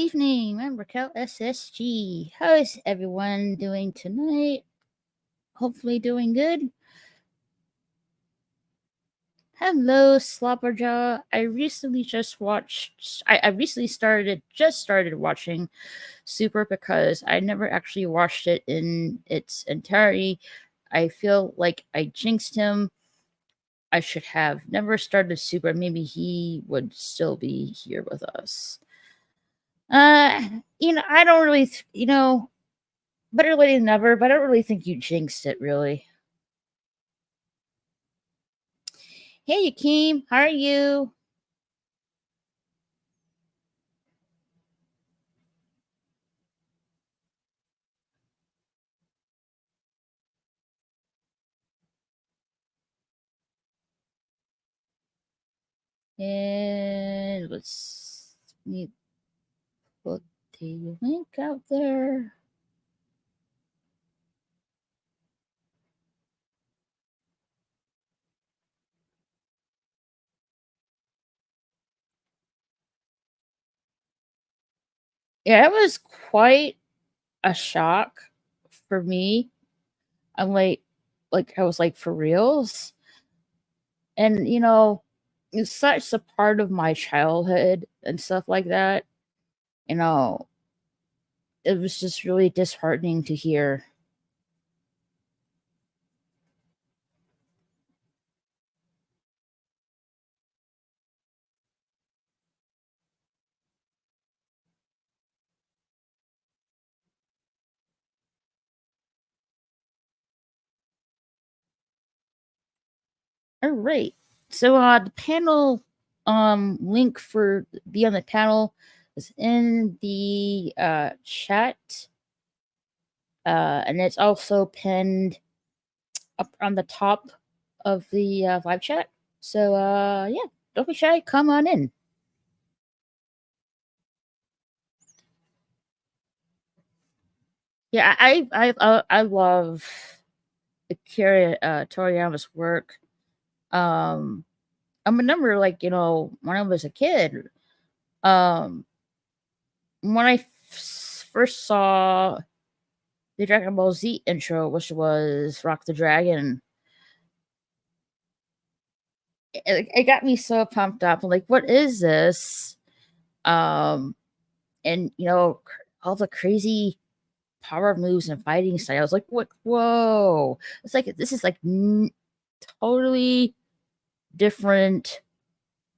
evening. I'm Raquel SSG. How is everyone doing tonight? Hopefully doing good. Hello, Slopperjaw. I recently just watched. I recently started watching Super because I never actually watched it in its entirety. I feel like I jinxed him. I should have never started Super. Maybe he would still be here with us. I don't really, better late than never, but I don't really think you jinxed it, really. Hey, Akeem, how are you? And let's me put the link out there. Yeah, it was quite a shock for me. I'm like I was like for reals, and it's such a part of my childhood and stuff like that. You know, it was just really disheartening to hear. All right. So the panel link for be on the panel is in the chat. And it's also pinned up on the top of the live chat. So yeah, don't be shy, come on in. Yeah, I love Akira Toriyama's work. Um I remember, like, when I was a kid, um when I first saw the Dragon Ball Z intro, which was Rock the Dragon, it got me so pumped up. I'm like, what is this? Um, and all the crazy power moves and fighting styles. Like, what? Whoa! It's like this is like totally different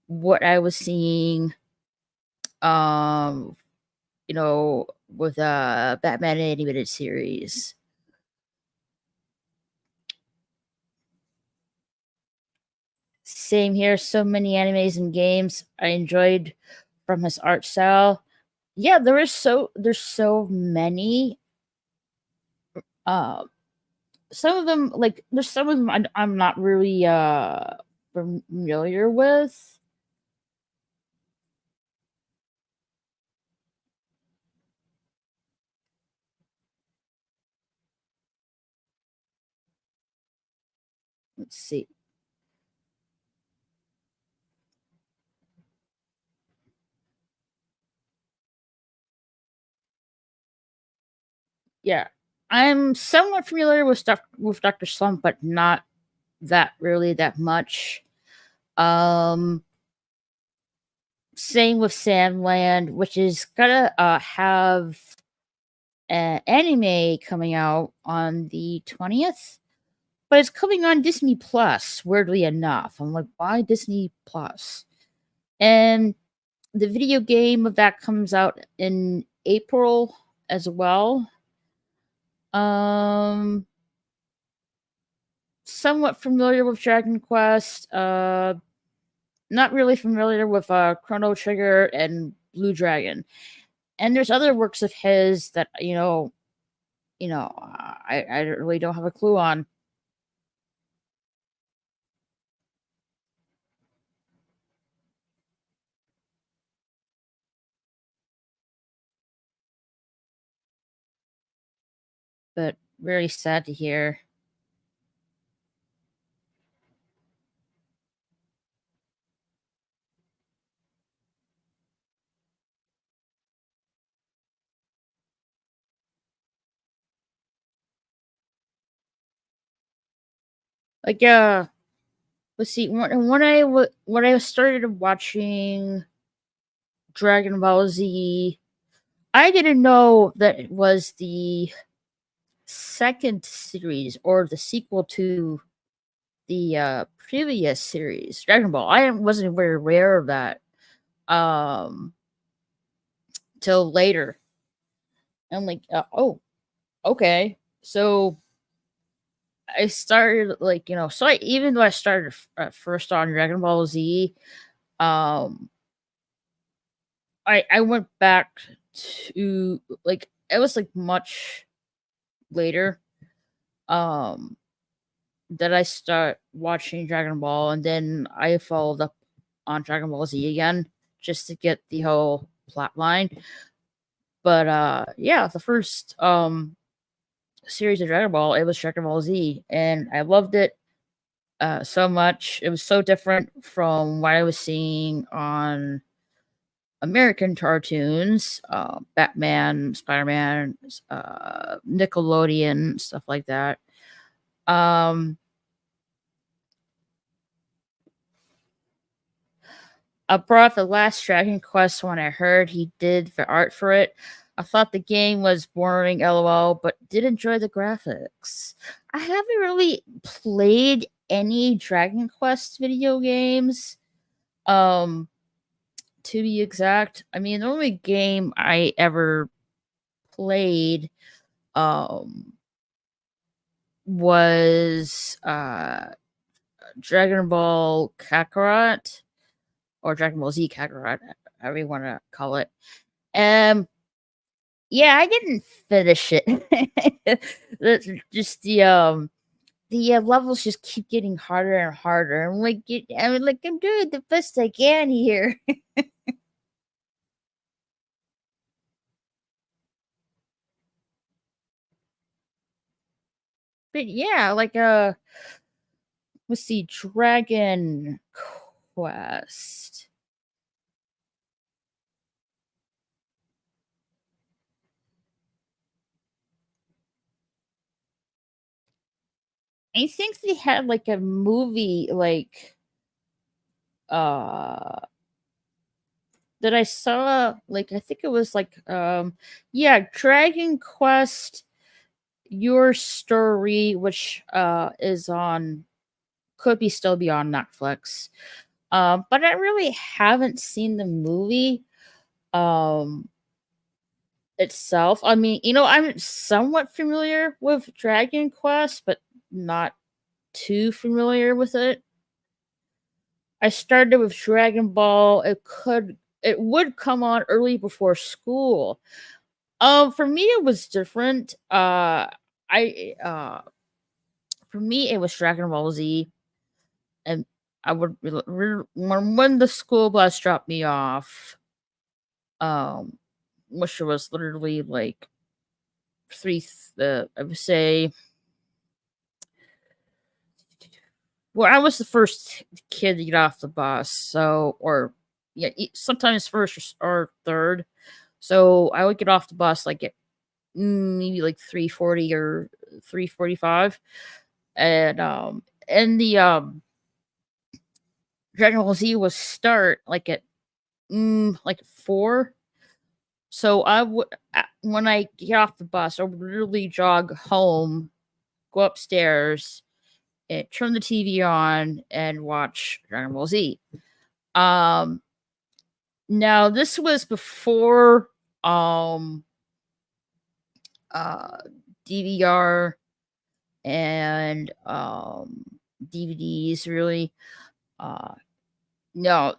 what I was seeing. Um, with Batman animated series. Same here. So many animes and games I enjoyed from his art style. Yeah, there's so many. Uh, some of them, like, there's some of them I'm not really familiar with. Let's see. Yeah, I'm somewhat familiar with stuff with Doctor Slump, but not that much. Um, Same with Sandland, which is gonna have an anime coming out on the 20th, but it's coming on Disney Plus. Weirdly enough, I'm like, why Disney Plus? And the video game of that comes out in April as well. Um, Somewhat familiar with Dragon Quest. Not really familiar with Chrono Trigger and Blue Dragon. And there's other works of his that I really don't have a clue on. But very sad to hear. Like, let's see. When I started watching Dragon Ball Z, I didn't know that it was the second series or the sequel to the previous series, Dragon Ball. I wasn't very aware of that um till later. I'm like, oh, okay. So I started like even though I started first on Dragon Ball Z, um, I went back to like it was like much later um that I start watching Dragon Ball, and then I followed up on Dragon Ball Z again just to get the whole plot line. But yeah, the first series of Dragon Ball, it was Dragon Ball Z, and I loved it so much. It was so different from what I was seeing on American cartoons, Batman, Spider Man, Nickelodeon, stuff like that. Um, I brought the last Dragon Quest when I heard he did the art for it. I thought the game was boring, lol, but did enjoy the graphics. I haven't really played any Dragon Quest video games. Um, to be exact, I mean the only game I ever played um was Dragon Ball Kakarot or Dragon Ball Z Kakarot, however you want to call it. Um, yeah, I didn't finish it. That's just the levels just keep getting harder and harder. I'm doing the best I can here. But yeah, like let's see, Dragon Quest. I think they had like a movie like uh that I saw, like I think it was like yeah, Dragon Quest Your Story, which is on could be still be on Netflix. But I really haven't seen the movie um itself. I mean, I'm somewhat familiar with Dragon Quest, but not too familiar with it. I started with Dragon Ball. It would come on early before school. For me it was different. I For me it was Dragon Ball Z, and I would when the school bus dropped me off, um, which was literally like I would say, well, I was the first kid to get off the bus, so or yeah, sometimes first or third. So I would get off the bus like at maybe like 3:40 or 3:45, and the Dragon Ball Z was start like at like 4. So I would when I get off the bus, I would literally jog home, go upstairs, and turn the TV on and watch Dragon Ball Z. Um, Now this was before um uh DVR and DVDs really. Uh no,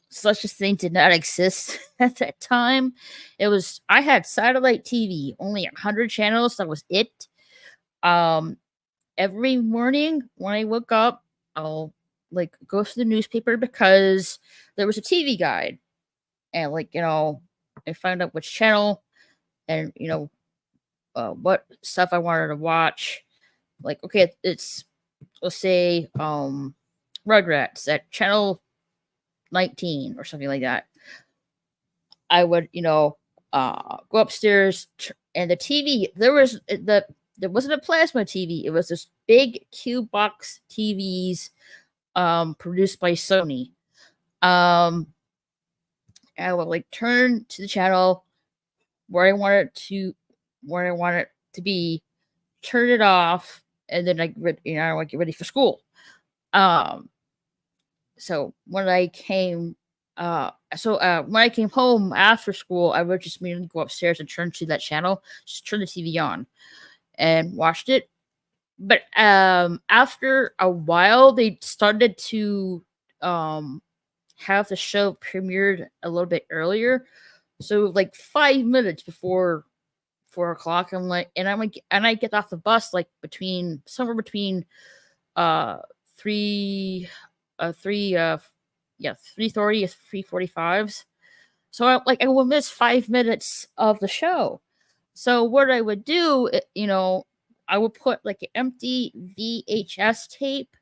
such a thing did not exist at that time. I had satellite TV, only 100 channels, that was it. Um every morning when I woke up, I'll like go to the newspaper because there was a TV guide, and I found out which channel and what stuff I wanted to watch. Like, okay, it's let's say Rugrats at channel 19 or something like that. I would go upstairs, and the TV there was the there wasn't a plasma TV. It was this big cube box TVs produced by Sony. I would like turn to the channel where I want it to be, turn it off, and then I get ready for school. So when I came when I came home after school, I would just immediately go upstairs and turn to that channel, just turn the TV on and watched it. But after a while, they started to have the show premiered a little bit earlier. So like 5 minutes before 4 o'clock, I'm like, and I get off the bus like somewhere between uh three 3:30 or 3:45s. So I will miss 5 minutes of the show. So what I would do, I would put like an empty VHS tape,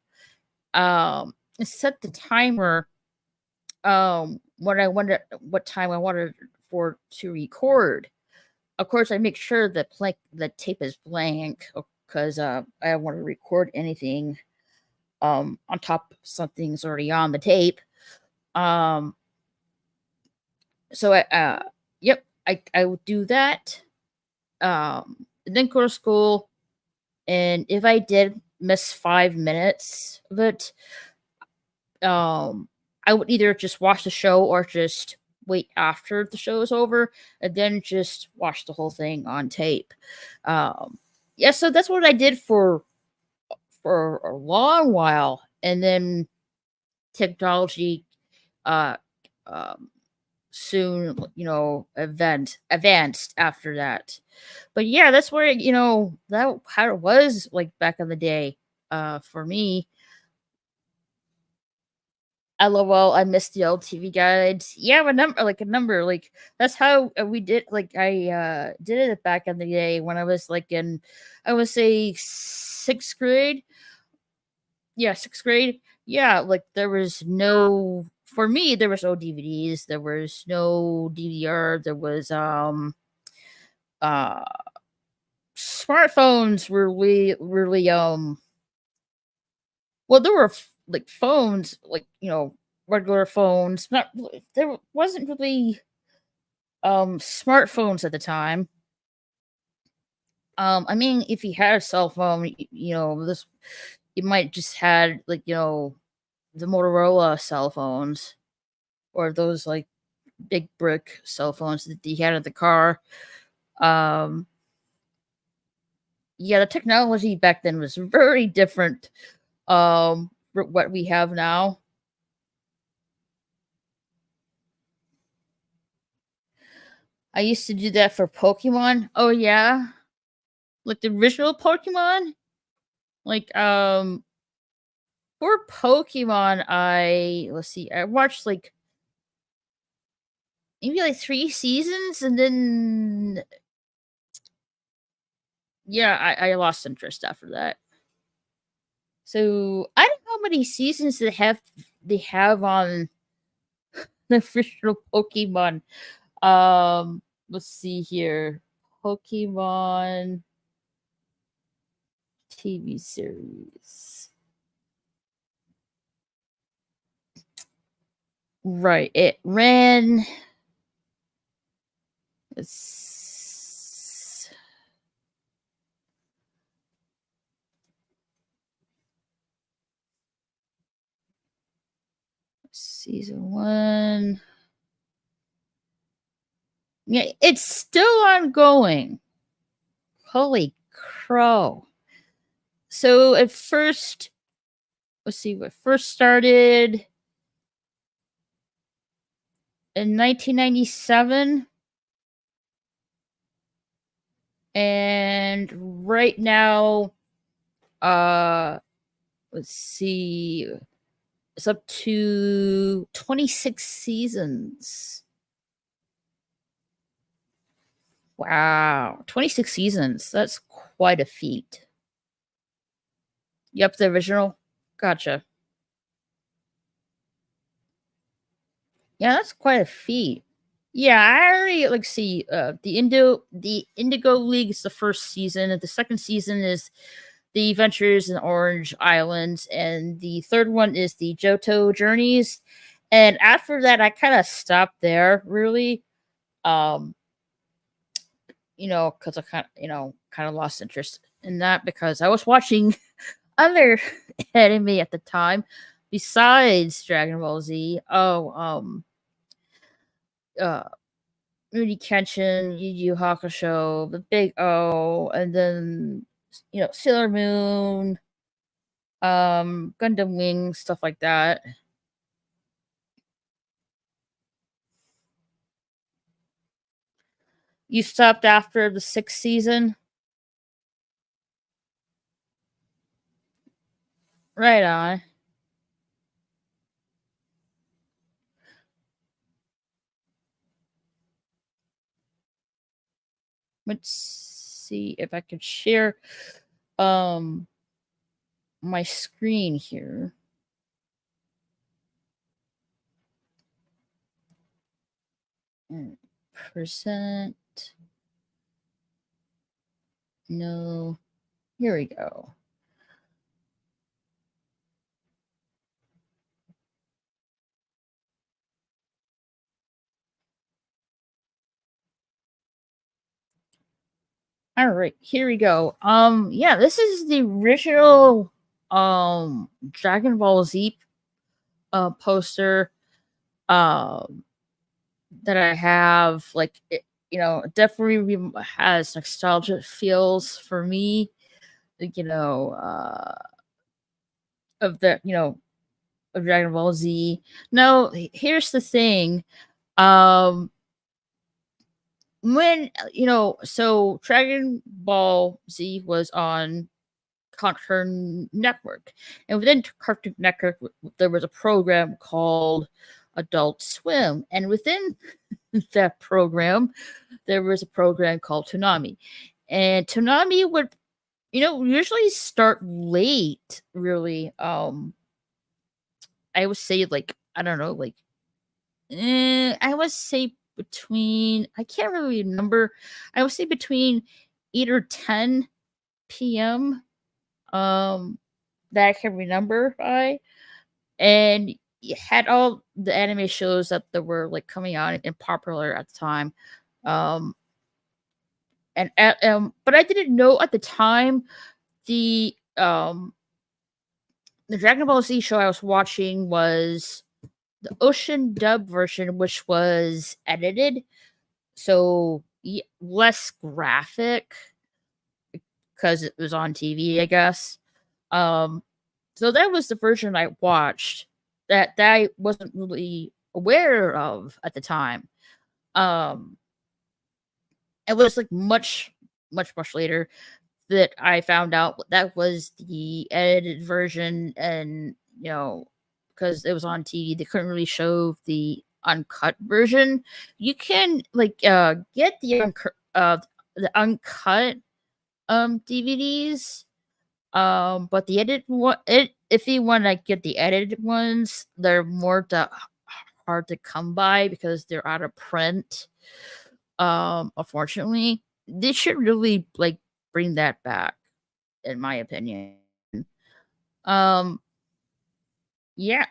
and set the timer, what time I wanted for to record. Of course, I make sure that the tape is blank because I don't want to record anything on top of something's already on the tape. Um, so I would do that. And then go to school, and if I did miss 5 minutes of it, I would either just watch the show or just wait after the show is over and then just watch the whole thing on tape. Yeah, so that's what I did for a long while, and then technology uh soon advanced after that. But yeah, that's where that how it was like back in the day. For me, LOL, I missed the old TV guides. Yeah, a number like that's how we did. Like I did it back in the day when I was like in, I would say, sixth grade. Yeah, sixth grade. Yeah, like there was no, for me there was no DVDs, there was no DVR, there was uh smartphones were really well, there were like phones, like regular phones. Not there wasn't really smartphones at the time. I mean, if you had a cell phone, this you might just had like the Motorola cell phones, or those like big brick cell phones that you had in the car. Um, yeah, the technology back then was very different for what we have now. I used to do that for Pokemon. Oh yeah, like the original Pokemon. Like for Pokemon, let's see, I watched like maybe like 3 seasons, and then yeah, I lost interest after that. So I don't know how many seasons they have on the original Pokemon. Let's see here. Pokemon TV series. Right. It ran it's, season 1. Yeah, it's still ongoing. Holy crow. So at first, let's see, what first started in 1997, and right now, let's see, it's up to 26 seasons. Wow, 26 seasons. That's quite a feat. Yep, the original. Gotcha. Yeah, that's quite a feat. Yeah, I already like see the Indigo League is the first season, and the second season is the Adventures in Orange Islands, and the third one is the Johto Journeys. And after that, I kind of stopped there, really. Um, because I kind of lost interest in that because I was watching other anime at the time besides Dragon Ball Z. Uh, Rudy Kenshin, Yu Yu Hakusho, The Big O, and then Sailor Moon, Gundam Wing, stuff like that. You stopped after the sixth season, right on. Let's see if I could share um my screen here. Percent. No. Here we go. All right, here we go. Yeah, this is the original Dragon Ball Z poster um that I have. Like it definitely has nostalgia feels for me. Like, of the of Dragon Ball Z. Now, here's the thing. Um, when so Dragon Ball Z was on Cartoon Network, and within Cartoon Network there was a program called Adult Swim, and within that program there was a program called Toonami, and Toonami would usually start late, really. I would say, like, I don't know, like, I would say between, I can't really remember. I would say between 8 or 10 p.m. That I can remember by. And you had all the anime shows that were like coming out and popular at the time. Um but I didn't know at the time the um the Dragon Ball Z show I was watching was the Ocean dub version, which was edited, so less graphic because it was on TV, I guess. Um, so that was the version I watched that I wasn't really aware of at the time. Um, it was like much later that I found out that was the edited version, and because it was on TV, they couldn't really show the uncut version. You can like get the uncut DVDs, but the edited one, if you want to get the edited ones, they're hard to come by because they're out of print. Unfortunately, they should really like bring that back, in my opinion. Um, yeah,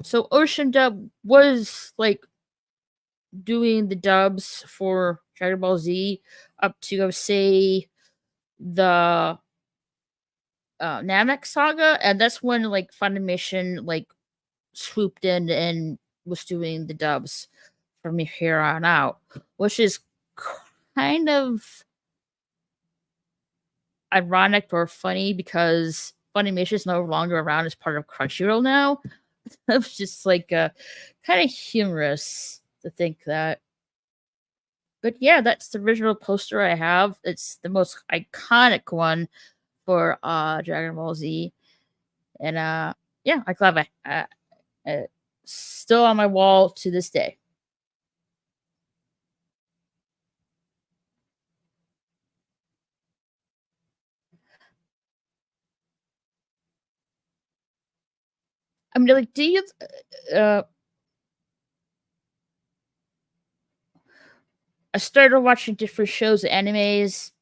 so Ocean Dub was like doing the dubs for Dragon Ball Z up to say the Namek saga, and that's when like Funimation like swooped in and was doing the dubs from here on out, which is kind of ironic or funny because Funimation is no longer around as part of Crunchyroll now. It's just like kind of humorous to think that. But yeah, that's the original poster I have. It's the most iconic one for Dragon Ball Z, and yeah, I love it. Still on my wall to this day. I mean, like, do you? Uh, I started watching different shows and animes.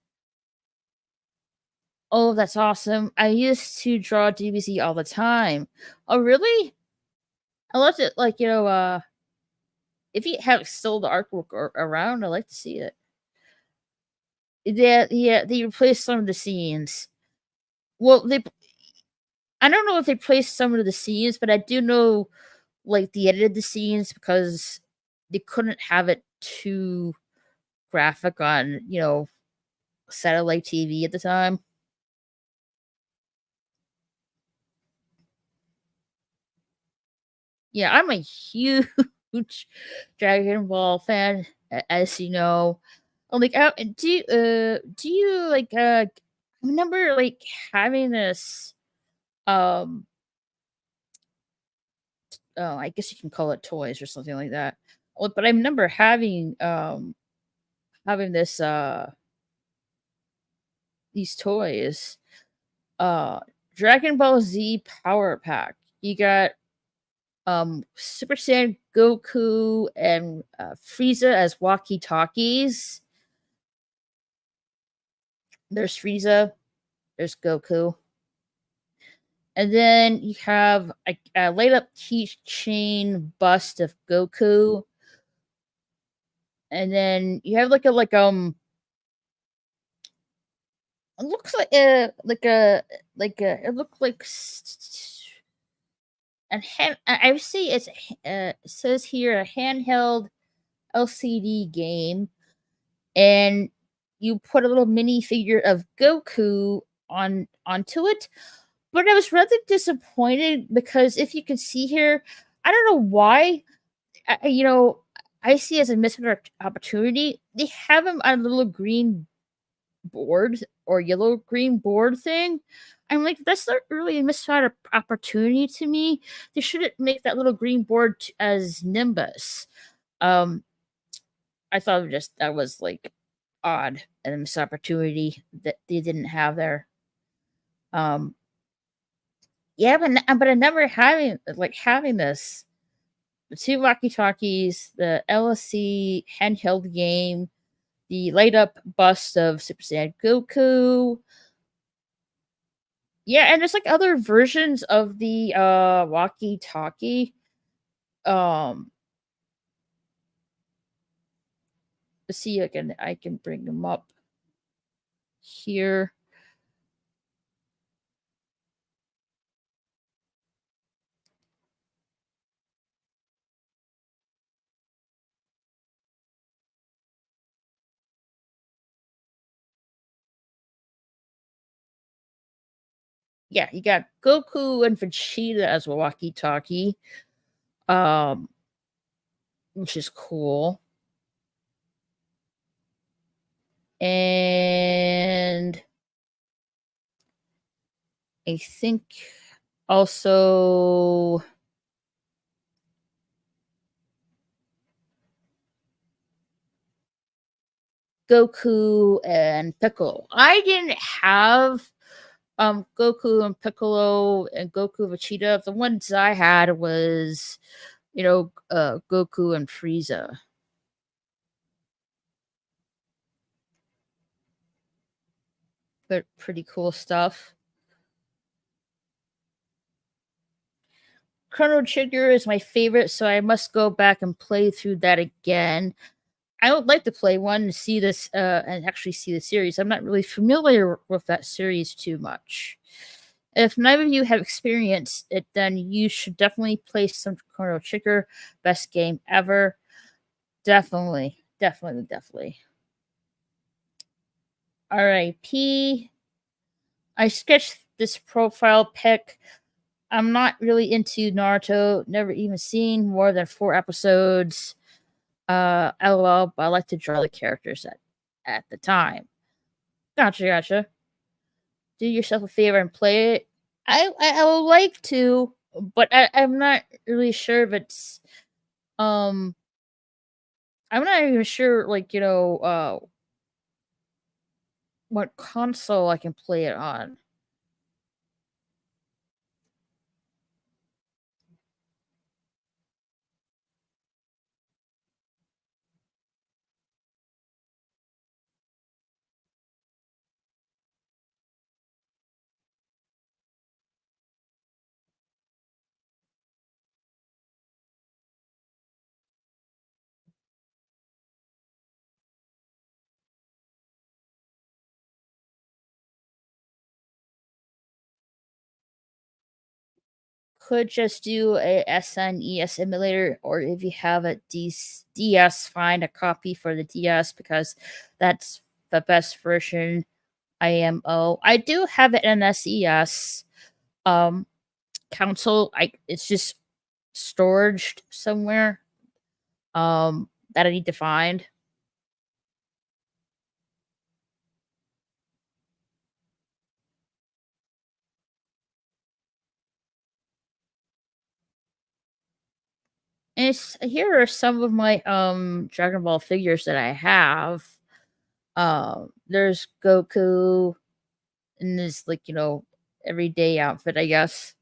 Oh, that's awesome. I used to draw DBZ all the time. Oh, really? I loved it. Like, if you have still the artwork around, I like to see it. Yeah, they replaced some of the scenes. Well, I don't know if they placed some of the scenes, but I do know, like, they edited the scenes because they couldn't have it too graphic on, satellite TV at the time. Yeah, I'm a huge Dragon Ball fan, as you know. Like, do you like remember like having this um oh, I guess you can call it toys or something like that. Well, but I remember having this these toys. Uh Dragon Ball Z Power Pack. You got Super Saiyan Goku and Frieza as walkie-talkies. There's Frieza, there's Goku. And then you have a light up keychain bust of Goku. And then you have it looks like it looks like and I see it says here a handheld LCD game, and you put a little mini figure of Goku onto it. But I was rather disappointed because if you can see here, I don't know why. I see it as a missed opportunity. They have him on a little green board or yellow green board thing. I'm like, that's not really a missed opportunity to me. They shouldn't make that little green board as Nimbus. Um, I thought just that was like odd and a missed opportunity that they didn't have there. Um, yeah, but I never having this. The two walkie-talkies, the LSC handheld game, the light up bust of Super Saiyan Goku. Yeah, and there's like other versions of the walkie-talkie. Um let's see, I can bring them up here. Yeah, you got Goku and Vegeta as a walkie-talkie. Um which is cool. And I think also Goku and Piccolo. I didn't have Goku and Piccolo and Goku Vegeta. The ones I had was, Goku and Frieza. But pretty cool stuff. Chrono Trigger is my favorite, so I must go back and play through that again. I would like to play one and see this and actually see the series. I'm not really familiar with that series too much. If none of you have experienced it, then you should definitely play some Chrono Trigger. Best game ever. Definitely, definitely, definitely. R.I.P. I sketched this profile pic. I'm not really into Naruto. Never even seen more than 4 episodes. LOL, but I like to draw the characters at the time. Gotcha, gotcha. Do yourself a favor and play it. I would like to, but I'm not really sure if it's um I'm not even sure what console I can play it on. could just do a SNES emulator, or if you have a DS, find a copy for the DS because that's the best version. IMO. I do have an NSES um console. It's just storage somewhere that I need to find. And here are some of my Dragon Ball figures that I have. There's Goku in this, like, everyday outfit, I guess,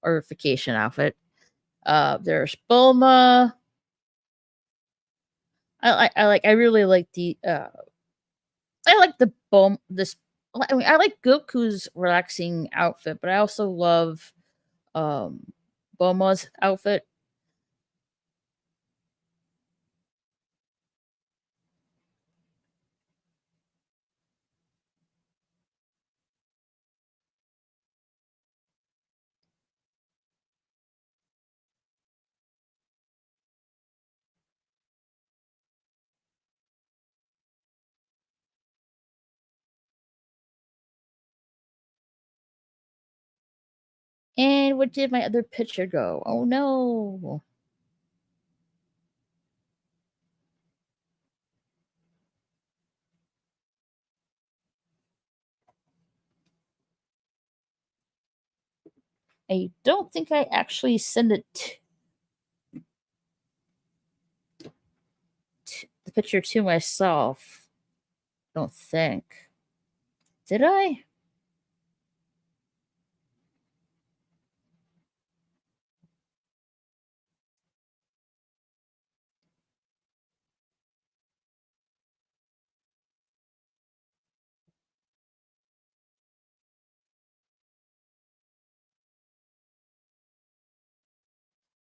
or vacation outfit. There's Bulma. I really like the I like the Bulma this I mean, I like Goku's relaxing outfit, but I also love um Bulma's outfit. And what did my other picture go? Oh no. I don't think I actually sent the picture to myself. Don't think. Did I?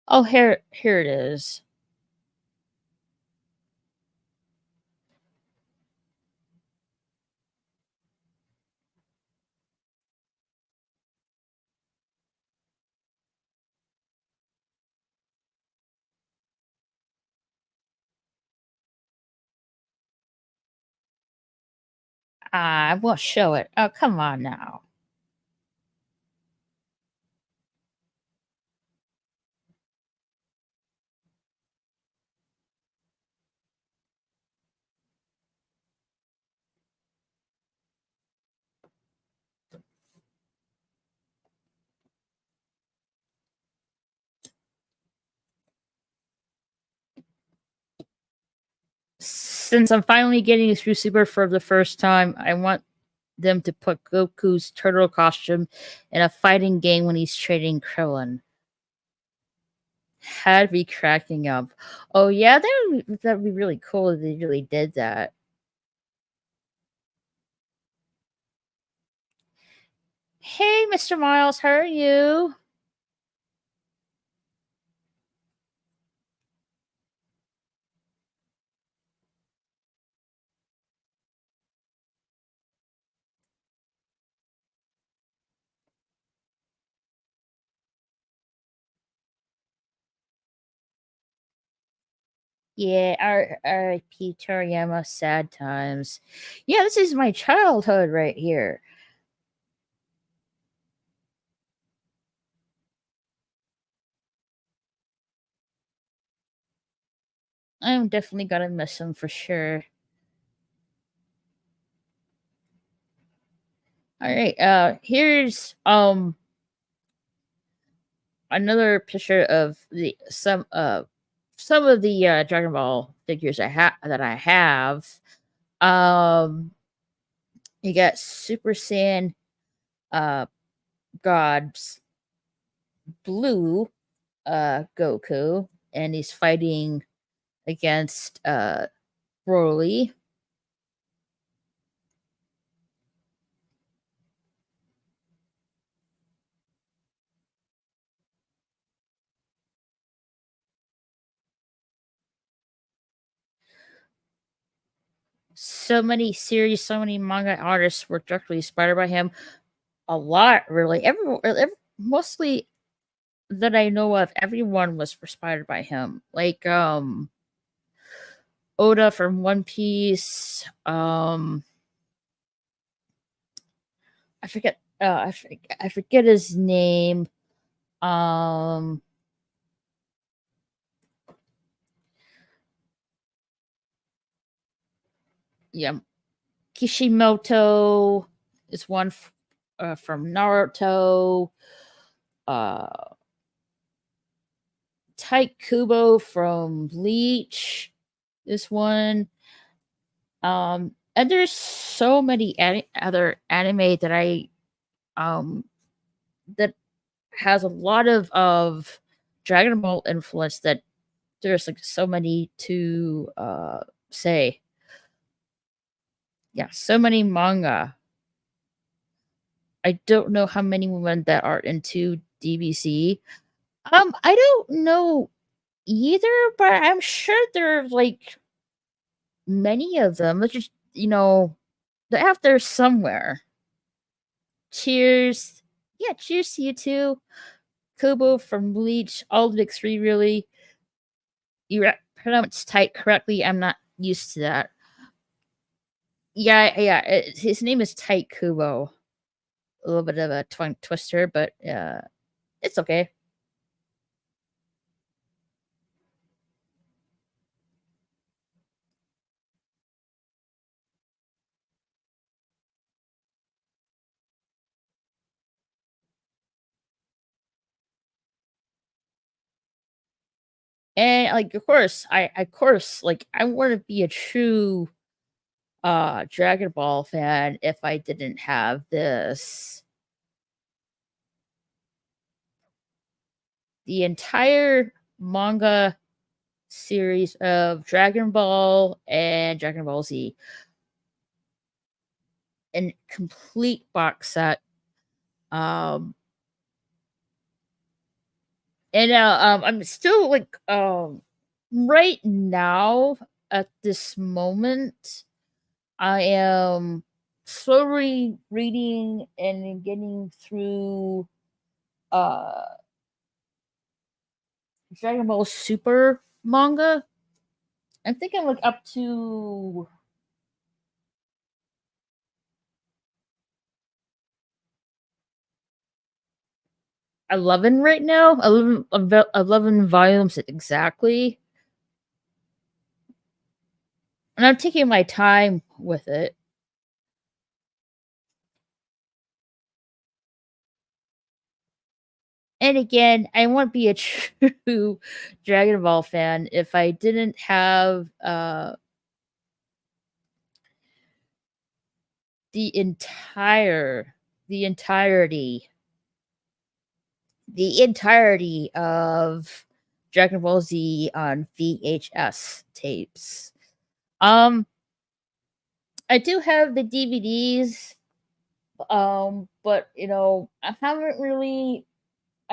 Oh, here it is. I will show it. Oh, come on now. Since I'm finally getting through Super for the first time, I want them to put Goku's turtle costume in a fighting game when he's training Krillin. Had me cracking up. Oh yeah, that'd be really cool if they really did that. Hey, Mr. Miles, how are you? Yeah, R.I.P. Toriyama, sad times. Yeah, this is my childhood right here. I'm definitely gonna miss him for sure. All right, here's another picture of the some of the Dragon Ball figures I have. Um, you got Super Saiyan uh God's Blue Goku, and he's fighting against Broly. So many series, so many manga artists were directly inspired by him. A lot, really. Mostly that I know of, everyone was inspired by him. Like Oda from One Piece. I forget his name. Um, yeah, Kishimoto is one from Naruto. Uh, Tyke Kubo from Bleach is one. And there's so many other anime that I um that has a lot of Dragon Ball influence that there's like so many to say. Yeah, so many manga. I don't know how many women that are into DBC. I don't know either, but I'm sure there are like many of them. Let's just they're out there somewhere. Cheers. Yeah, cheers to you too. Kubo from Bleach, all the big three really. You pronounced tight correctly. I'm not used to that. Yeah. His name is Tight Kubo. A little bit of a tongue twister, but it's okay. And like, of course, like I wouldn't be a true Dragon Ball fan if I didn't have this. The entire manga series of Dragon Ball and Dragon Ball Z in complete box set. Um, and I'm still like right now at this moment, I am slowly reading and getting through uh Dragon Ball Super manga. I think I'm like up to 11 right now. 11 volumes exactly. And I'm taking my time with it. And again, I wouldn't be a true Dragon Ball fan if I didn't have the entire the entirety the entirety of Dragon Ball Z on VHS tapes. Um, I do have the DVDs, but I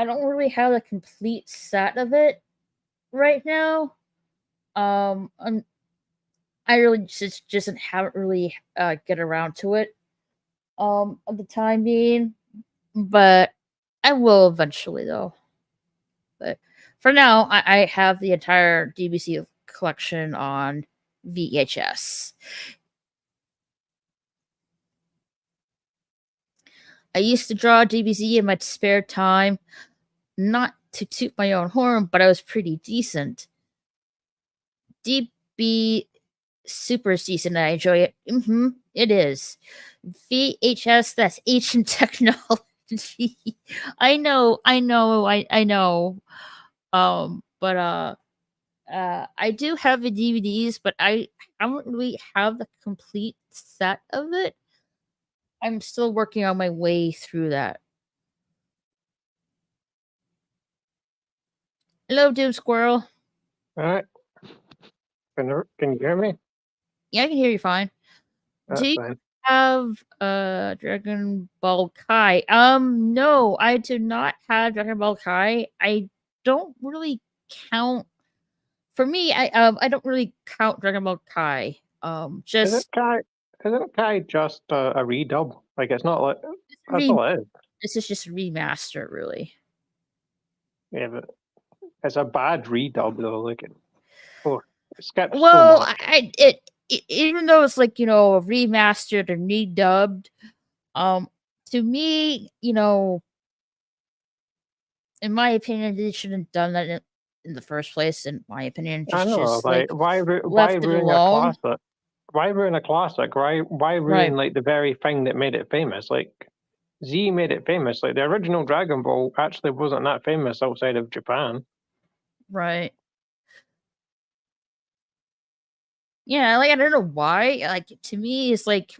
don't really have a complete set of it right now. I'm, I really just haven't really get around to it at the time being, but I will eventually though. But for now, I have the entire DBC collection on VHS. I used to draw DBZ in my spare time, not to toot my own horn, but I was pretty decent. DB super decent. I enjoy it. It is. VHS, that's ancient technology. I know. But I do have the DVDs, but I don't really have the complete set of it. I'm still working on my way through that. Hello, Doom Squirrel. All right. Can you hear me? Yeah, I can hear you fine. That's Do you fine. have Dragon Ball Kai? No, I do not have Dragon Ball Kai. I don't really count. For me, I don't really count Dragon Ball Kai. Isn't Just Kai isn't Kai just a redub? Like it's not like that's re- all it is. this is just a remaster, really. Yeah, but it's a bad redub though. Like it skips so Well, much. even though it's like remastered or redubbed, um, to me, in my opinion, they shouldn't have done that in the first place. In my opinion, I know, just like like why left it ruin a alone. classic? Why ruin a classic? Why ruin Right, like the very thing that made it famous? Like Z made it famous. Like the original Dragon Ball actually wasn't that famous outside of Japan. right. Yeah, like I don't know why. Like to me, it's like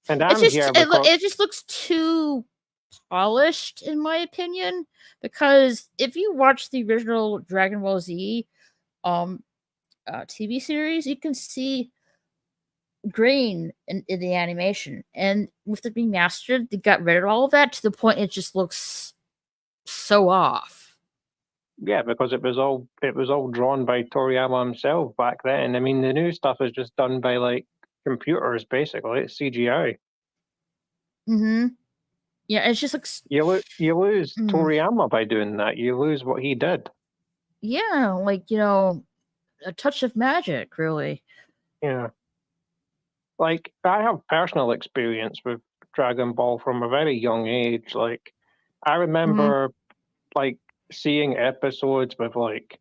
And it's I'm just here because it just looks too polished, in my opinion. Because if you watch the original Dragon Ball Z um TV series, you can see grain in the animation, and with the remastered, they got rid of all of that to the point it just looks so off. yeah, because it was all drawn by Toriyama himself back then. I mean, the new stuff is just done by like computers basically. It's CGI. Mm-hmm. Yeah, it just looks. You lose Mm, Toriyama by doing that. You lose what he did. yeah, like a touch of magic, really. Yeah. Like I have personal experience with Dragon Ball from a very young age. Like I Mm-hmm. remember like seeing episodes with like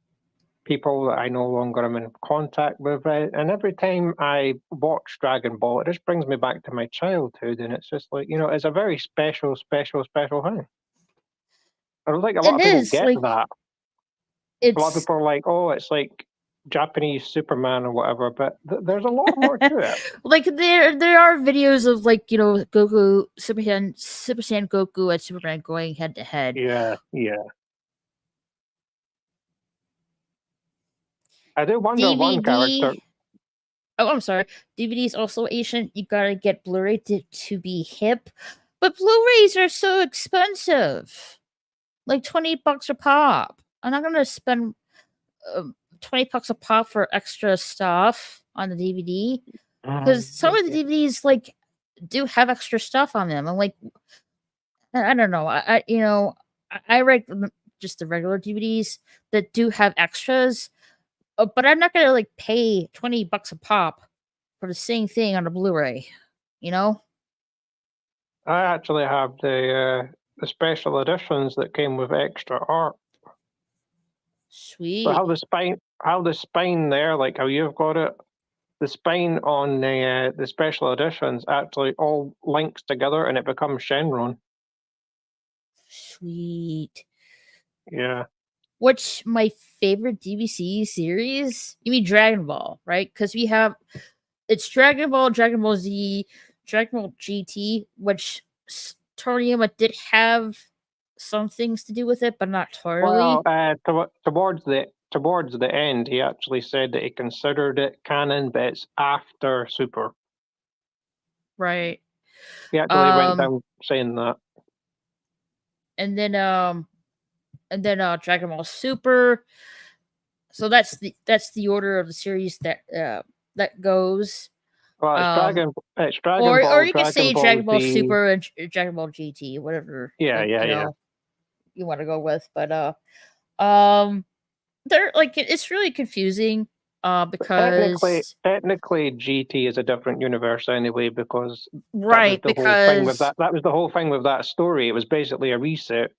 people that I no longer am in contact with, and every time I watch Dragon Ball, it just brings me back to my childhood, and it's just like it's a very special, special, special thing. I don't think a lot It of people is get like that. A lot of it's people are like, "Oh, it's like Japanese Superman or whatever," but there's a lot more to it. like there are videos of like Goku, Super Saiyan Goku and Superman going head to head. Yeah, yeah. I do wonder one character. DVD. Oh, I'm sorry. DVD is also Asian. You gotta get Blu-ray to be hip, but Blu-rays are so expensive. Like $20 a pop. I'm not gonna spend $20 a pop for extra stuff on the DVD because some of the DVDs like do have extra stuff on them. I'm like, I don't know. I read just the regular DVDs that do have extras, but I'm not gonna like pay $20 a pop for the same thing on a Blu-ray. You know? I actually have the special editions that came with extra art. So Sweet. how the spine there, like how you've got it, the spine on the special editions actually all links together and it becomes Shenron. Sweet. Yeah. What's my favorite DVC series? You mean Dragon Ball, right? Because we have it's Dragon Ball, Dragon Ball Z, Dragon Ball GT, which Toriyama did have some things to do with it, but not Well, totally. towards the end, he actually said that he considered it canon, but it's after Super. Right. He actually went Um down saying that. and then Dragon Ball Super. So that's the order of the series that goes. Well, Um it's Dragon or Ball, you could Dragon say Ball Dragon Ball Z. Super and Dragon Ball GT, whatever Yeah, yeah, yeah. you want to go with. But um they're like it's really confusing Technically, because technically, GT is a different universe anyway because that was right, the whole thing with because that. That was the whole thing with that story. It was basically a reset.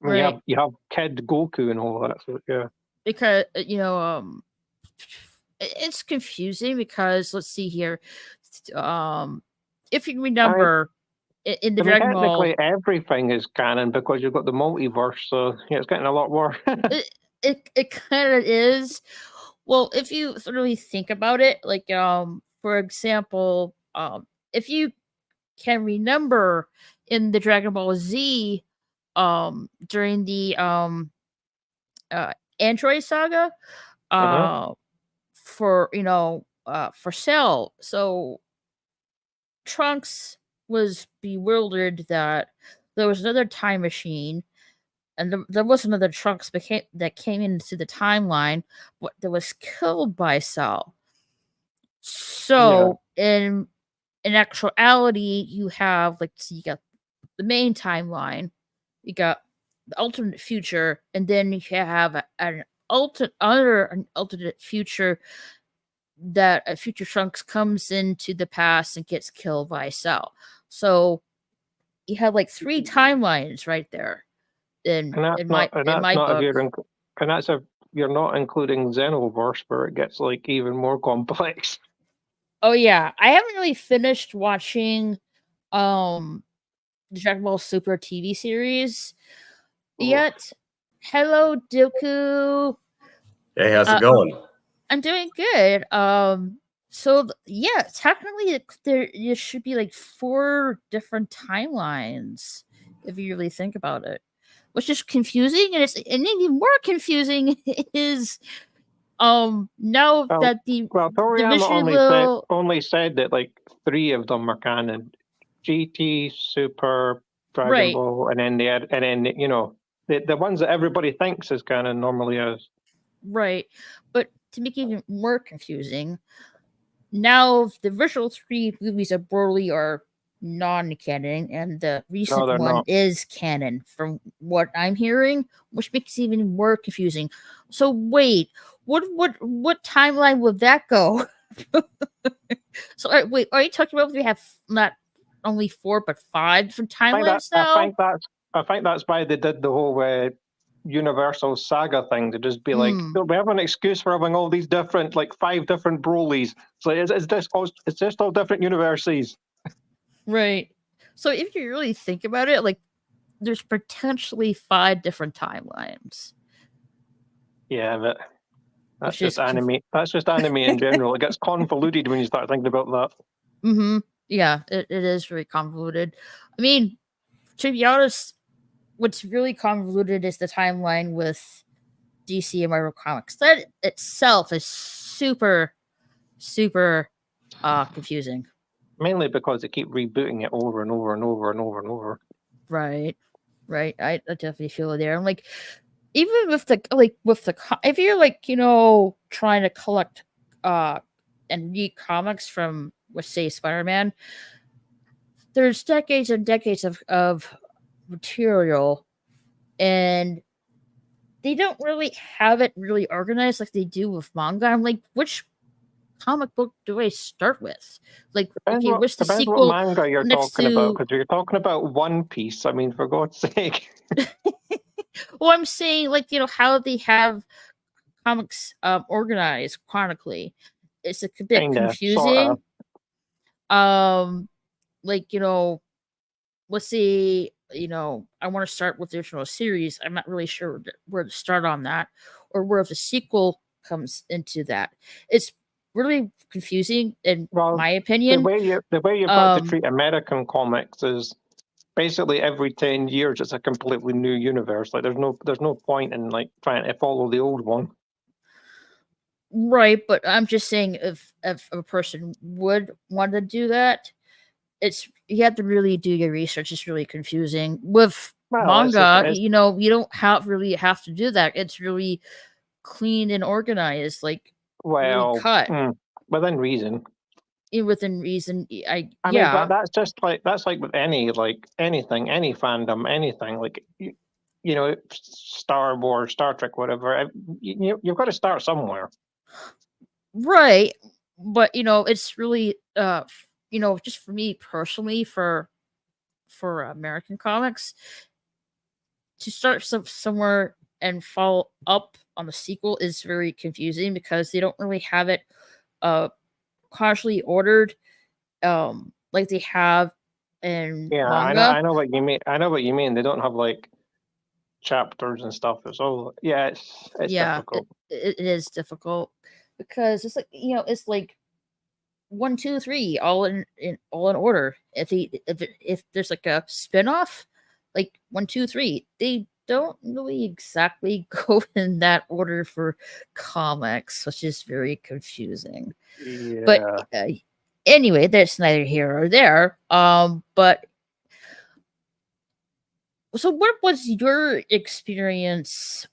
I mean, right, you have Kid Goku and all that. So yeah. because it's confusing because let's see here. Um if you I mean, remember in the Dragon Ball technically everything is canon because you've got the multiverse. So yeah, it's getting a lot more. it kind of is. Well, if you really think about it, like for example, if you can remember in the Dragon Ball Z, during the uh Android saga, Uh-huh. uh for Cell. So Trunks was bewildered that there was another time machine and there was another Trunks that came into the timeline, but that was killed by Cell. Yeah. So in actuality, you have like so you got the main timeline, you got alternate future, and then you have an alternate future that a future Trunks comes into the past and gets killed by Cell. So you have like 3 timelines right there in And that's in my not, and in that's my not if book. and that's if you're not including Xenoverse, where it gets like even more complex. Oh yeah, I haven't really finished watching the Dragon Ball Super TV series Oh, yet. Hello, Dooku. Hey, how's it Uh, going? I'm doing good. Yeah, technically, there should be like 4 different timelines if you really think about it, which is confusing, and even more confusing is now well, that the Toriyama visual only said that like 3 of them are canon: GT, Super, Dragon right, Ball, and then the ones that everybody thinks is canon normally is. right, but to make it even more confusing, now the original 3 movies of Broly are non-canon, and the No, recent they're one not. is canon, from what I'm hearing, which makes it even more confusing. So wait, what timeline would that go? So wait, are you talking about we have not only 4 but 5 different timelines I now? think that's why they did the whole Universal Saga thing, to just be like, Hmm. "Oh, we have an excuse for having all these different, like 5 different Brolys. So it's just all different universes." Right. So if you really think about it, like there's potentially 5 different timelines, Yeah, but that's which is just anime. That's just anime in general. It gets convoluted when you start thinking about that. mm-hmm. Yeah, it is very convoluted. I mean, to be honest, what's really convoluted is the timeline with DC and Marvel Comics. That itself is super, super confusing. Mainly because they keep rebooting it over and over and over and over and over. Right. Right. I definitely feel it there. I'm like, even with if you're like, trying to collect and read comics from, let's say, Spider-Man, there's decades and decades of material, and they don't really have it really organized like they do with manga. I'm like, which comic book do I start with? Like, okay, what's the Depends what sequel manga you're next talking about. to? Because you're talking about One Piece, I mean, for God's sake. Well, I'm saying, like, how they have comics organized chronically. It's a bit Kinda, sorta. confusing. Like, let's say, I want to start with the original series. I'm not really sure where to start on that, or where the sequel comes into that. It's really confusing, in Well, my opinion. the way you've got to Um, treat American comics is basically every 10 years it's a completely new universe. Like there's no point in like trying to follow the old one. right, but I'm just saying, if a person would want to do that, you have to really do your research. It's really confusing with Well, manga. it's You don't really have to do that. It's really clean and organized, like really well, cut within reason. within reason. I mean, Yeah, that's just like that's like with anything, any fandom, anything like Star Wars, Star Trek, whatever. You've got to start somewhere. right. But it's really just for me personally, for American comics, to start somewhere and follow up on the sequel is very confusing, because they don't really have it uh chronologically ordered, like they have in Yeah, manga. I know what you mean. I know what you mean. They don't have like chapters and stuff. It's all yeah. It's Yeah, difficult. it is difficult, because it's like, it's like 1, 2, 3, all in order. If there's like a spin-off, like 1, 2, 3, they don't really exactly go in that order for comics, which is very confusing. But Yeah. anyway, that's neither here or there. But so what was your experience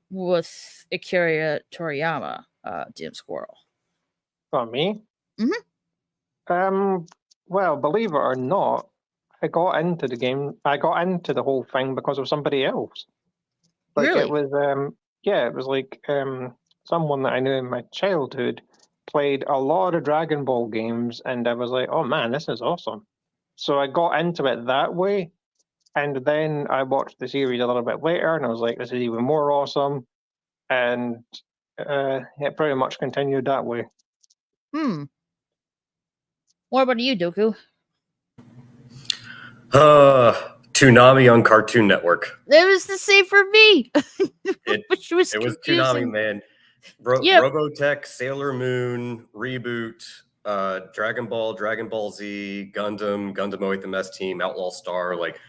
with Akira Toriyama, Doom Squirrel? For me, Hmm. well, believe it or not, I got into the game. I got into the whole thing because of somebody else. Like Really? it was, it was like someone that I knew in my childhood played a lot of Dragon Ball games, and I was like, oh man, this is awesome. So I got into it that way, and then I watched the series a little bit later, and I was like, this is even more awesome, and it pretty much continued that way. Hmm. What about you, Doku? Toonami on Cartoon Network. It was the same for me. Which was It was confusing. Toonami, man. Yep. Robotech, Sailor Moon, Reboot, Dragon Ball, Dragon Ball Z, Gundam, Gundam 08 the Mess Team, Outlaw Star, like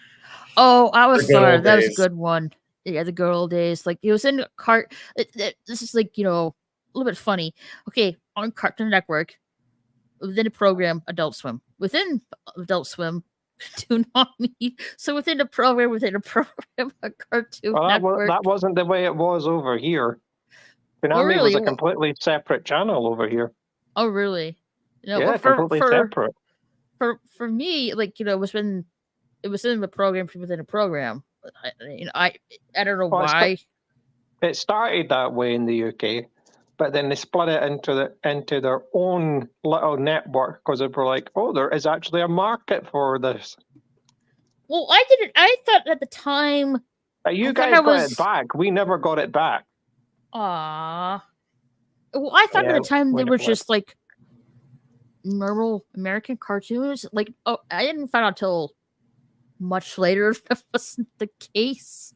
Oh, I the was good sorry. old That was a days. good one. Yeah, the good old days. Like it was in cart. This is like, a little bit funny. Okay, on Cartoon Network, within the program, Adult Swim. Within Adult Swim, Toonami. So within a program, a Cartoon Well, Network. that wasn't the way it was over here. Oh, Konami really? was a completely separate channel over here. Oh, really? Yeah, completely separate. For me, like, it was in the program within a program. I don't know Well, why. it started that way in the UK, but then they split it into their own little network because they were like, oh, there is actually a market for this. Well, I didn't. I thought at the time. You guys got it back. We never got it back. Well, I thought at the time they were just like normal American cartoons. Like, I didn't find out till much later that wasn't the case.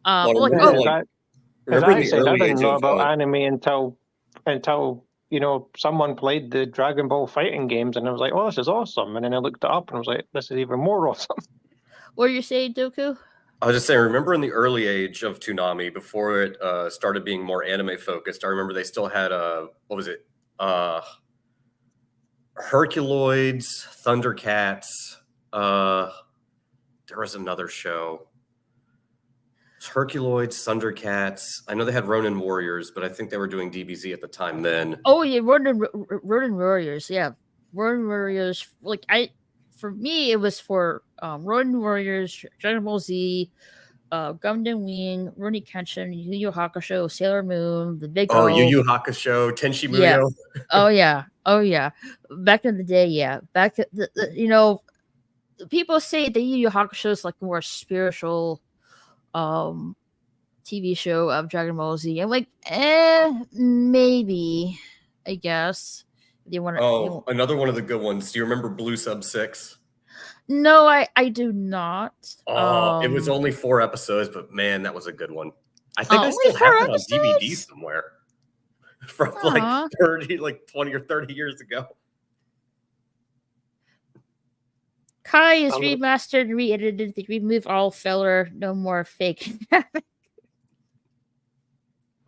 I didn't know about anime until someone played the Dragon Ball fighting games, and I was like, oh, this is awesome. And then I looked it up and I was like, this is even more awesome. What are you saying, Doku? I was just saying, remember in the early age of Toonami, before it started being more anime focused, I remember they still had what was it? Herculoids, Thundercats. There was another show. Herculoids, Thundercats. I know they had Ronin Warriors, but I think they were doing DBZ at the time then. Oh yeah, Ronin Warriors. Yeah, Ronin Warriors. Like for me, it was for Ronin Warriors, Dragon Ball Z, Gundam Wing, Rurouni Kenshin, Yu Yu Hakusho, Sailor Moon, The Big O. Yu Yu Hakusho, Tenchi Muyo. Yeah. Oh yeah. Back in the day, yeah. Back people say the Yu Yu Hakusho is like more spiritual TV show of Dragon Ball Z. I'm like, maybe, I guess. Do you want to? Another one of the good ones. Do you remember Blue Sub 6? No, I do not. It was only 4 episodes, but man, that was a good one. I think I still have it on DVD somewhere from like 20 or 30 years ago. Kai is remastered, re-edited. They remove all filler, no more fake.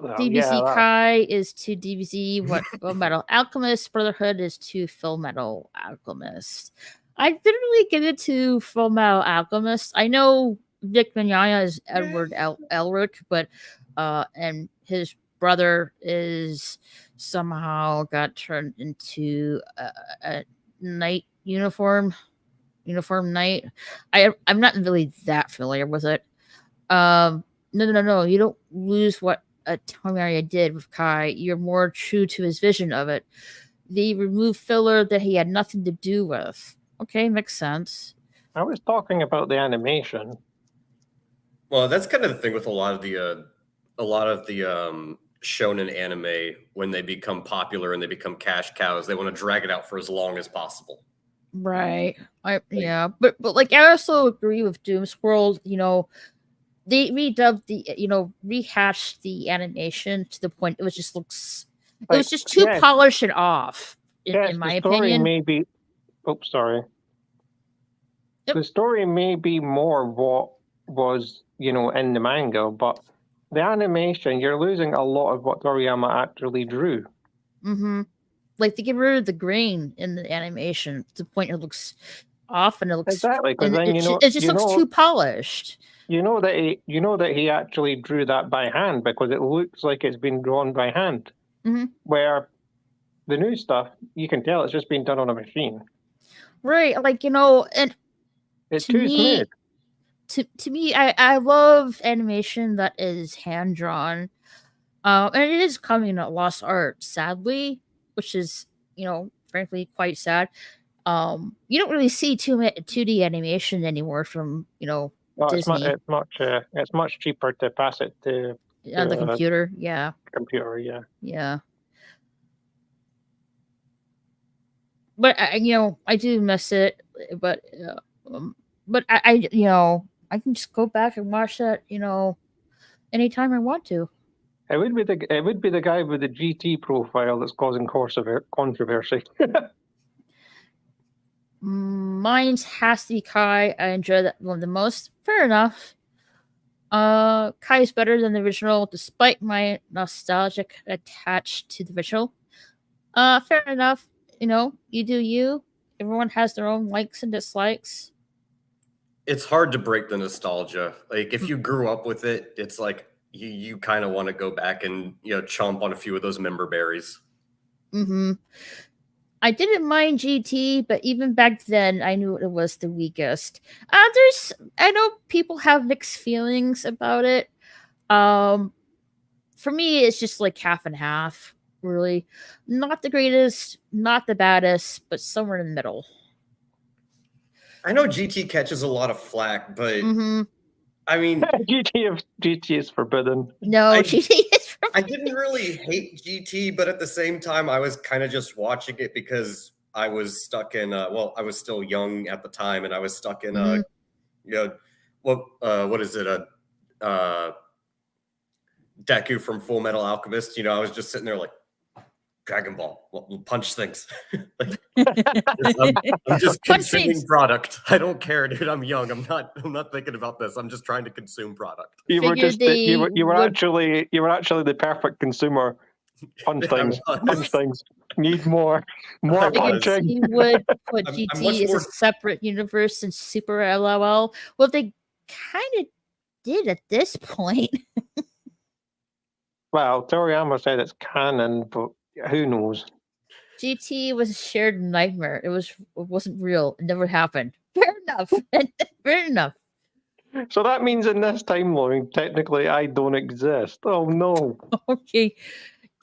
DBZ Kai is to DBZ what Full Metal Alchemist. Brotherhood is to Full Metal Alchemist. I didn't really get into Full Metal Alchemist. I know Vic Mignogna is Edward Elric, but and his brother is somehow got turned into a knight uniform knight. I'm not really that familiar with it. No. You don't lose what Toriyama did with Kai. You're more true to his vision of it. They removed filler that he had nothing to do with. Okay, makes sense. I was talking about the animation. Well, that's kind of the thing with a lot of the shonen anime. When they become popular and they become cash cows, they want to drag it out for as long as possible. Right. But like I also agree with Doomsworld. They rehashed the animation to the point it was just it was just too polished and off. In my opinion, sorry. Yep. The story may be more what was in the manga, but the animation, you're losing a lot of what Toriyama actually drew. Mm-hmm. Like they get rid of the grain in the animation to the point it looks off and it looks exactly because then it just looks too polished. You know that he actually drew that by hand because it looks like it's been drawn by hand. Mm-hmm. Where the new stuff, you can tell it's just been done on a machine. Right, like and It's to too me, smooth. to me, I love animation that is hand drawn. And it is coming at lost art, sadly, which is, frankly quite sad. You don't really see 2D animation anymore from, No, Disney it's much cheaper to pass it to on the computer. Yeah. computer. Yeah. Yeah. But I do miss it. But I can just go back and watch that, anytime I want to. It would be the guy with the GT profile that's causing controversy. Mine has to be Kai. I enjoy that one the most. Fair enough. Kai is better than the original, despite my nostalgic attached to the original. Fair enough. You do you. Everyone has their own likes and dislikes. It's hard to break the nostalgia. Like if you grew up with it, it's like you kind of want to go back and chomp on a few of those member berries. Mm-hmm. I didn't mind GT, but even back then, I knew it was the weakest. I know people have mixed feelings about it. For me, it's just like half and half. Really, not the greatest, not the baddest, but somewhere in the middle. I know GT catches a lot of flack, but I mean, GT is forbidden. No, GT is forbidden. I didn't really hate GT, but at the same time, I was kind of just watching it because I was stuck in. I was still young at the time, and I was stuck in what is it? Deku from Full Metal Alchemist. I was just sitting there like, Dragon Ball, we'll punch things. I'm just consuming product. I don't care, dude. I'm young. I'm not thinking about this. I'm just trying to consume product. You were actually the perfect consumer. Punch things. Need more punching. You would put GT as a separate universe in Super LOL. Well, they kind of did at this point. Well, Toriyama said it's canon, but who knows? GT was a shared nightmare. It wasn't real. It never happened. Fair enough. Fair enough. So that means in this timeline, technically, I don't exist. Oh no. Okay.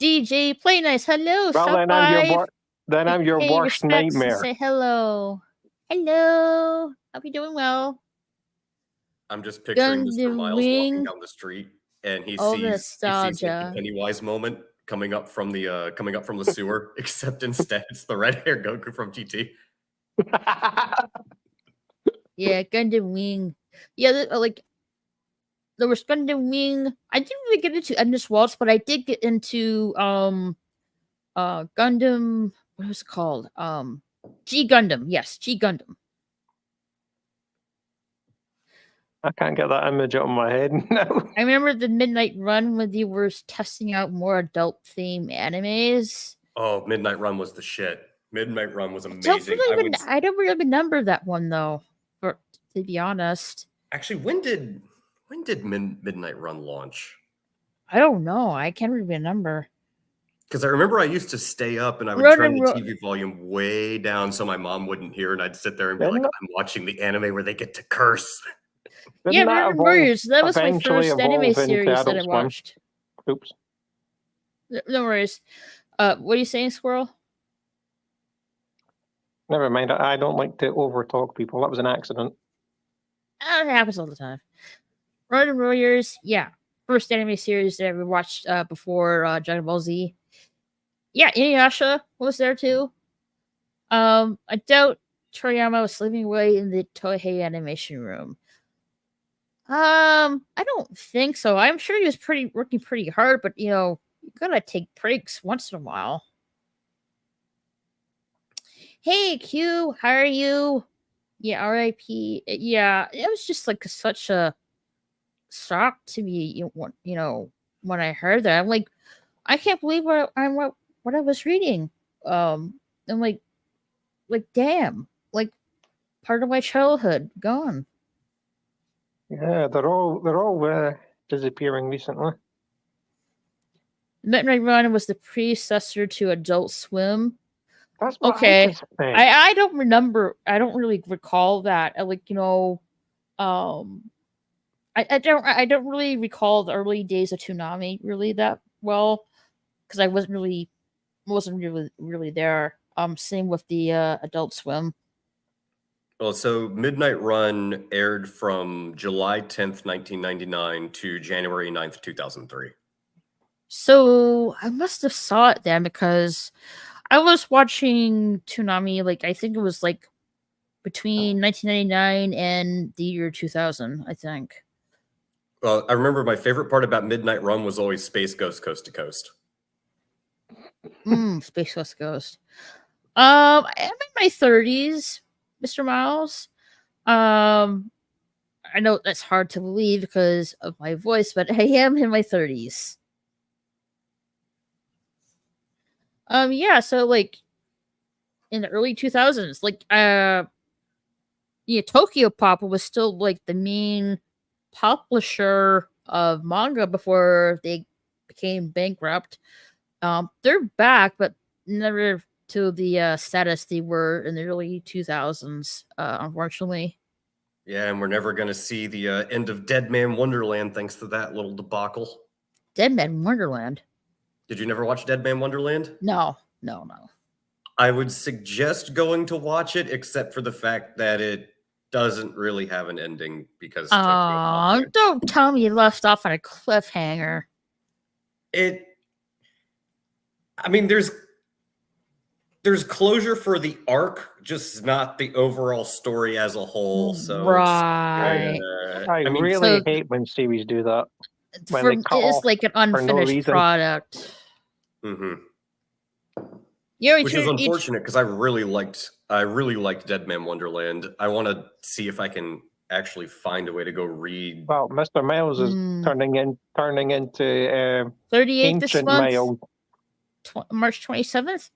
DJ, play nice. Hello. Well, then I'm your worst nightmare. Say hello. Hello. Hope you're doing well. I'm just picturing Mr. Miles walking down the street, and he sees like the Pennywise moment coming up from the sewer, except instead it's the red-haired Goku from GT. Yeah, Gundam Wing. Yeah, there was Gundam Wing. I didn't really get into Endless Waltz, but I did get into Gundam. What was it called? G Gundam. Yes, G Gundam. I can't get that image out of my head now. I remember the Midnight Run when they were testing out more adult theme animes. Oh, Midnight Run was the shit. Midnight Run was amazing. I don't really remember that one though, to be honest. Actually, when did Midnight Run launch? I don't know. I can't remember. Because I remember I used to stay up and I would turn the TV volume way down so my mom wouldn't hear, and I'd sit there and be like, I'm watching the anime where they get to curse. Yeah, Road Warriors. That was my first anime series that I watched. Oops. No worries. What are you saying, Squirrel? Never mind. I don't like to overtalk people. That was an accident. It happens all the time. Road Warriors, yeah. First anime series that I ever watched before Dragon Ball Z. Yeah, Inuyasha was there too. I doubt Toriyama was sleeping away in the Toei animation room. I don't think so. I'm sure he was working pretty hard, but you gotta take breaks once in a while. Hey Q, how are you? Yeah, R.I.P. Yeah, it was just like such a shock to me. When I heard that, I'm like, I can't believe what I was reading. I'm like, damn, like part of my childhood gone. Yeah, they're all disappearing recently. Midnight Run was the predecessor to Adult Swim. That's what okay. I don't remember. I don't really recall that. I don't really recall the early days of Toonami really that well because I wasn't really there. Same with the Adult Swim. Well, so Midnight Run aired from July 10th, 1999 to January 9th, 2003. So I must have saw it then because I was watching Toonami, I think it was between 1999 and the year 2000, I think. Well, I remember my favorite part about Midnight Run was always Space Ghost Coast to Coast. Space Ghost Ghost. I'm in my 30s, Mr. Miles. I know that's hard to believe because of my voice, but I am in my 30s. Yeah, so in the early 2000s, Tokyo Pop was still the main publisher of manga before they became bankrupt. They're back, but never to the status they were in the early 2000s, unfortunately. Yeah, and we're never going to see the end of Dead Man Wonderland thanks to that little debacle. Dead Man Wonderland? Did you never watch Dead Man Wonderland? No. I would suggest going to watch it, except for the fact that it doesn't really have an ending because... don't tell me you left off on a cliffhanger. I mean, there's closure for the arc, just not the overall story as a whole. So right. I really hate when series do that. When it's like an unfinished product. Mm-hmm. Which is unfortunate because I really liked Dead Man Wonderland. I want to see if I can actually find a way to go read. Well, Mr. Miles is turning into 38 this month. Miles. March 27th.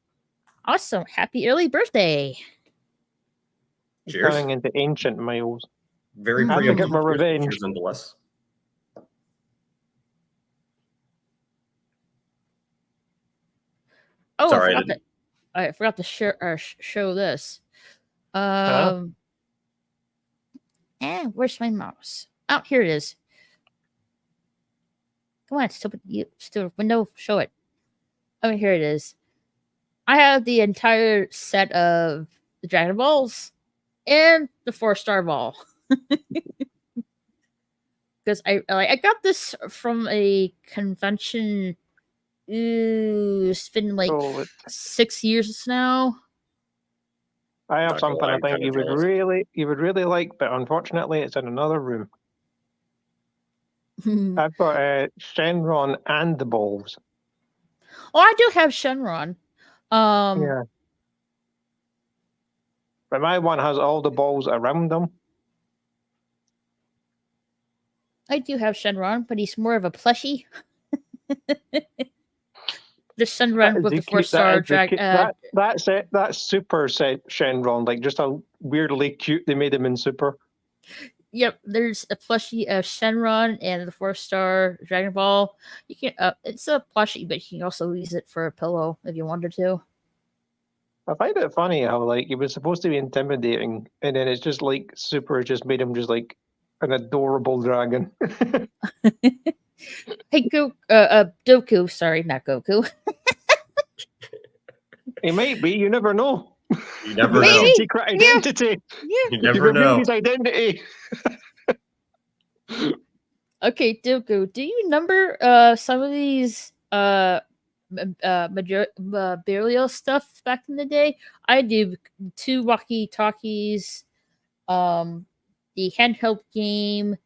Awesome! Happy early birthday! Cheers. Turning into ancient Miles. Very I have to get my revenge. Nonetheless. Oh, sorry, I forgot to show this. Where's my mouse? Oh, here it is. Come on, stupid window, show it. Oh, here it is. I have the entire set of the Dragon Balls and the 4-star ball. Because I got this from a convention. It's been 6 years now. I have something I think you would really like, but unfortunately it's in another room. I've got Shenron and the balls. Oh, I do have Shenron. Yeah. But my one has all the balls around them. I do have Shenron, but he's more of a plushie. The Shenron with the 4-star dragon. That's it. That's Super Shenron. Just how weirdly cute they made him in Super. Yep, there's a plushie of Shenron and the 4-star Dragon Ball. You can it's a plushie, but you can also use it for a pillow if you wanted to. I find it funny how he was supposed to be intimidating, and then it's just Super just made him just an adorable dragon. Hey, Doku. Sorry, not Goku. He might be. You never know. You never know. Secret identity. Yeah. You never know. His identity. Okay, Doku. Do you number some of these burial stuff back in the day? I do. 2 walkie-talkies, the handheld game,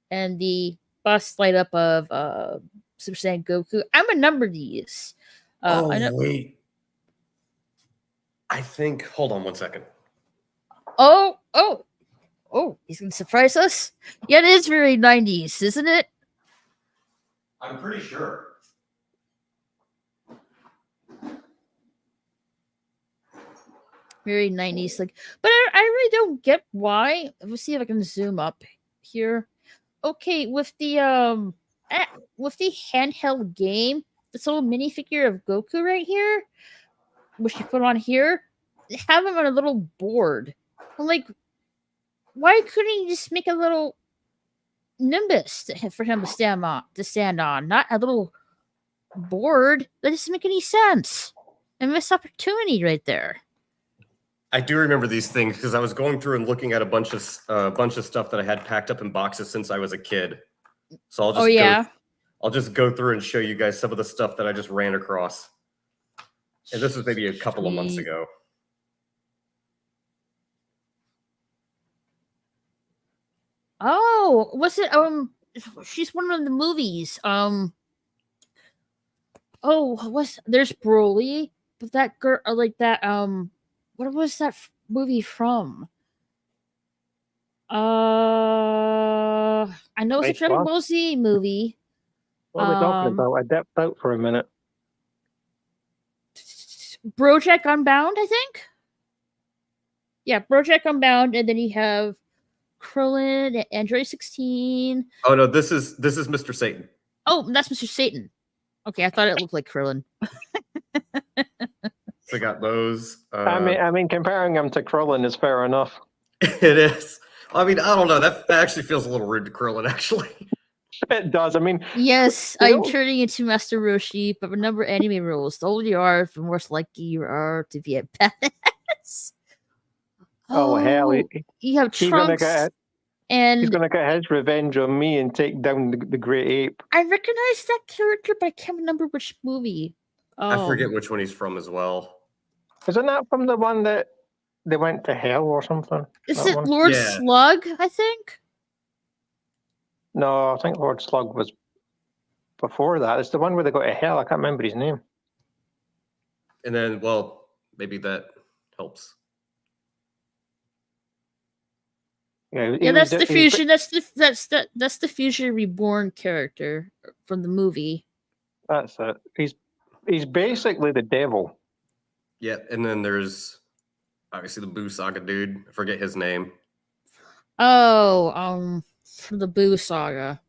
and the bust light up of Super Saiyan Goku. I'm gonna number these. Wait. I think. Hold on 1 second. Oh! He's gonna surprise us. Yeah, it is very 90s, isn't it? I'm pretty sure. Very 90s, but I really don't get why. Let's see if I can zoom up here. Okay, with the handheld game, this little minifigure of Goku right here, which you put on here, have him on a little board. I'm like, why couldn't he just make a little nimbus for him to stand on, not a little board? That doesn't make any sense. A missed opportunity right there. I do remember these things because I was going through and looking at a bunch of stuff that I had packed up in boxes since I was a kid. So I'll just go through and show you guys some of the stuff that I just ran across. And this was maybe a couple of months ago. Oh, was it? She's one of the movies. There's Broly, but that girl, like that. What was that movie from? I know it's a Dragon Ball Z movie. What are we talking about? I dipped out for a minute. BoJack Unbound, I think. Yeah, BoJack Unbound, and then you have Krillin, Android 16. Oh no, this is Mr. Satan. Oh, that's Mr. Satan. Okay, I thought it looked like Krillin. So I got those. I mean, comparing him to Krillin is fair enough. It is. I mean, I don't know. That actually feels a little rude to Krillin, actually. It does. I mean, yes, I'm turning into Master Roshi, but remember anime rules. The older you are, the more likely you are to be a badass. Oh hell! You have Trunks, and he's gonna get his revenge on me and take down the Great Ape. I recognize that character, but I can't remember which movie. I forget which one he's from as well. Isn't that from the one that they went to hell or something? Is it Lord Slug? I think. No, I think Lord Slug was before that. It's the one where they go to hell. I can't remember his name. And then, well, maybe that helps. Yeah, that's the fusion. That's the fusion reborn character from the movie. That's it. He's basically the devil. Yeah, and then there's obviously the Boo Saga dude. I forget his name. Oh, from the Boo Saga.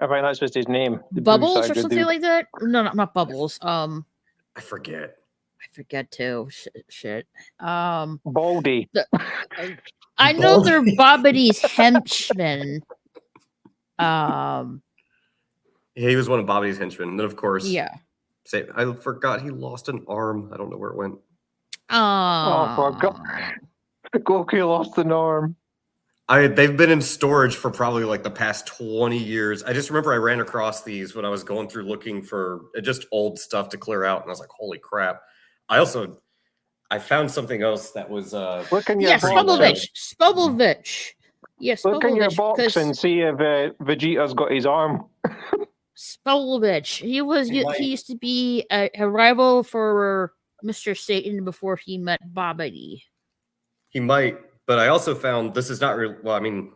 I think that's just his name. Bubbles or something like that? No, not Bubbles. I forget. I forget too. Shit. Baldy. I know they're Bobbity's henchmen. He was one of Bobbity's henchmen. And then, of course, I forgot he lost an arm. I don't know where it went. Oh, for God. Goku lost an arm. They've been in storage for probably like the past 20 years. I just remember I ran across these when I was going through looking for just old stuff to clear out. And I was like, holy crap. I found something else that was look in your Spopovich. Yes, look in your box and see if Vegeta's got his arm. Spopovich. He used to be a rival for Mr. Satan before he met Bobbity. He might, but I also found this is not real. Well, I mean,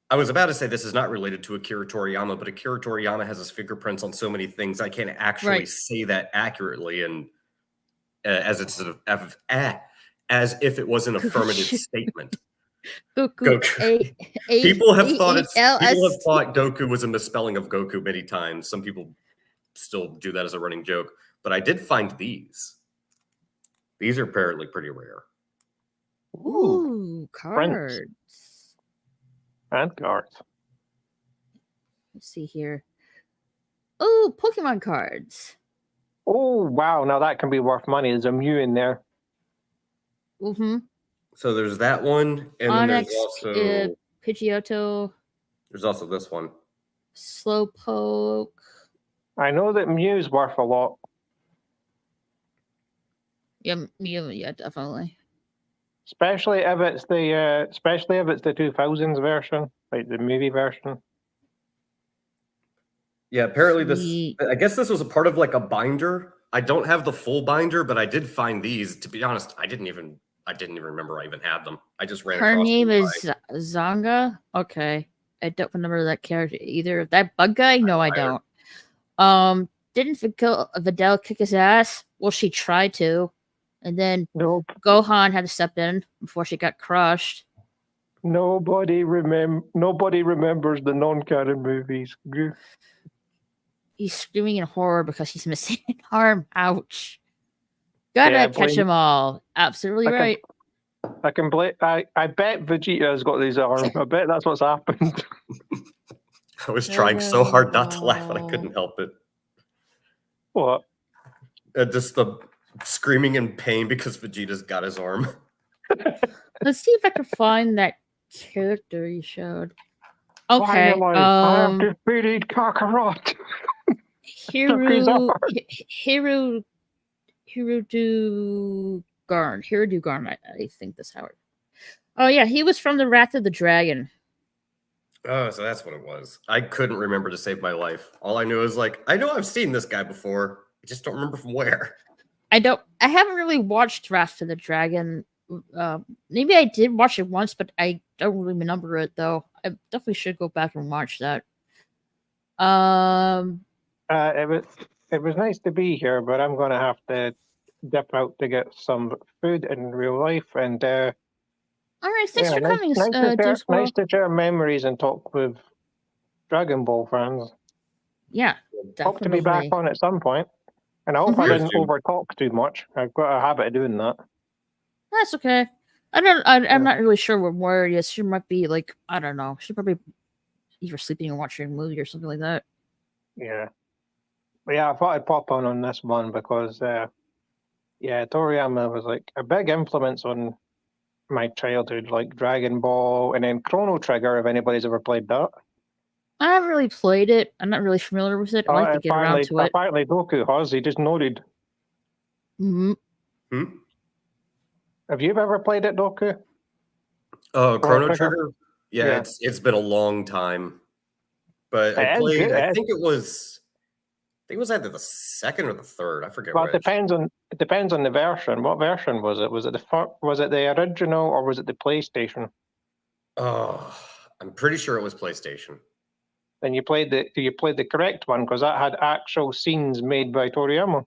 I was about to say this is not related to Akira Toriyama, but Akira Toriyama has his fingerprints on so many things I can't actually say that accurately, and as if it was an affirmative statement. Goku. People have thought Goku was a misspelling of Goku many times. Some people still do that as a running joke, but I did find these. These are apparently pretty rare. Ooh, cards. And cards. Let's see here. Oh, Pokemon cards. Oh, wow. Now that can be worth money. There's a Mew in there. Mm-hmm. So there's that one. And Onyx, then there's also Pidgeotto. There's also this one. Slowpoke. I know that Mew's worth a lot. Yeah, Mew, yeah, definitely. Especially if it's the 2000s version, like the movie version. Yeah, apparently I guess this was a part of like a binder. I don't have the full binder, but I did find these. To be honest, I didn't even remember I even had them. I just ran across them. Her name is Zonga. Okay. I don't remember that character either. That bug guy? No, I don't. Didn't Videl kick his ass? Well, she tried to. And then Gohan had to step in before she got crushed. Nobody remembers the non-canon movies. He's screaming in horror because he's missing an arm. Ouch. Gotta catch them all. Absolutely right. I bet Vegeta's got these arms. I bet that's what's happened. I was trying so hard not to laugh, but I couldn't help it. What? Just the screaming in pain because Vegeta's got his arm. Let's see if I can find that character you showed. Okay. I have defeated Kakarot. Hirudugarn, I think that's how it. Oh yeah, he was from the Wrath of the Dragon. Oh, so that's what it was. I couldn't remember to save my life. All I knew is I know I've seen this guy before. I just don't remember from where. I haven't really watched Wrath of the Dragon. Maybe I did watch it once, but I don't really remember it though. I definitely should go back and watch that. It was nice to be here, but I'm gonna have to dip out to get some food in real life. And all right, thanks for coming. Nice to share memories and talk with Dragon Ball fans. Yeah, definitely. Hope to be back on at some point. And I hope I didn't overtalk too much. I've got a habit of doing that. That's okay. I'm not really sure where it is. She might be I don't know. She probably either sleeping or watching a movie or something like that. Yeah. But yeah, I thought I'd pop on this one because Toriyama was a big influence on my childhood, like Dragon Ball and then Chrono Trigger, if anybody's ever played that. I haven't really played it. I'm not really familiar with it. I like to get around to it. Apparently Doku has. He just nodded. Mm-hmm. Have you ever played it, Doku? Oh, Chrono Trigger? Yeah, it's been a long time. But I played, I think it was either the second or the third. I forget. Well, it depends on the version. What version was it? Was it the original or was it the PlayStation? Oh, I'm pretty sure it was PlayStation. Then you played the correct one because that had actual scenes made by Toriyama.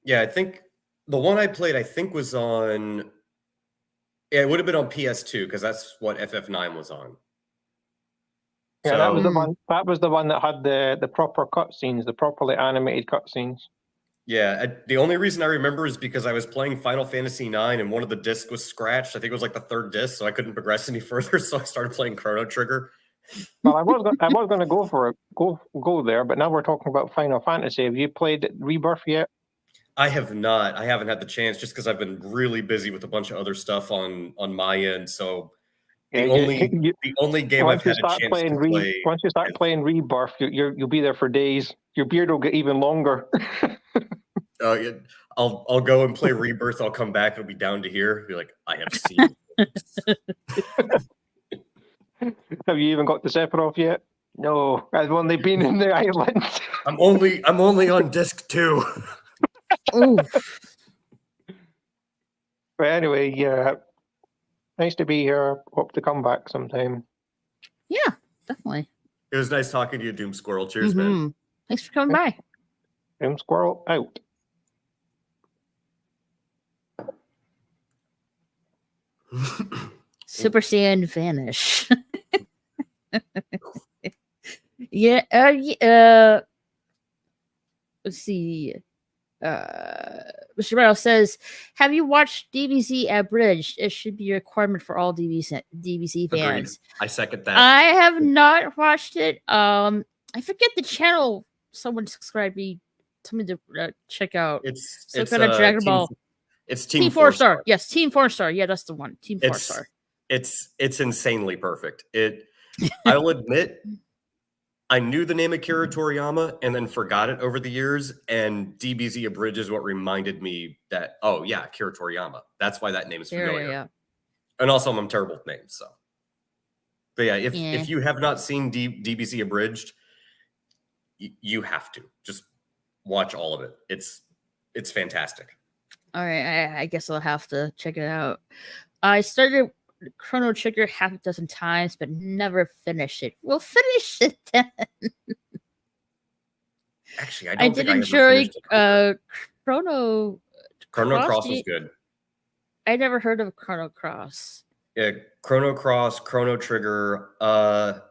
Yeah, I think the one I played, was on. Yeah, it would have been on PS2 because that's what FF9 was on. Yeah, that was the one. That was the one that had the proper cutscenes, the properly animated cutscenes. Yeah, the only reason I remember is because I was playing Final Fantasy IX and one of the discs was scratched. I think it was the third disc, so I couldn't progress any further. So I started playing Chrono Trigger. Well, I was going to go for it, go there, but now we're talking about Final Fantasy. Have you played Rebirth yet? I have not. I haven't had the chance just because I've been really busy with a bunch of other stuff on my end. So the only game I've had a chance to play. Once you start playing Rebirth, you'll be there for days. Your beard will get even longer. Yeah, I'll go and play Rebirth. I'll come back. It'll be down to here. Be like, I have seen this. Have you even got the Sephiroth yet? No, I've only been in the island. I'm only on disc 2. But anyway, nice to be here. Hope to come back sometime. Yeah, definitely. It was nice talking to you, Doom Squirrel. Cheers, man. Thanks for coming by. Doom Squirrel out. Super Saiyan vanish. Yeah. Let's see. Mr. Barrow says, "Have you watched DBZ Abridged? It should be a requirement for all DBZ fans." Agreed. I second that. I have not watched it. I forget the channel. Someone subscribed me. Tell me to check out. It's Dragon Ball. It's Team 4 Star. Yes, Team 4 Star. Yeah, that's the one. Team 4 Star. It's insanely perfect. I'll admit, I knew the name Akira Toriyama and then forgot it over the years. And DBZ Abridged is what reminded me that, oh yeah, Akira Toriyama. That's why that name is familiar. Yeah. And also, I'm terrible with names. So, but yeah, if you have not seen DBZ Abridged, you have to just watch all of it. It's fantastic. All right, I guess I'll have to check it out. I started Chrono Trigger half a dozen times, but never finished it. We'll finish it then. Actually, I did enjoy Chrono Cross was good. I never heard of Chrono Cross. Yeah, Chrono Cross, Chrono Trigger. Oh,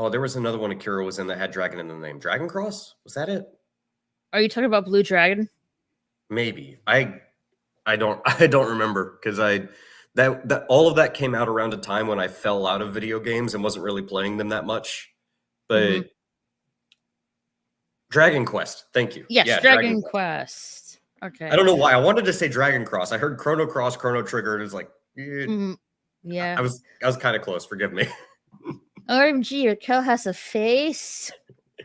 there was another one Akira was in that had dragon in the name. Dragon Cross? Was that it? Are you talking about Blue Dragon? Maybe. I don't remember, because that all of that came out around a time when I fell out of video games and wasn't really playing them that much. But Dragon Quest, thank you. Yes, yeah, Dragon Quest. Okay. I don't know why I wanted to say Dragon Cross. I heard Chrono Cross, Chrono Trigger, and it was like, yeah. I was kind of close. Forgive me. OMG, your cow has a face.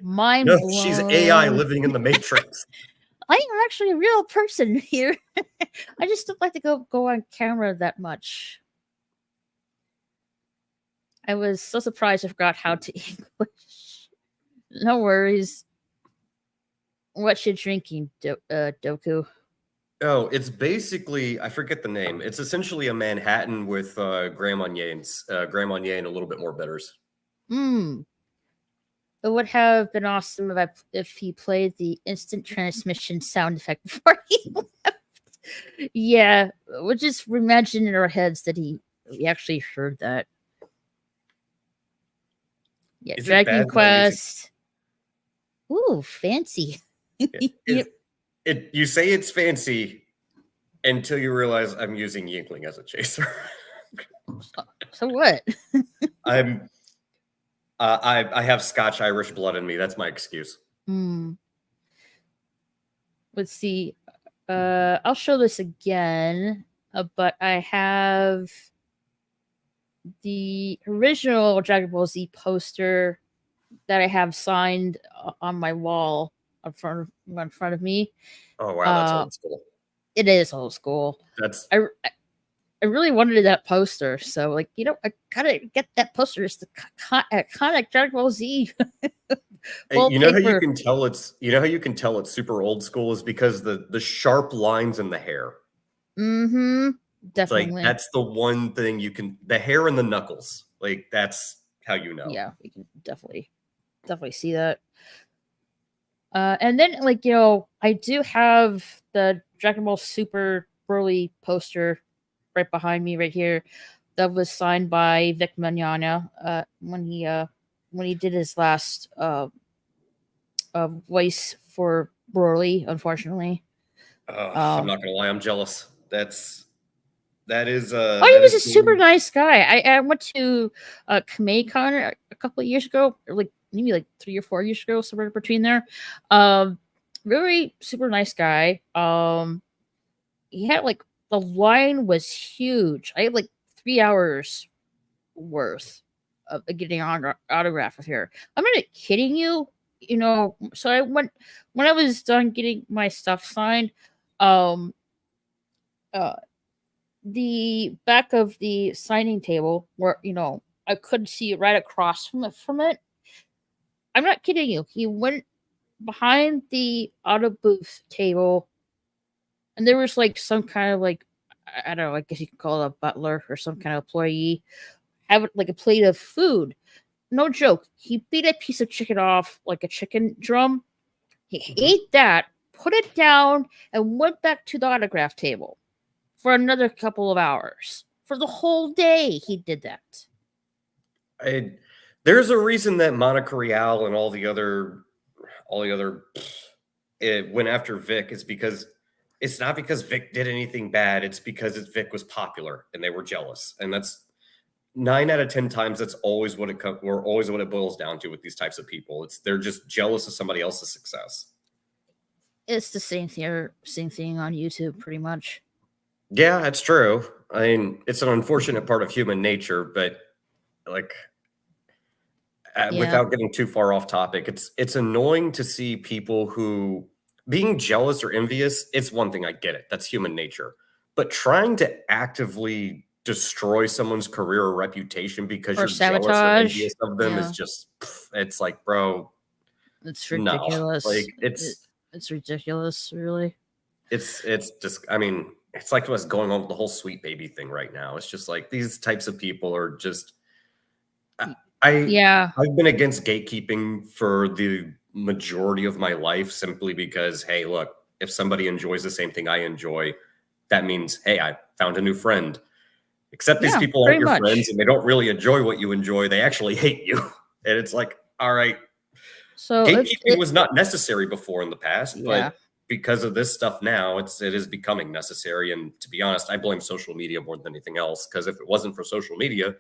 Mind blown. She's AI living in the Matrix. I am actually a real person here. I just don't like to go on camera that much. I was so surprised I forgot how to English. No worries. What you drinking, Doku? Oh, it's basically, I forget the name. It's essentially a Manhattan with Grand Marnier and a little bit more bitters. It would have been awesome if he played the instant transmission sound effect before he left. Yeah, we're just imagining in our heads that we actually heard that. Yeah, Dragon Quest. Ooh, fancy. You say it's fancy until you realize I'm using Yinkling as a chaser. So what? I have Scotch Irish blood in me. That's my excuse. Let's see. I'll show this again, but I have the original Dragon Ball Z poster that I have signed on my wall in front of me. Oh wow, that's old school. It is old school. I really wanted that poster, so I gotta get that poster. It's the iconic Dragon Ball Z. You know how you can tell it's super old school is because the sharp lines in the hair. Definitely. Like that's the one thing the hair and the knuckles. Like that's how you know. Yeah, we can definitely see that. And then I do have the Dragon Ball Super Broly poster right behind me right here that was signed by Vic Mignogna when he did his last voice for Broly, unfortunately. I'm not gonna lie, I'm jealous. That is he was a super nice guy. I went to KameiCon a couple of years ago, or maybe 3 or 4 years ago, somewhere between there. Really super nice guy. He had the line was huge. I had 3 hours worth of getting an autograph with her. I'm not kidding you. So I went when I was done getting my stuff signed. The back of the signing table where I could see right across from it. I'm not kidding you. He went behind the auto booth table, and there was some kind of I don't know, I guess you could call it a butler or some kind of employee, have a plate of food. No joke. He beat a piece of chicken off like a chicken drum. He ate that, put it down, and went back to the autograph table for another couple of hours. For the whole day, he did that. There's a reason that Monica Rial and all the other it went after Vic. Is because it's not because Vic did anything bad. It's because Vic was popular and they were jealous. And that's 9 out of 10 times. That's always what it boils down to with these types of people. They're just jealous of somebody else's success. It's the same thing on YouTube, pretty much. Yeah, that's true. I mean, it's an unfortunate part of human nature, but without getting too far off topic, it's annoying to see people who being jealous or envious. It's one thing, I get it. That's human nature. But trying to actively destroy someone's career or reputation because you're jealous or envious of them is just, it's bro. It's ridiculous. No. It's ridiculous, really. It's just, I mean, it's what's going on with the whole Sweet Baby thing right now. It's just these types of people are just, I've been against gatekeeping for the majority of my life simply because, hey, look, if somebody enjoys the same thing I enjoy, that means, hey, I found a new friend. Except these people aren't your friends and they don't really enjoy what you enjoy. They actually hate you. And it's all right. So gatekeeping was not necessary before in the past, but because of this stuff now, it is becoming necessary. And to be honest, I blame social media more than anything else, because if it wasn't for social media,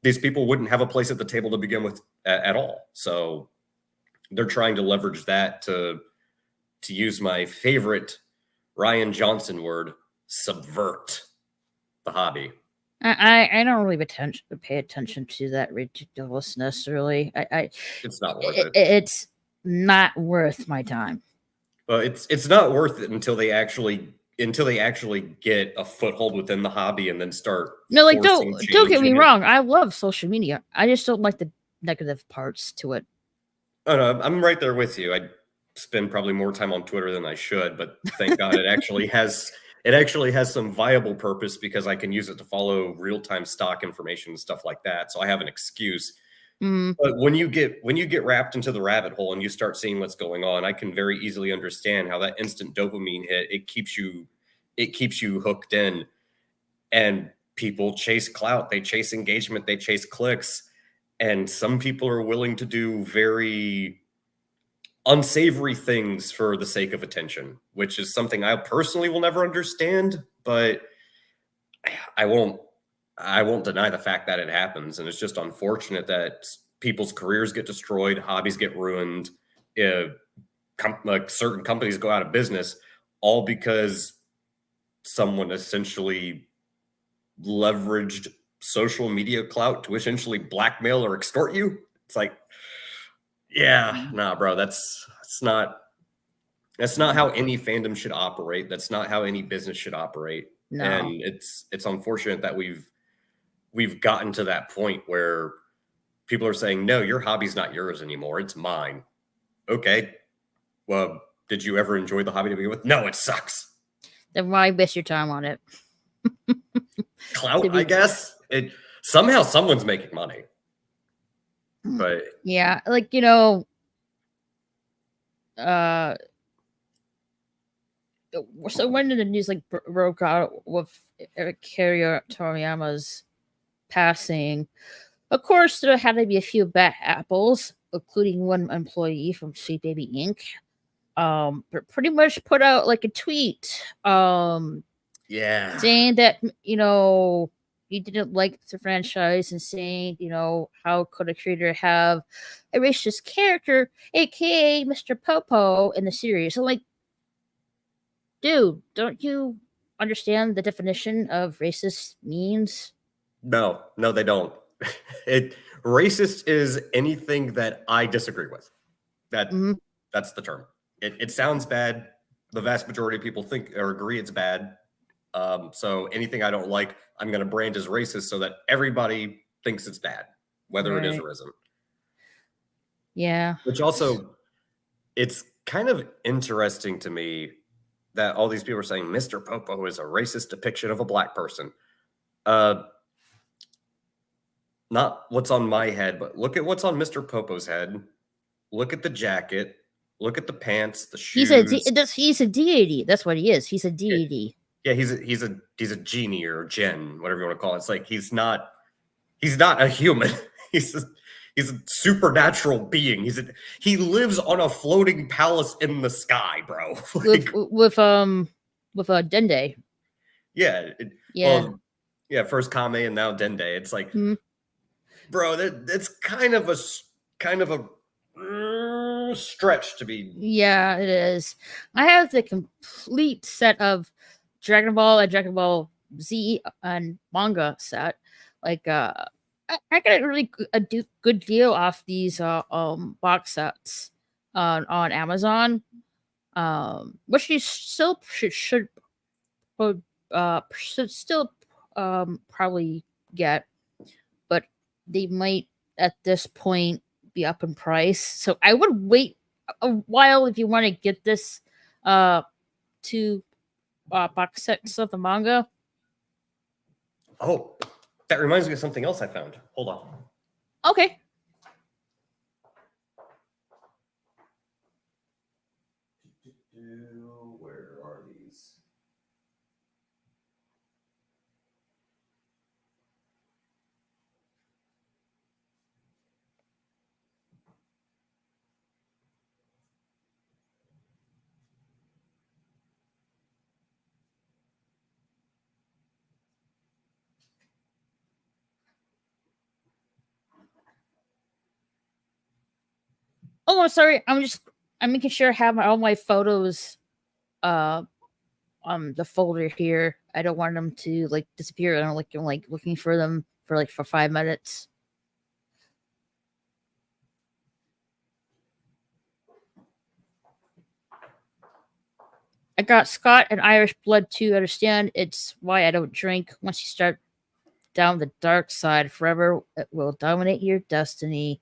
these people wouldn't have a place at the table to begin with at all. So they're trying to leverage that to use my favorite Ryan Johnson word, subvert the hobby. I don't really pay attention to that ridiculousness, really. It's not worth it. It's not worth my time. Well, it's not worth it until they actually get a foothold within the hobby and then start. No, like don't get me wrong. I love social media. I just don't like the negative parts to it. Oh no, I'm right there with you. I spend probably more time on Twitter than I should, but thank God it actually has some viable purpose, because I can use it to follow real-time stock information and stuff like that. So I have an excuse. But when you get wrapped into the rabbit hole and you start seeing what's going on, I can very easily understand how that instant dopamine hit, it keeps you hooked in. And people chase clout, they chase engagement, they chase clicks, and some people are willing to do very unsavory things for the sake of attention, which is something I personally will never understand, but I won't deny the fact that it happens. And it's just unfortunate that people's careers get destroyed, hobbies get ruined, certain companies go out of business, all because someone essentially leveraged social media clout to essentially blackmail or extort you. It's like, yeah, nah, bro, that's not how any fandom should operate. That's not how any business should operate. No. And it's unfortunate that we've gotten to that point where people are saying, no, your hobby's not yours anymore, it's mine. Okay, well, did you ever enjoy the hobby to begin with? No, it sucks. Then why waste your time on it? Clout, I guess. Somehow someone's making money. But yeah, like, so when the news broke out with Akira Toriyama's passing, of course there had to be a few bad apples, including one employee from Sweet Baby Inc. But pretty much put out a tweet, saying that he didn't like the franchise, and saying, how could a creator have a racist character, aka Mr. Popo, in the series? So dude, don't you understand the definition of racist means? No, they don't. Racist is anything that I disagree with. That's the term. It sounds bad. The vast majority of people think or agree it's bad. So anything I don't like, I'm going to brand as racist so that everybody thinks it's bad, whether it is or isn't. Yeah. Which also, it's kind of interesting to me that all these people are saying Mr. Popo is a racist depiction of a black person. Not what's on my head, but look at what's on Mr. Popo's head. Look at the jacket. Look at the pants, the shoes. He's a deity. That's what he is. He's a deity. Yeah, he's a genie or Gen, whatever you want to call it. It's like he's not a human. He's a supernatural being. He lives on a floating palace in the sky, bro. with Dende. Yeah. Well, yeah. First Kame and now Dende. It's like, bro, it's kind of a stretch to be. Yeah, it is. I have the complete set of Dragon Ball and Dragon Ball Z and manga set. I got a really good deal off these box sets on Amazon, which you still should still probably get, but they might at this point be up in price. So I would wait a while if you want to get this two box sets of the manga. Oh, that reminds me of something else I found. Hold on. Okay. Where are these? I'm sorry. I'm making sure I have all my photos on the folder here. I don't want them to like disappear. I don't like looking for them for 5 minutes. I got Scott and Irish blood too. I understand it's why I don't drink. Once you start down the dark side, forever it will dominate your destiny.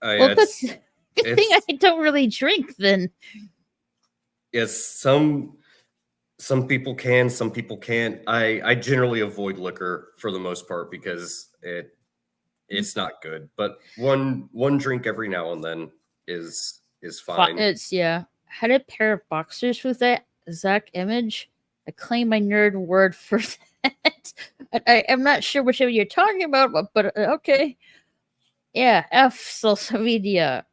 Well, good thing I don't really drink then. Yes, some people can, some people can't. I generally avoid liquor for the most part because it's not good. But one drink every now and then is fine. I had a pair of boxers with that exact image. I claim my nerd word for that. I'm not sure which one you're talking about, but okay. Yeah, F social media.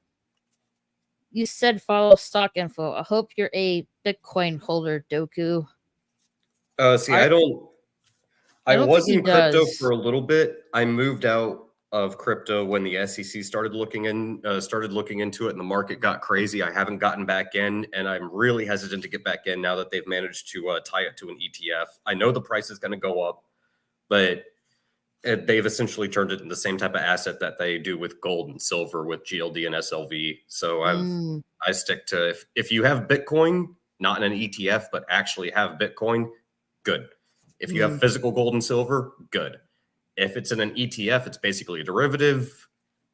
You said follow stock info. I hope you're a Bitcoin holder, Doku. See, I was in crypto for a little bit. I moved out of crypto when the SEC started looking into it, and the market got crazy. I haven't gotten back in, and I'm really hesitant to get back in now that they've managed to tie it to an ETF. I know the price is going to go up, but they've essentially turned it into the same type of asset that they do with gold and silver with GLD and SLV. So I stick to if you have Bitcoin, not in an ETF, but actually have Bitcoin, good. If you have physical gold and silver, good. If it's in an ETF, it's basically a derivative.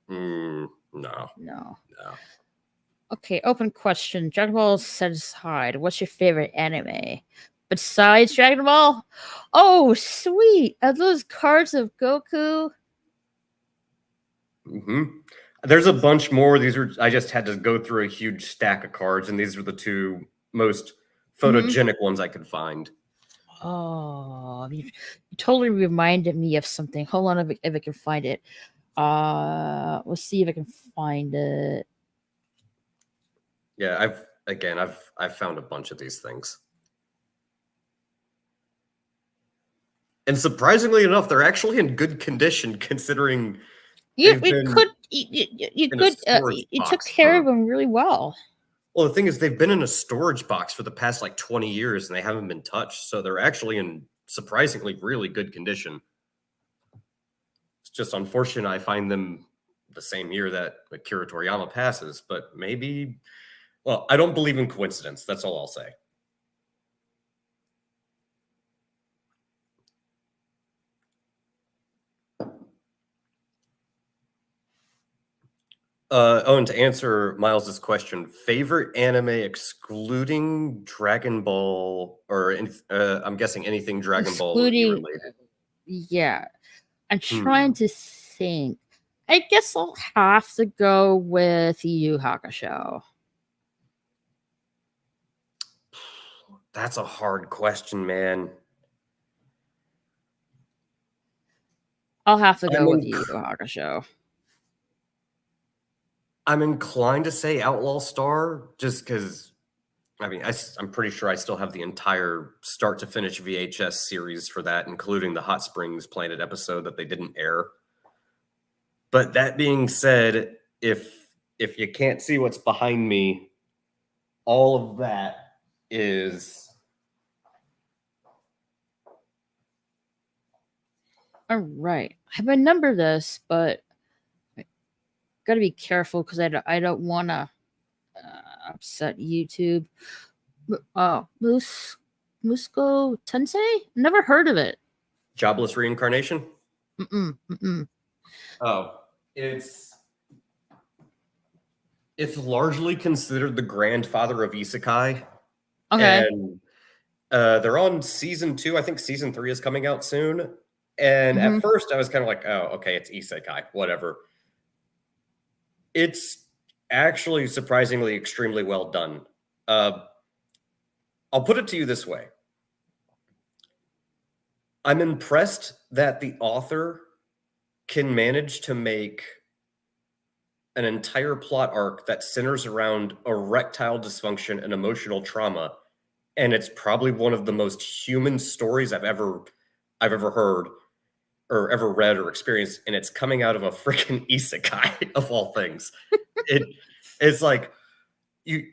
No. Okay, open question. Dragon Ball Satisfied. What's your favorite anime? Besides Dragon Ball? Oh, sweet. Are those cards of Goku? There's a bunch more. I just had to go through a huge stack of cards, and these are the two most photogenic ones I could find. Oh, you totally reminded me of something. Hold on if I can find it. Let's see if I can find it. Yeah, I've found a bunch of these things. And surprisingly enough, they're actually in good condition considering you took care of them really well. Well, the thing is, they've been in a storage box for the past 20 years, and they haven't been touched. So they're actually in surprisingly really good condition. It's just unfortunate I find them the same year that Akira Toriyama passes. But maybe, well, I don't believe in coincidence. That's all I'll say. And to answer Miles's question, favorite anime excluding Dragon Ball, or I'm guessing anything Dragon Ball related. Yeah, I'm trying to think. I guess I'll have to go with Yu Yu Hakusho. That's a hard question, man. I'll have to go with Yu Yu Hakusho. I'm inclined to say Outlaw Star, just because, I mean, I'm pretty sure I still have the entire start to finish VHS series for that, including the Hot Springs Planet episode that they didn't air. But that being said, if you can't see what's behind me, all of that is... All right. I have a number this, but got to be careful because I don't want to upset YouTube. Musco Tensei? Never heard of it. Jobless Reincarnation? Oh, it's largely considered the grandfather of isekai. Okay. And they're on season 2. I think season 3 is coming out soon. And at first I was kind of like, oh, okay, it's isekai, whatever. It's actually surprisingly extremely well done. I'll put it to you this way. I'm impressed that the author can manage to make an entire plot arc that centers around erectile dysfunction and emotional trauma. And it's probably one of the most human stories I've ever heard or ever read or experienced, and it's coming out of a freaking isekai of all things. It's like you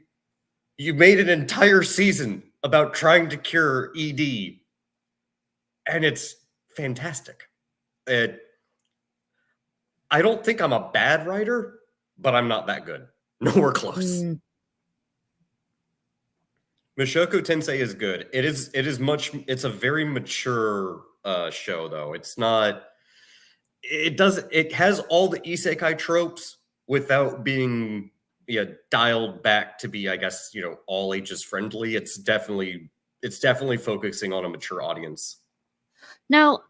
made an entire season about trying to cure ED, and it's fantastic. I don't think I'm a bad writer, but I'm not that good. Nowhere close. Mushoku Tensei is good. It's a very mature show, though. It's not. It has all the isekai tropes without being dialed back to be, I guess, all ages friendly. It's definitely focusing on a mature audience. Now,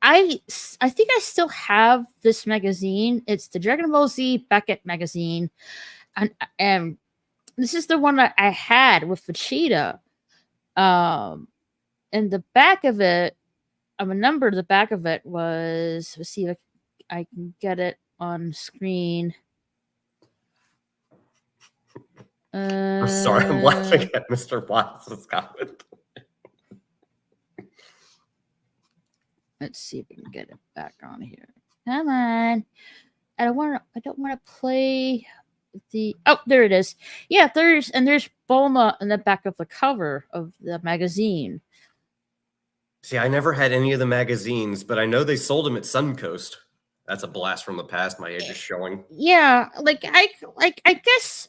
I think I still have this magazine. It's the Dragon Ball Z Beckett magazine, and this is the one that I had with Vegeta. And the back of it, a number. The back of it was. Let's see if I can get it on screen. I'm sorry, I'm laughing at Mr. Black's comment. Let's see if we can get it back on here. Come on. I don't want to play the. Oh, there it is. Yeah, there's Bulma in the back of the cover of the magazine. See, I never had any of the magazines, but I know they sold them at Suncoast. That's a blast from the past. My age is showing. Yeah, I guess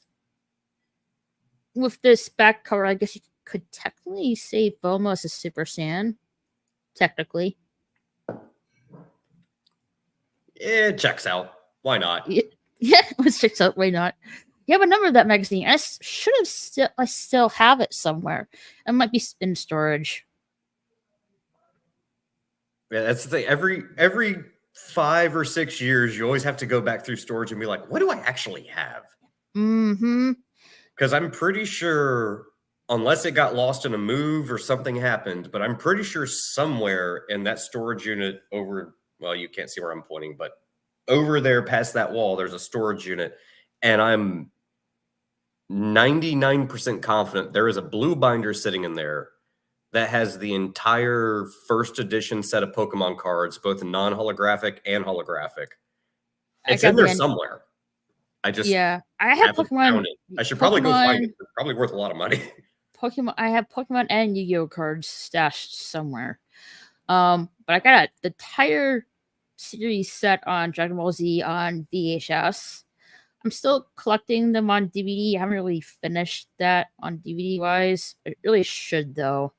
with this back cover, I guess you could technically say Bulma is a Super Saiyan. Technically. It checks out. Why not? Yeah, it checks out. Why not? You have a number of that magazine. I still have it somewhere. It might be in storage. Yeah, that's the thing. Every 5 or 6 years, you always have to go back through storage and be like, what do I actually have? Mm-hmm. Because I'm pretty sure, unless it got lost in a move or something happened, but I'm pretty sure somewhere in that storage unit over, well, you can't see where I'm pointing, but over there past that wall, there's a storage unit. And I'm 99% confident there is a blue binder sitting in there that has the entire first edition set of Pokemon cards, both non-holographic and holographic. It's in there somewhere. I have Pokemon. I should probably go find it. It's probably worth a lot of money. I have Pokemon and Yu-Gi-Oh cards stashed somewhere. But I got the entire series set on Dragon Ball Z on VHS. I'm still collecting them on DVD. I haven't really finished that on DVD wise. I really should though.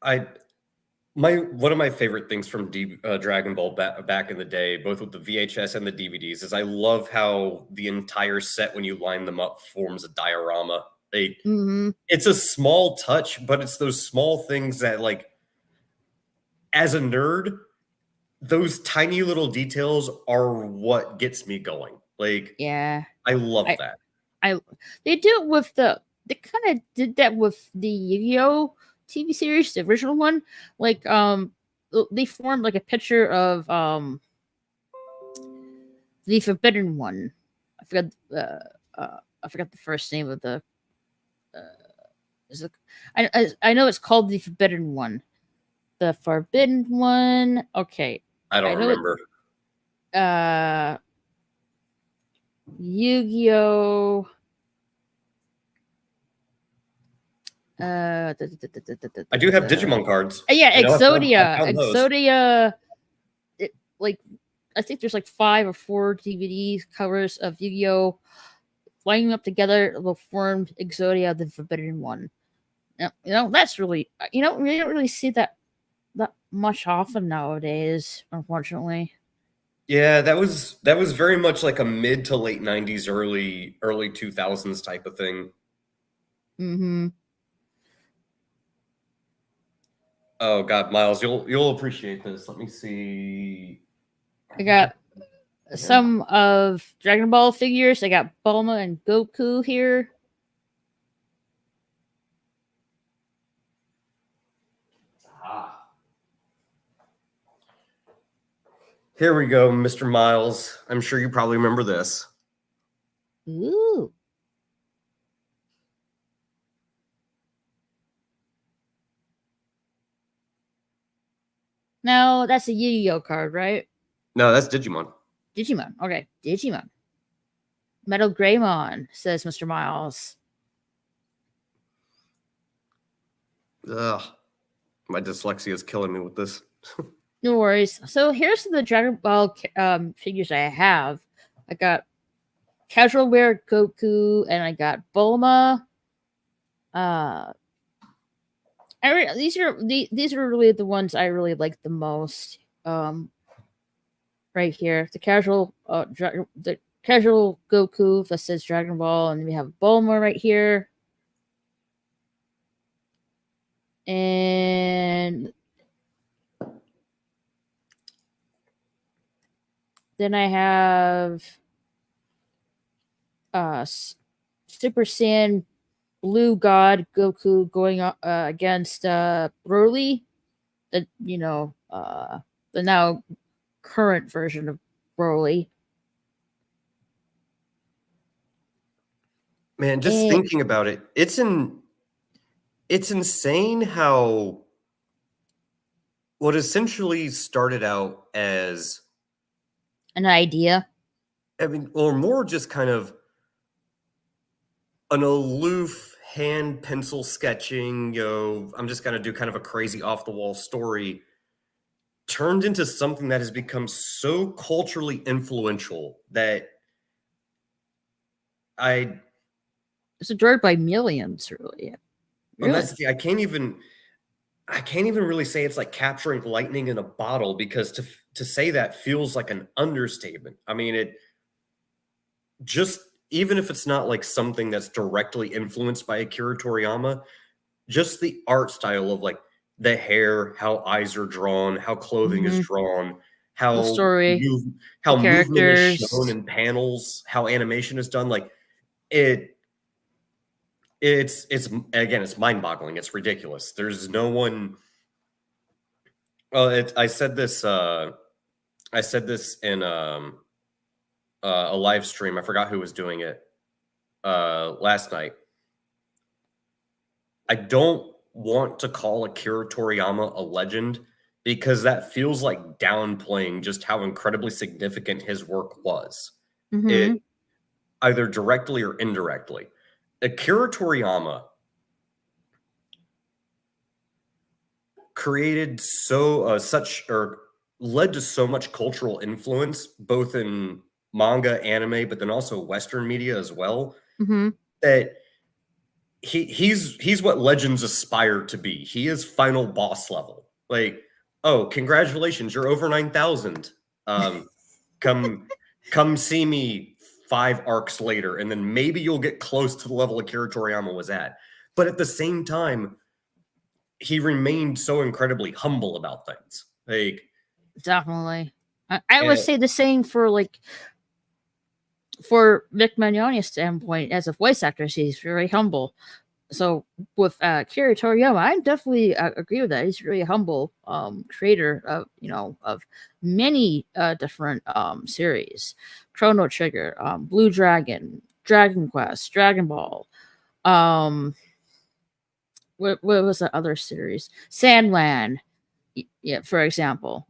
One of my favorite things from Dragon Ball back in the day, both with the VHS and the DVDs, is I love how the entire set, when you line them up, forms a diorama. It's a small touch, but it's those small things that, like, as a nerd, those tiny little details are what gets me going. Like, yeah, I love that. They kind of did that with the Yu-Gi-Oh TV series, the original one. Like, they formed like a picture of the Forbidden One. I forgot the first name of the. I know it's called the Forbidden One. The Forbidden One. Okay. I don't remember. Yu-Gi-Oh. I do have Digimon cards. Yeah, Exodia. I think there's like 5 or 4 DVD covers of Yu-Gi-Oh. Lining up together will form Exodia, the Forbidden One. That's really, we don't really see that much often nowadays, unfortunately. Yeah, that was very much like a mid to late 90s, early 2000s type of thing. Mm-hmm. Oh God, Miles, you'll appreciate this. Let me see. I got some of Dragon Ball figures. I got Bulma and Goku here. Here we go, Mr. Miles. I'm sure you probably remember this. Ooh. No, that's a Yu-Gi-Oh card, right? No, that's Digimon. Digimon. Okay, Digimon. Metal Greymon, says Mr. Miles. Ugh. My dyslexia is killing me with this. No worries. So here's the Dragon Ball figures I have. I got Casual Wear Goku, and I got Bulma. These are really the ones I really like the most. Right here, the casual Goku that says Dragon Ball, and we have Bulma right here, and then I have Super Saiyan Blue God Goku going against Broly, the now current version of Broly. Man, just thinking about it, it's insane how what essentially started out as an idea. I mean, or more just kind of an aloof hand pencil sketching, I'm just going to do kind of a crazy off the wall story, turned into something that has become so culturally influential that it's adored by millions, really. And that's I can't even really say it's like capturing lightning in a bottle, because to say that feels like an understatement. I mean, it just, even if it's not like something that's directly influenced by Akira Toriyama, just the art style of like the hair, how eyes are drawn, how clothing is drawn, how the story, how movement is shown in panels, how animation is done, like it's again, it's mind-boggling. It's ridiculous. There's no one. Well, I said this in a live stream. I forgot who was doing it last night. I don't want to call Akira Toriyama a legend, because that feels like downplaying just how incredibly significant his work was. It, either directly or indirectly. Akira Toriyama created led to so much cultural influence, both in manga, anime, but then also Western media as well, that he's what legends aspire to be. He is final boss level. Like, oh, congratulations, you're over 9,000. Come see me 5 arcs later, and then maybe you'll get close to the level Akira Toriyama was at. But at the same time, he remained so incredibly humble about things. Like, definitely. I would say the same for Vic Mignogna's standpoint as a voice actor. He's very humble. So with Akira Toriyama, I definitely agree with that. He's really humble creator of many different series: Chrono Trigger, Blue Dragon, Dragon Quest, Dragon Ball. What was the other series? Sandland, yeah, for example.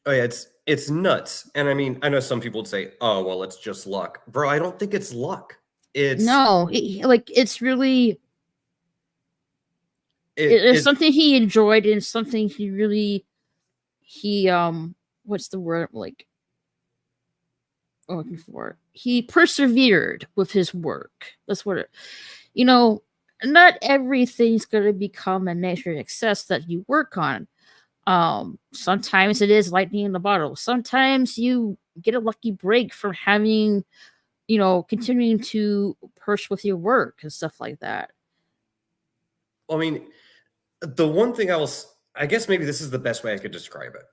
Oh yeah, it's nuts. And I mean, I know some people would say, "Oh, well, it's just luck." Bro, I don't think it's luck. It's really it's something he enjoyed, and something he really what's the word I'm looking for? He persevered with his work. That's what not everything's gonna become a major success that you work on. Sometimes it is lightning in the bottle. Sometimes you get a lucky break from having continuing to push with your work and stuff like that. I mean, the one thing I guess maybe this is the best way I could describe it.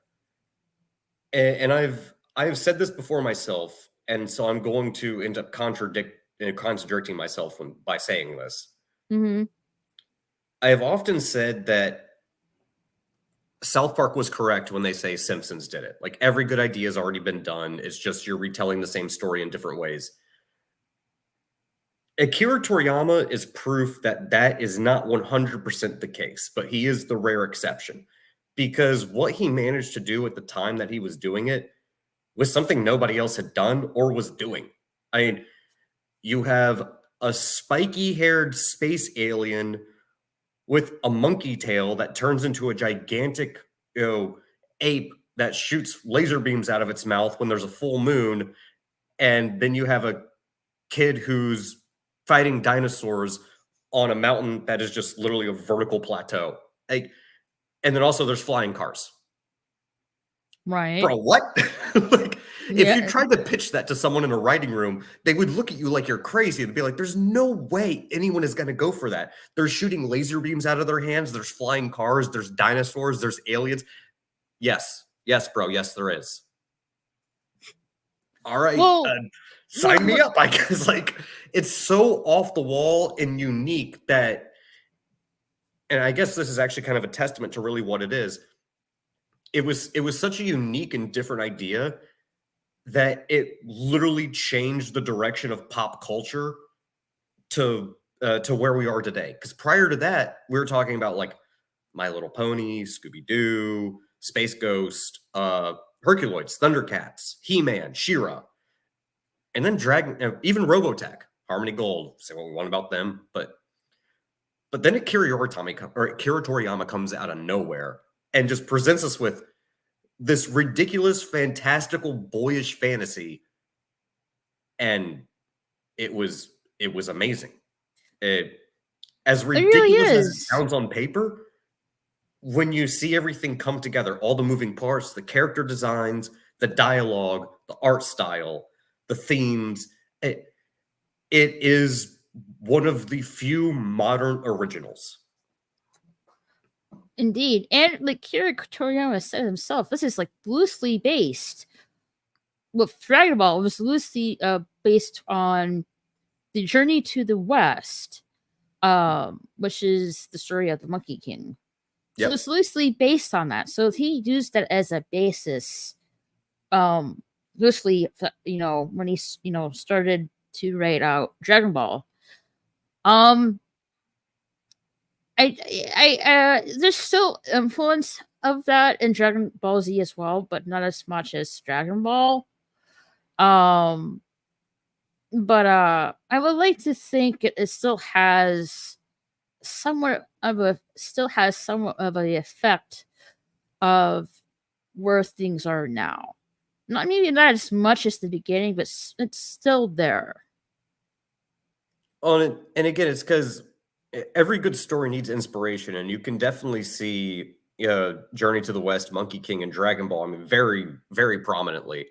And I've said this before myself, and so I'm going to end up contradicting myself by saying this. I have often said that South Park was correct when they say Simpsons did it. Like, every good idea has already been done. It's just you're retelling the same story in different ways. Akira Toriyama is proof that is not 100% the case, but he is the rare exception, because what he managed to do at the time that he was doing it was something nobody else had done or was doing. I mean, you have a spiky-haired space alien with a monkey tail that turns into a gigantic, ape that shoots laser beams out of its mouth when there's a full moon, and then you have a kid who's fighting dinosaurs on a mountain that is just literally a vertical plateau. And then also there's flying cars. Right. Bro, what? Like, if you tried to pitch that to someone in a writing room, they would look at you like you're crazy. They'd be like, there's no way anyone is going to go for that. They're shooting laser beams out of their hands. There's flying cars. There's dinosaurs. There's aliens. Yes. Yes, bro. Yes, there is. All right. Well, sign me up, I guess. Like, it's so off the wall and unique that, and I guess this is actually kind of a testament to really what it is. It was such a unique and different idea that it literally changed the direction of pop culture to where we are today. Because prior to that, we were talking about like My Little Pony, Scooby-Doo, Space Ghost, Herculoids, Thundercats, He-Man, She-Ra, and then even Robotech, Harmony Gold. Say what we want about them, but then Akira Toriyama comes out of nowhere and just presents us with this ridiculous, fantastical, boyish fantasy, and it was amazing. As ridiculous really as it sounds on paper, when you see everything come together, all the moving parts, the character designs, the dialogue, the art style, the themes, it is one of the few modern originals. Indeed. And like Akira Toriyama said himself, this is like loosely based. With Dragon Ball, it was loosely based on the Journey to the West, which is the story of the Monkey King. So it's loosely based on that. So he used that as a basis, loosely, when he, started to write out Dragon Ball. There's still influence of that in Dragon Ball Z as well, but not as much as Dragon Ball. But I would like to think it still has somewhat of the effect of where things are now. Maybe not as much as the beginning, but it's still there. And again, it's because every good story needs inspiration, and you can definitely see Journey to the West, Monkey King, and Dragon Ball, very, very prominently.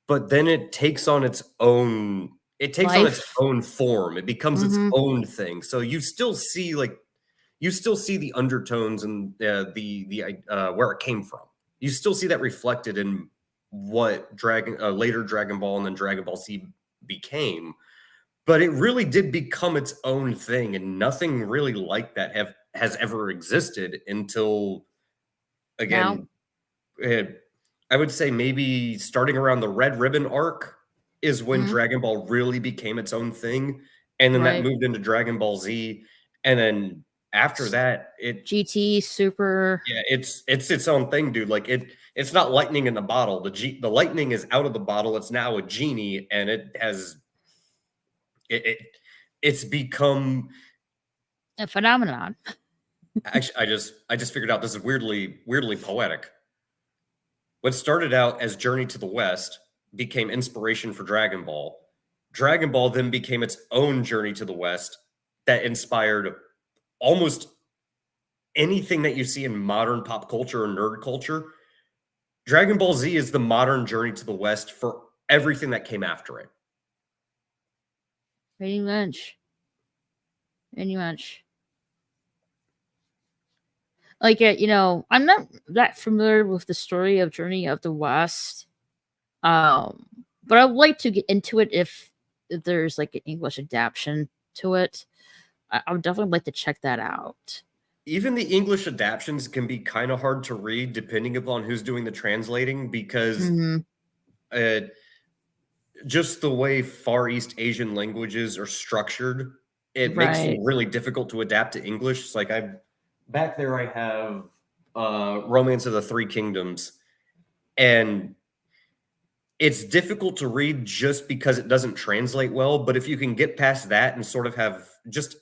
But then it takes on its own. It takes on its own form. It becomes its own thing. So you still see the undertones and the where it came from. You still see that reflected in what later Dragon Ball and then Dragon Ball Z became. But it really did become its own thing, and nothing really like that has ever existed until, again, I would say maybe starting around the Red Ribbon arc is when Dragon Ball really became its own thing, and then that moved into Dragon Ball Z, and then after that, GT Super. Yeah, it's its own thing, dude. Like it's not lightning in the bottle. The lightning is out of the bottle. It's now a genie, and it's become a phenomenon. Actually, I just figured out this is weirdly poetic. What started out as Journey to the West became inspiration for Dragon Ball. Dragon Ball then became its own Journey to the West that inspired almost anything that you see in modern pop culture or nerd culture. Dragon Ball Z is the modern Journey to the West for everything that came after it. Pretty much. Like, I'm not that familiar with the story of Journey of the West. But I'd like to get into it if there's like an English adaptation to it. I would definitely like to check that out. Even the English adaptions can be kind of hard to read depending upon who's doing the translating, because just the way Far East Asian languages are structured, it makes them really difficult to adapt to English. It's like back there I have Romance of the Three Kingdoms, and it's difficult to read just because it doesn't translate well. But if you can get past that and sort of have just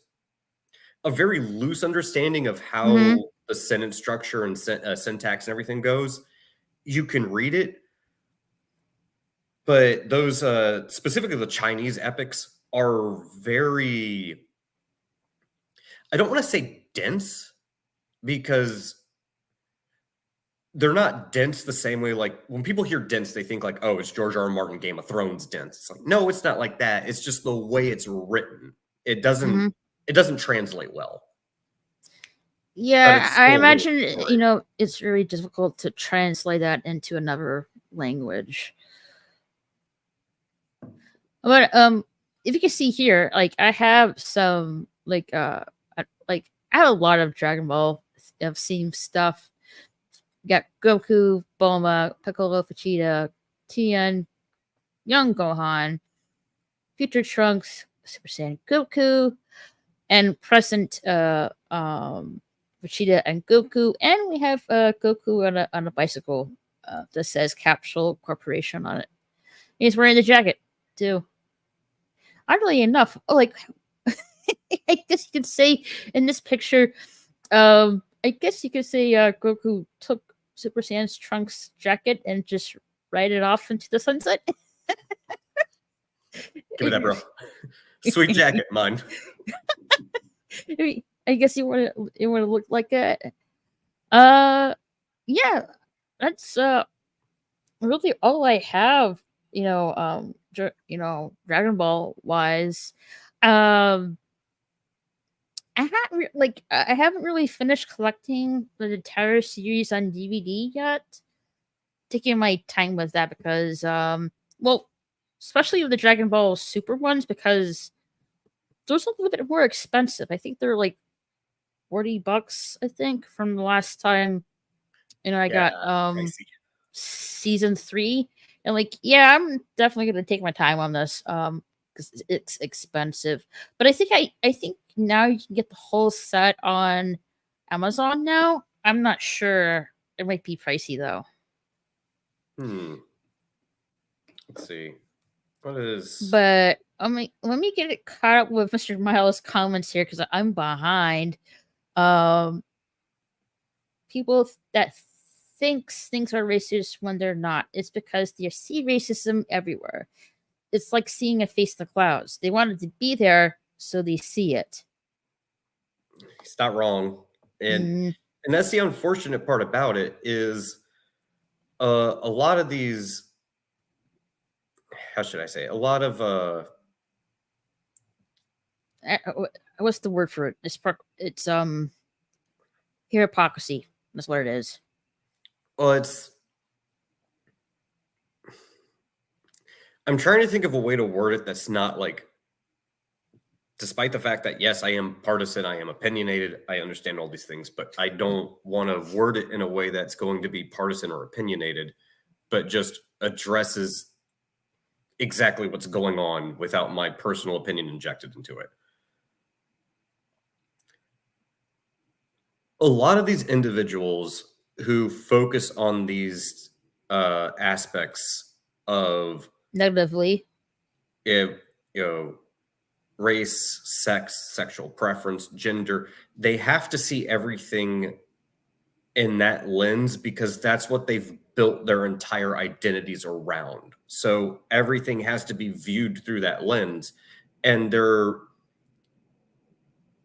a very loose understanding of how the sentence structure and syntax and everything goes, you can read it. But those, specifically the Chinese epics, are very, I don't want to say dense, because they're not dense the same way. Like, when people hear dense, they think like, oh, it's George R.R. Martin Game of Thrones dense. It's like, no, it's not like that. It's just the way it's written. It doesn't translate well. Yeah, I imagine, you know, it's very difficult to translate that into another language. But if you can see here, like, I have some I have a lot of Dragon Ball theme stuff. You got Goku, Bulma, Piccolo, Vegeta, Tien, Young Gohan, Future Trunks, Super Saiyan Goku, and present Vegeta and Goku, and we have Goku on a bicycle that says Capsule Corporation on it. He's wearing the jacket too. Oddly enough, like, I guess you could say in this picture, I guess you could say Goku took Super Saiyan's Trunks jacket and just ride it off into the sunset. Give me that, bro. Sweet jacket, mine. I guess you want to look like that. Yeah, that's really all I have. Dragon Ball wise. I haven't really finished collecting the entire series on DVD yet. Taking my time with that because, especially with the Dragon Ball Super ones, because those are a little bit more expensive. I think they're like $40, I think, from the last time. I got pricey. Season 3, and I'm definitely gonna take my time on this because it's expensive. But I think now you can get the whole set on Amazon now. I'm not sure. It might be pricey though. Let's see. What is? But let me get it caught up with Mr. Miles' comments here because I'm behind. People that thinks things are racist when they're not. It's because they see racism everywhere. It's like seeing a face in the clouds. They wanted to be there, so they see it. He's not wrong. And that's the unfortunate part about it is a lot of these, how should I say, a lot of what's the word for it? It's hypocrisy. That's what it is. Well, I'm trying to think of a way to word it that's not like, despite the fact that, yes, I am partisan, I am opinionated, I understand all these things, but I don't want to word it in a way that's going to be partisan or opinionated, but just addresses exactly what's going on without my personal opinion injected into it. A lot of these individuals who focus on these aspects of negatively, race, sex, sexual preference, gender, they have to see everything in that lens because that's what they've built their entire identities around. So everything has to be viewed through that lens, and they're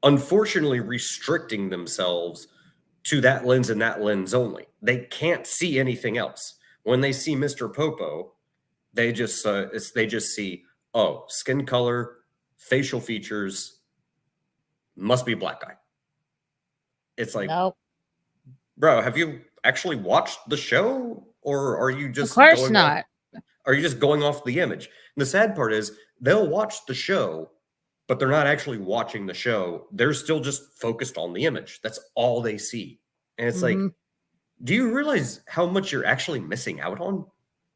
unfortunately restricting themselves to that lens and that lens only. They can't see anything else. When they see Mr. Popo, they just see, oh, skin color, facial features, must be black guy. It's like, nope. Bro, have you actually watched the show, or are you just? Of course not. Are you just going off the image? And the sad part is they'll watch the show, but they're not actually watching the show. They're still just focused on the image. That's all they see. And it's like, do you realize how much you're actually missing out on?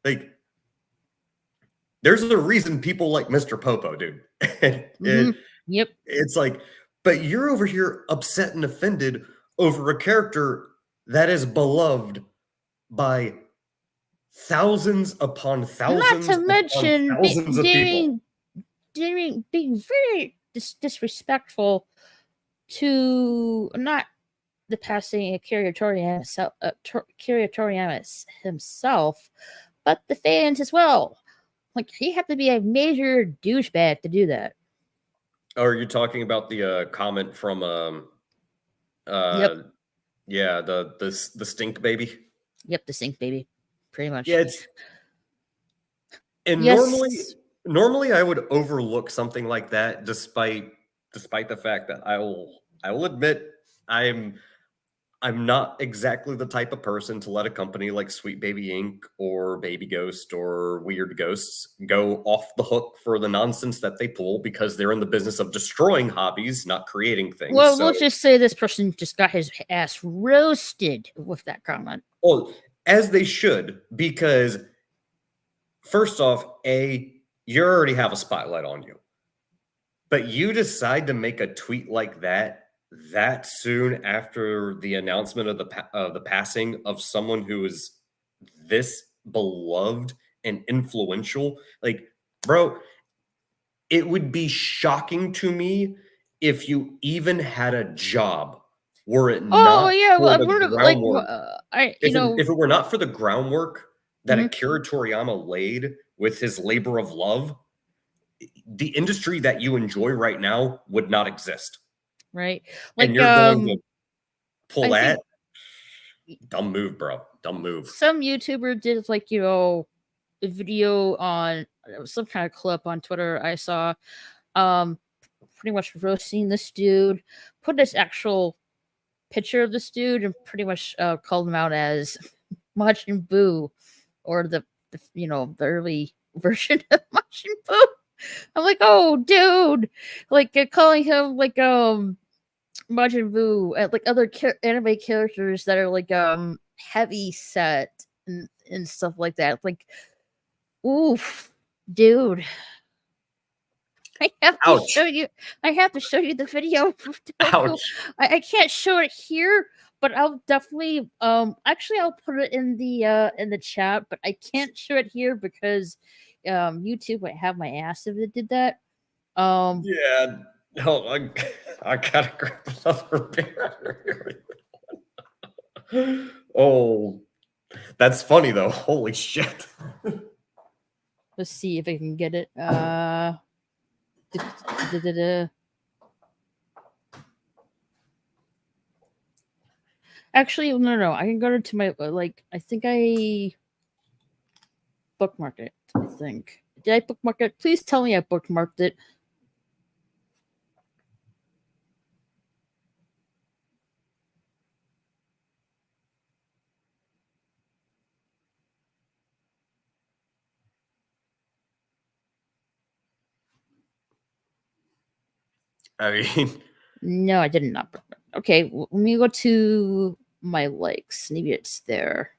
Like, there's a reason people like Mr. Popo, dude. Yep. It's like, but you're over here upset and offended over a character that is beloved by thousands upon thousands, not to mention thousands of people being very disrespectful to not the passing Akira Toriyama himself, but the fans as well. Like, he had to be a major douchebag to do that. Oh, are you talking about the comment from Yep. Yeah, the stink baby? Yep, the stink baby. Pretty much. Yeah, and yes. normally I would overlook something like that, despite the fact that I will admit I'm not exactly the type of person to let a company like Sweet Baby Inc. or Baby Ghost or Weird Ghosts go off the hook for the nonsense that they pull, because they're in the business of destroying hobbies, not creating things. Well, we'll just say this person just got his ass roasted with that comment. Well, as they should, because first off, you already have a spotlight on you, but you decide to make a tweet like that soon after the announcement of the passing of someone who is this beloved and influential. Like, bro, it would be shocking to me if you even had a job were it not for the groundwork. If it were not for the groundwork that Akira Toriyama laid with his labor of love, the industry that you enjoy right now would not exist. Right. Like, and you're going to pull that? Dumb move, bro. Dumb move. Some YouTuber did, like, a video on some kind of clip on Twitter I saw, pretty much roasting this dude, put this actual picture of this dude and pretty much called him out as Majin Buu, or the early version of Majin Buu. I'm like, oh, dude, like, calling him like Majin Buu and like other anime characters that are like heavy set and stuff like that. Like, oof, dude. I have to show you. I have to show you the video. I can't show it here, but I'll definitely actually I'll put it in the chat, but I can't show it here because YouTube might have my ass if it did that. Yeah. No, I gotta grab another beer. Oh, that's funny though. Holy shit. Let's see if I can get it. Actually, no. I can go to my I think I bookmarked it. I think. Did I bookmark it? Please tell me I bookmarked it. I mean, no, I did not. Okay, let me go to my likes. Maybe it's there.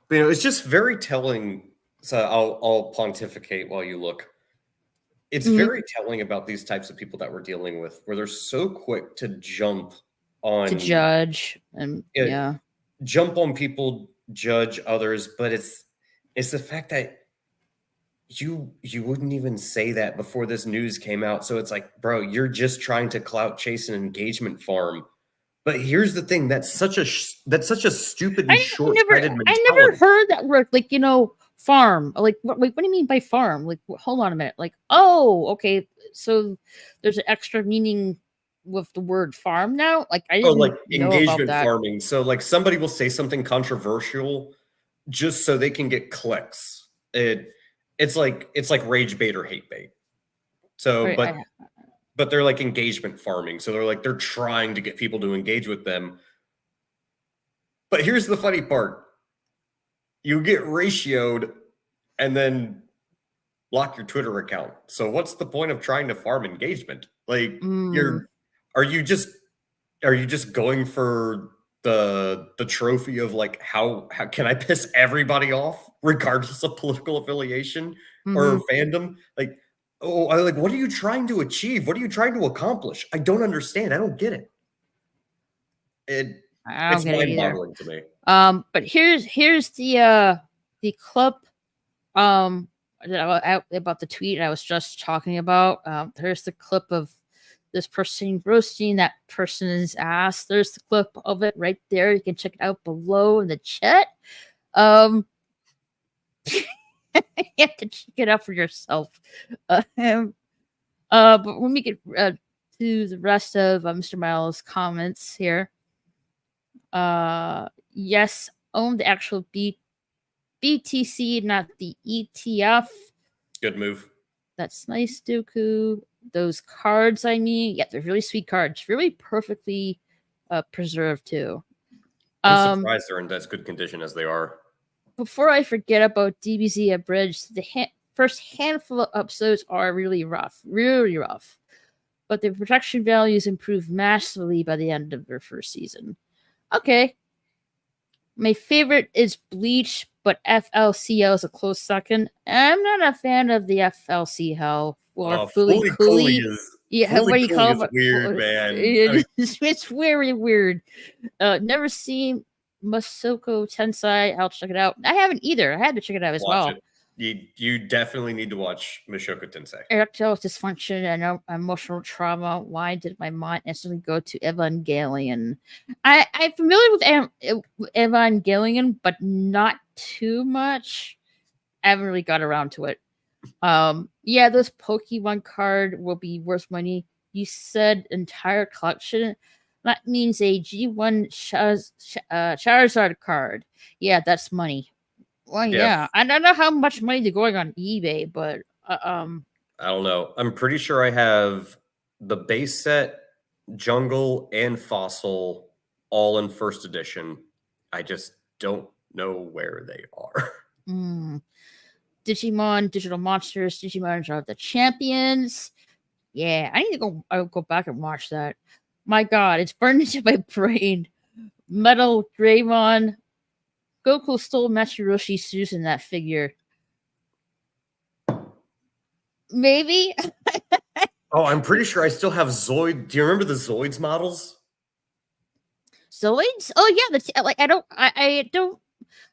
It's just very telling. So I'll pontificate while you look. It's very telling about these types of people that we're dealing with, where they're so quick to jump on, to judge and jump on people, judge others, but it's the fact that you wouldn't even say that before this news came out. So it's like, bro, you're just trying to clout chase an engagement farm. But here's the thing: that's such a stupid and short-sighted mentality. I never heard that word, like, farm. Like, what do you mean by farm? Like, hold on a minute. Like, oh, okay, so there's an extra meaning with the word farm now. Like, I didn't know engagement about that. Farming. So like somebody will say something controversial just so they can get clicks. It's like rage bait or hate bait. So, but they're like engagement farming. So they're trying to get people to engage with them. But here's the funny part. You get ratioed and then lock your Twitter account. So what's the point of trying to farm engagement? Like, are you just going for the trophy of like how can I piss everybody off regardless of political affiliation or fandom? Like, what are you trying to achieve? What are you trying to accomplish? I don't understand. I don't get it. It's mind-boggling to me. But here's the clip about the tweet I was just talking about. There's the clip of this person roasting that person's ass. There's the clip of it right there. You can check it out below in the chat. You have to check it out for yourself. But when we get to the rest of Mr. Miles' comments here, yes, own the actual BTC, not the ETF. Good move. That's nice, Dooku. Those cards, I mean, yeah, they're really sweet cards. Really perfectly preserved, too. I'm surprised they're in as good condition as they are. Before I forget about DBZ Abridged, the first handful of episodes are really rough. But the production values improve massively by the end of their first season. Okay. My favorite is Bleach, but FLCL is a close second. I'm not a fan of the FLCL or Fully Cooley. Yeah, what do you call it? Weird, man. It's very weird. Never seen Masoko Tensei. I'll check it out. I haven't either. I had to check it out as well. You definitely need to watch Masoko Tensei. Erectile dysfunction and emotional trauma. Why did my mind instantly go to Evangelion? I'm familiar with Evangelion, but not too much. I haven't really got around to it. Yeah, this Pokemon card will be worth money. You said entire collection. That means a G1 Charizard card. Yeah, that's money. Well, yeah. I don't know how much money they're going on eBay, but I don't know. I'm pretty sure I have the base set, Jungle, and Fossil all in first edition. I just don't know where they are. Digimon, Digital Monsters, Digimon Are the Champions. Yeah, I need to go back and watch that. My God, it's burned into my brain. Metal Greymon. Goku stole Masayoshi Susan that figure. Maybe. Oh, I'm pretty sure I still have Zoid. Do you remember the Zoids models? Zoids? Oh yeah,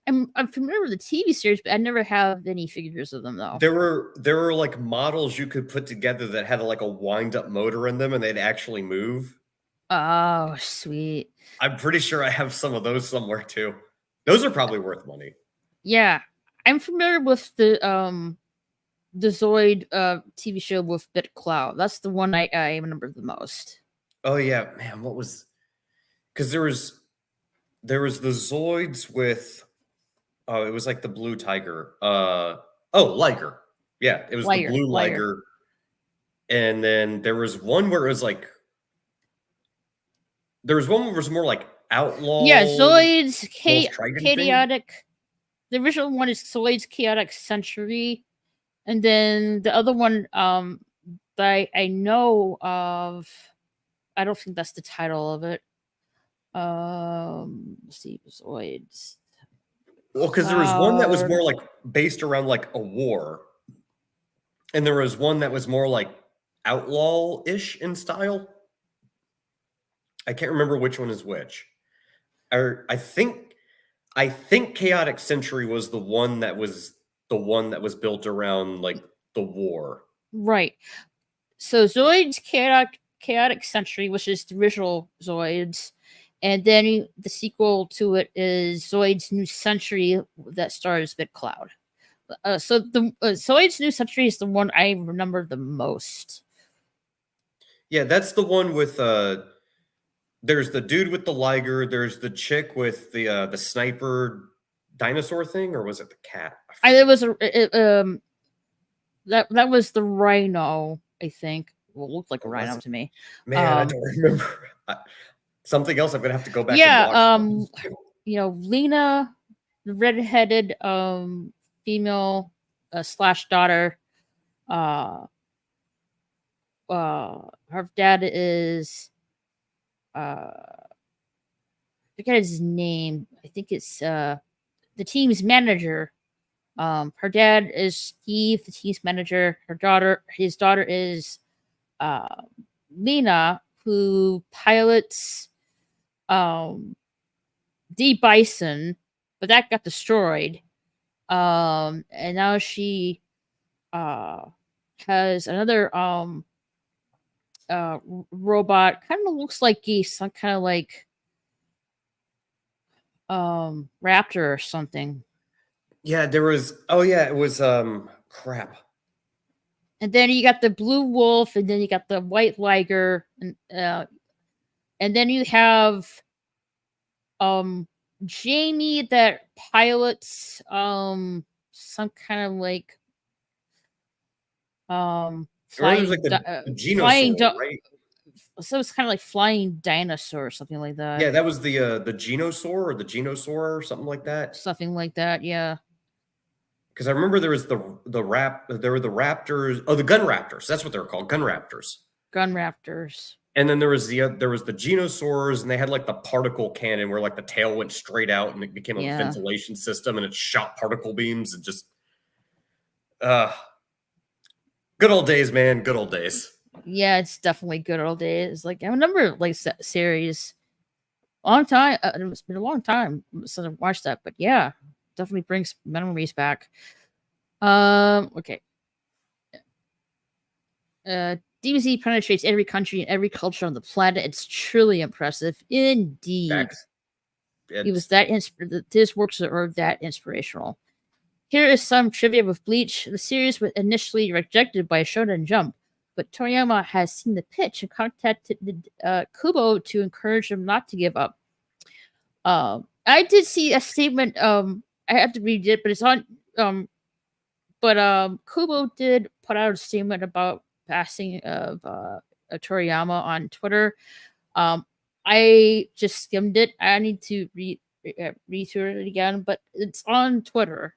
I'm familiar with the TV series, but I never have any figures of them though. There were like models you could put together that had like a wind-up motor in them, and they'd actually move. Oh, sweet! I'm pretty sure I have some of those somewhere too. Those are probably worth money. Yeah, I'm familiar with the Zoid TV show with BitCloud. That's the one I remember the most. Oh yeah, man, what was? Because there was the Zoids with. Oh, it was like the blue tiger. Liger. Yeah, it was the blue Liger. And then there was one where it was like. There was one where it was more like outlaw. Yeah, Zoids chaotic. The original one is Zoids Chaotic Century, and then the other one that I know of. I don't think that's the title of it. Let's see, Zoids. Well, because there was one that was more like based around like a war, and there was one that was more like outlaw-ish in style. I can't remember which one is which. I think Chaotic Century was the one that was built around like the war. Right. So Zoids Chaotic Century, which is the original Zoids, and then the sequel to it is Zoids New Century that stars BitCloud. So the Zoids New Century is the one I remember the most. Yeah, that's the one with there's the dude with the Liger, there's the chick with the sniper dinosaur thing, or was it the cat? That was the rhino, I think. Well, it looked like a rhino to me. Man, I don't remember. Something else I'm gonna have to go back. And watch. Lena, the redheaded female / daughter. Her dad is I forget his name. I think it's the team's manager. Her dad is Steve, the team's manager. His daughter is Lena, who pilots D Bison, but that got destroyed. And now she has another robot, kind of looks like some kind of like raptor or something. Yeah, there was it was crap. And then you got the blue wolf, and then you got the white liger, and then you have Jamie that pilots some kind of like flying, like the Genosaur, right? So it's kind of like flying dinosaur or something like that. Yeah, that was the Genosaur or the Genosaur or something like that. Something like that, yeah. Because I remember there was there were the raptors. Oh, the gun raptors. That's what they were called, gun raptors. Gun raptors. And then there was the Genosaurs, and they had like the particle cannon where like the tail went straight out and it became a ventilation system, and it shot particle beams and just good old days, man. Good old days. Yeah, it's definitely good old days. Like I remember like series, long time. It's been a long time since I've watched that, but yeah, definitely brings memories back. Okay. DBZ penetrates every country and every culture on the planet. It's truly impressive, indeed. It was that his works are that inspirational. Here is some trivia with Bleach. The series was initially rejected by Shonen Jump, but Toriyama has seen the pitch and contacted Kubo to encourage him not to give up. I did see a statement. I have to read it, but it's on. But Kubo did put out a statement about passing of Toriyama on Twitter. I just skimmed it. I need to read through it again, but it's on Twitter.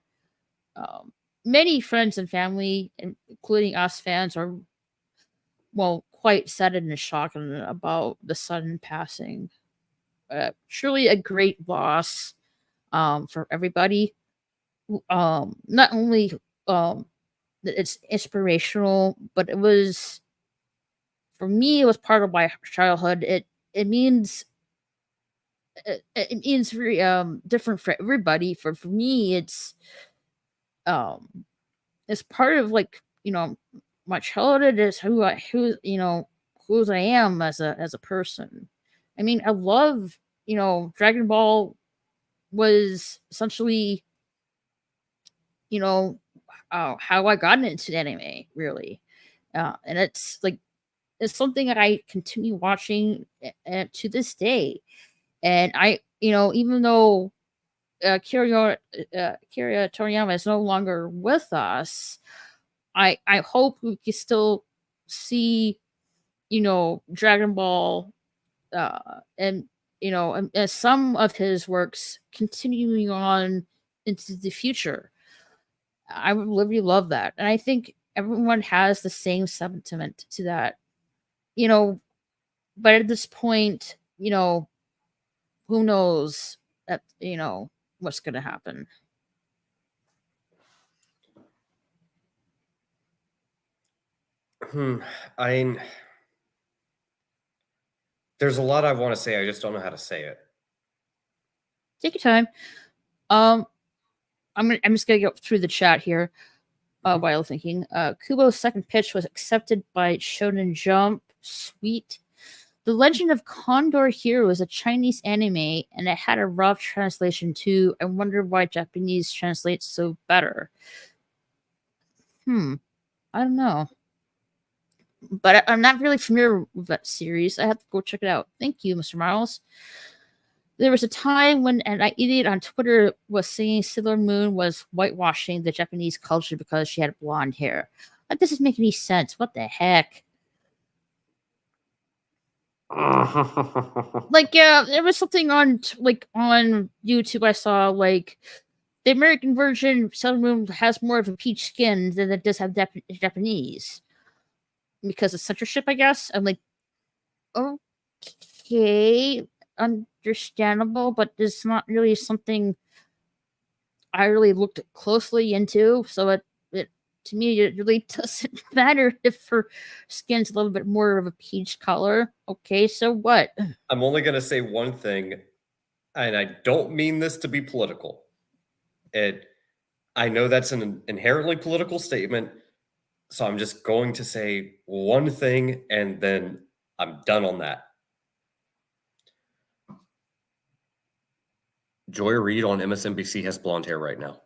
Many friends and family, including us fans, are quite saddened and shocked about the sudden passing. Truly a great loss for everybody. Not only it's inspirational, but it was, for me, it was part of my childhood. It means very different for everybody. For me, it's part of like my childhood. Is who I am as a person. I mean, I love Dragon Ball was essentially how I got into anime, really. And it's something that I continue watching to this day. And I, even though Akira Toriyama is no longer with us, I hope we can still see, Dragon Ball, and some of his works continuing on into the future. I would really love that. And I think everyone has the same sentiment to that. But at this point, who knows what's going to happen. There's a lot I want to say. I just don't know how to say it. Take your time. I'm just gonna go through the chat here while thinking. Kubo's second pitch was accepted by Shonen Jump. Sweet. The Legend of Condor Hero is a Chinese anime, and it had a rough translation too. I wonder why Japanese translates so better. I don't know. But I'm not really familiar with that series. I have to go check it out. Thank you, Mr. Miles. There was a time when an idiot on Twitter was saying Sailor Moon was whitewashing the Japanese culture because she had blonde hair. That doesn't make any sense. What the heck? There was something on YouTube I saw, the American version Sailor Moon has more of a peach skin than it does have Japanese. Because of censorship, I guess. I'm like, okay, understandable, but it's not really something I really looked closely into. So it to me, it really doesn't matter if her skin's a little bit more of a peach color. Okay, so what? I'm only gonna say one thing. and I don't mean this to be political. I know that's an inherently political statement, so I'm just going to say one thing and then I'm done on that. Joy Reid on MSNBC has blonde hair right now.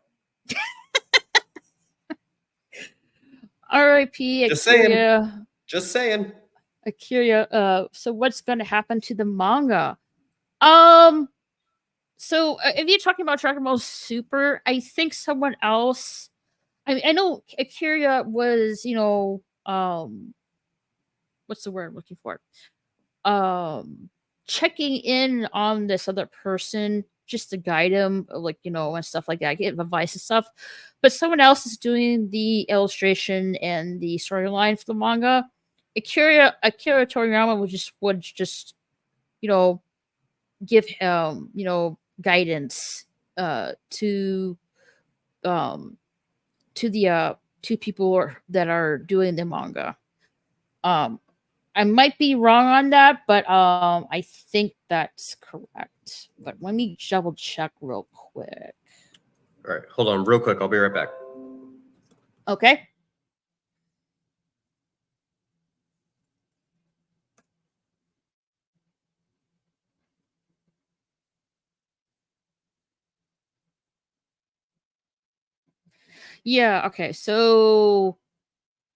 R.I.P. Akira. Just saying. Akira. So what's going to happen to the manga? So if you're talking about Dragon Ball Super, I think someone else. I know Akira was, what's the word I'm looking for? Checking in on this other person just to guide him, and stuff like that, give advice and stuff. But someone else is doing the illustration and the storyline for the manga. Akira Toriyama would just give him guidance to the two people that are doing the manga. I might be wrong on that, but I think that's correct. But let me double check real quick. All right, hold on real quick. I'll be right back. Okay. Yeah, okay. So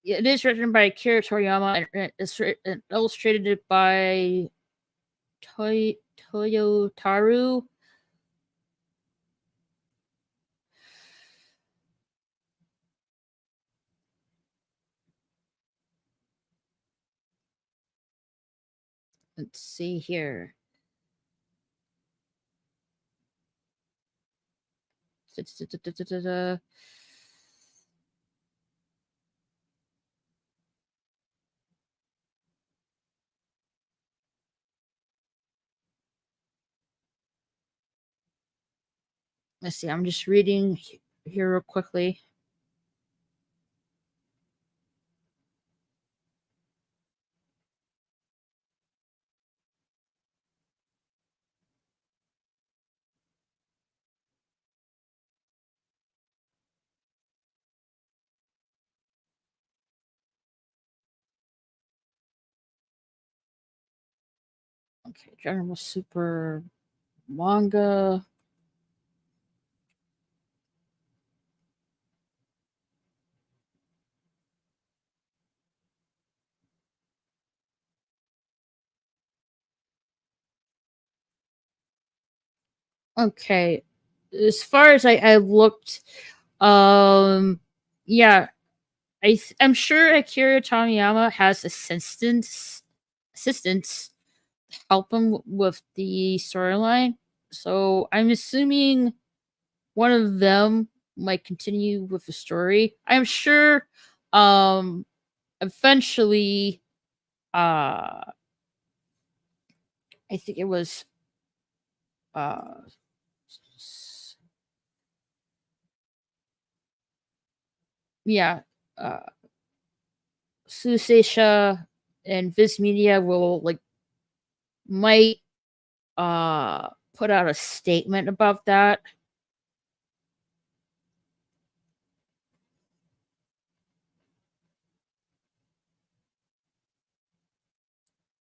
it is written by Akira Toriyama and it's illustrated by Toyotaru. Let's see here. Let's see. I'm just reading here real quickly. Okay, Dragon Ball Super manga. Okay, as far as I looked, yeah, I'm sure Akira Toriyama has assistants help him with the storyline. So I'm assuming one of them might continue with the story. I'm sure eventually I think it was yeah, Suseisha and Viz Media will might put out a statement about that.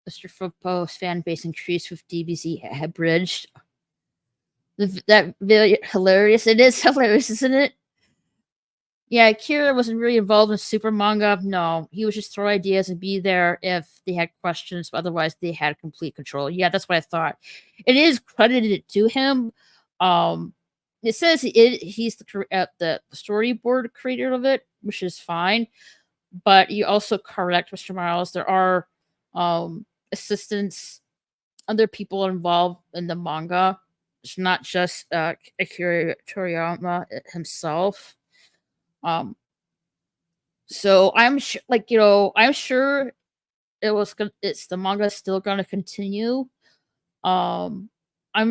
Mr. Football's fan base increased with DBZ abridged. That really hilarious. It is hilarious, isn't it? Yeah, Akira wasn't really involved in super manga. No, he would just throw ideas and be there if they had questions. But otherwise, they had complete control. Yeah, that's what I thought. It is credited to him. It says he's the storyboard creator of it, which is fine. But you also correct, Mr. Miles. There are assistants, other people involved in the manga. It's not just Akira Toriyama himself. So I'm I'm sure it's the manga still gonna continue. I'm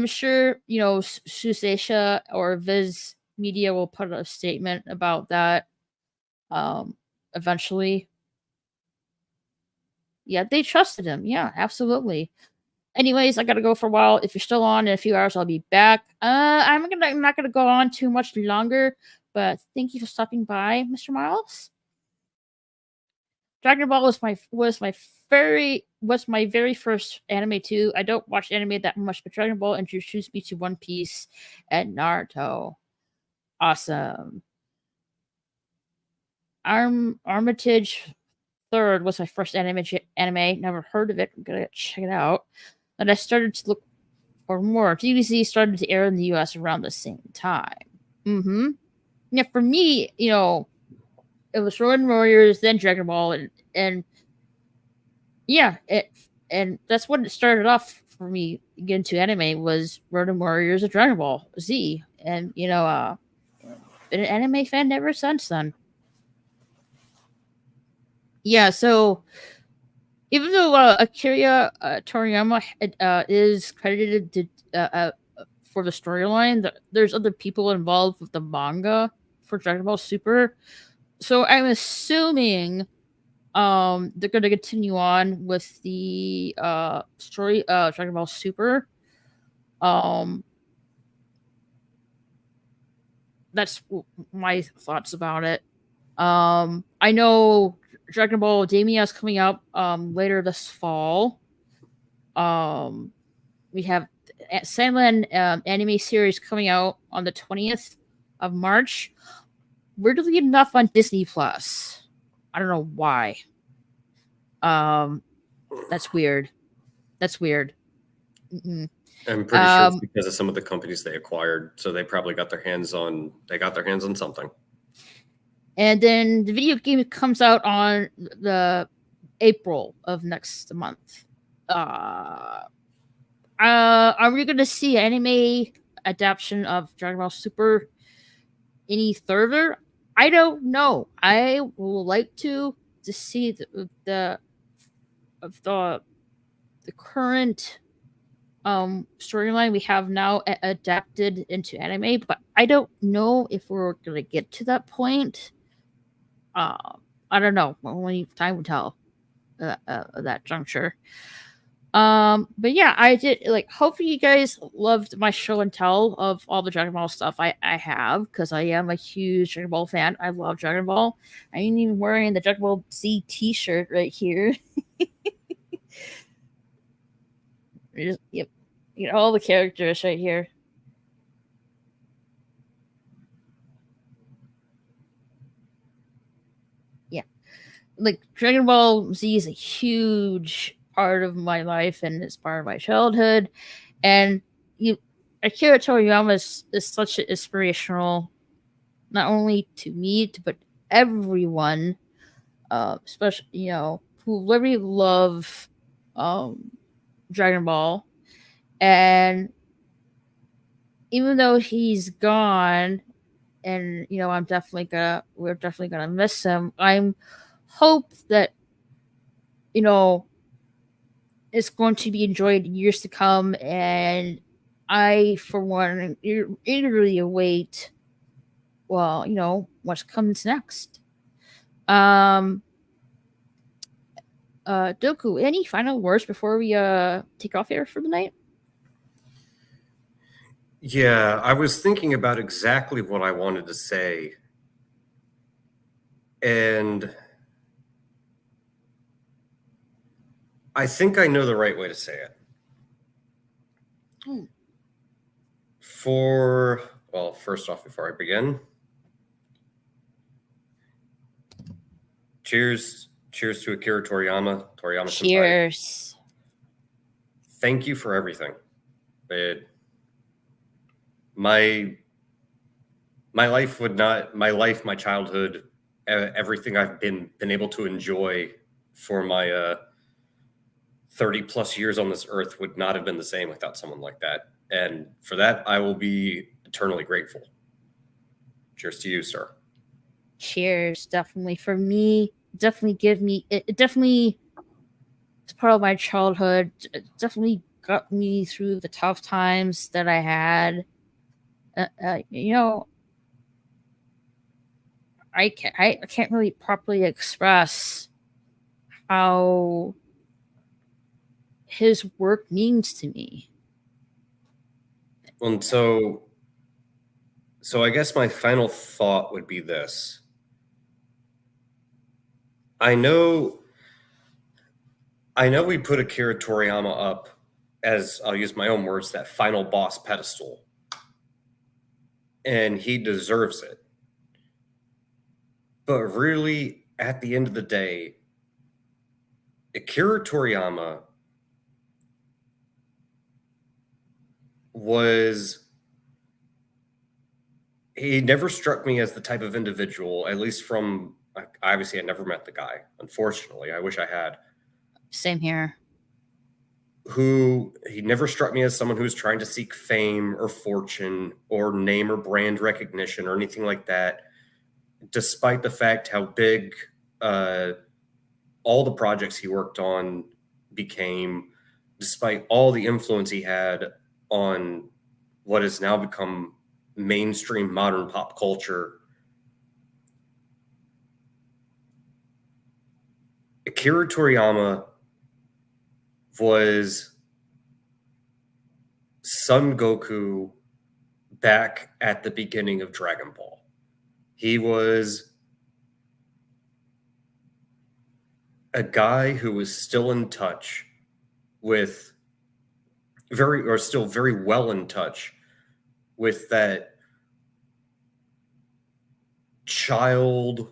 sure Shuseisha or Viz Media will put a statement about that eventually. Yeah, they trusted him. Yeah, absolutely. Anyways, I gotta go for a while. If you're still on in a few hours, I'll be back. I'm not gonna go on too much longer, but thank you for stopping by, Mr. Miles. Dragon Ball was my very first anime too. I don't watch anime that much, but Dragon Ball introduced me to One Piece and Naruto. Awesome. Armitage Third was my first anime. Never heard of it. I'm gonna check it out. And I started to look for more. DBZ started to air in the US around the same time. Yeah, for me, it was Road Warriors, then Dragon Ball, and yeah, and that's what it started off for me. Getting to anime was Road Warriors and Dragon Ball Z, and been an anime fan ever since then. Yeah, so even though Akira Toriyama is credited to, for the storyline, there's other people involved with the manga for Dragon Ball Super. So I'm assuming they're going to continue on with the story Dragon Ball Super. That's my thoughts about it. I know Dragon Ball Daimia is coming out later this fall. We have Sandland anime series coming out on the 20th of March. Weirdly enough, on Disney Plus. I don't know why. That's weird. I'm pretty sure it's because of some of the companies they acquired, so they probably got their hands on something. And then the video game comes out on the April of next month. Are we going to see anime adaptation of Dragon Ball Super any further? I don't know. I would like to see the current storyline we have now adapted into anime, but I don't know if we're going to get to that point. I don't know. Only time will tell that juncture. But yeah, I did hopefully you guys loved my show and tell of all the Dragon Ball stuff I have, because I am a huge Dragon Ball fan. I love Dragon Ball. I ain't even wearing the Dragon Ball Z t-shirt right here. Yep. All the characters right here. Yeah. Dragon Ball Z is a huge part of my life, and it's part of my childhood. And Akira Toriyama is such an inspirational, not only to me, but everyone, especially who really love Dragon Ball. And even though he's gone, and we're definitely gonna miss him, I'm hope that it's going to be enjoyed in years to come, and I, for one, eagerly await what comes next. Doku, any final words before we take off here for the night? Yeah, I was thinking about exactly what I wanted to say, and I think I know the right way to say it. First off, before I begin, cheers to Akira Toriyama. Cheers. Thank you for everything. My life, my childhood, everything I've been able to enjoy for my 30 plus years on this earth would not have been the same without someone like that. And for that, I will be eternally grateful. Cheers to you, sir. Cheers. Definitely. For me, it definitely is part of my childhood. It definitely got me through the tough times that I had. I can't really properly express how his work means to me. And so I guess my final thought would be this. I know we put Akira Toriyama up as, I'll use my own words, that final boss pedestal. And he deserves it. But really, at the end of the day, Akira Toriyama he never struck me as the type of individual, at least from, obviously I never met the guy, unfortunately. I wish I had. Same here. He never struck me as someone who was trying to seek fame or fortune or name or brand recognition or anything like that, despite the fact how big all the projects he worked on became, despite all the influence he had on what has now become mainstream modern pop culture. Akira Toriyama was Son Goku back at the beginning of Dragon Ball. He was a guy who was still in touch with still very well in touch with that child,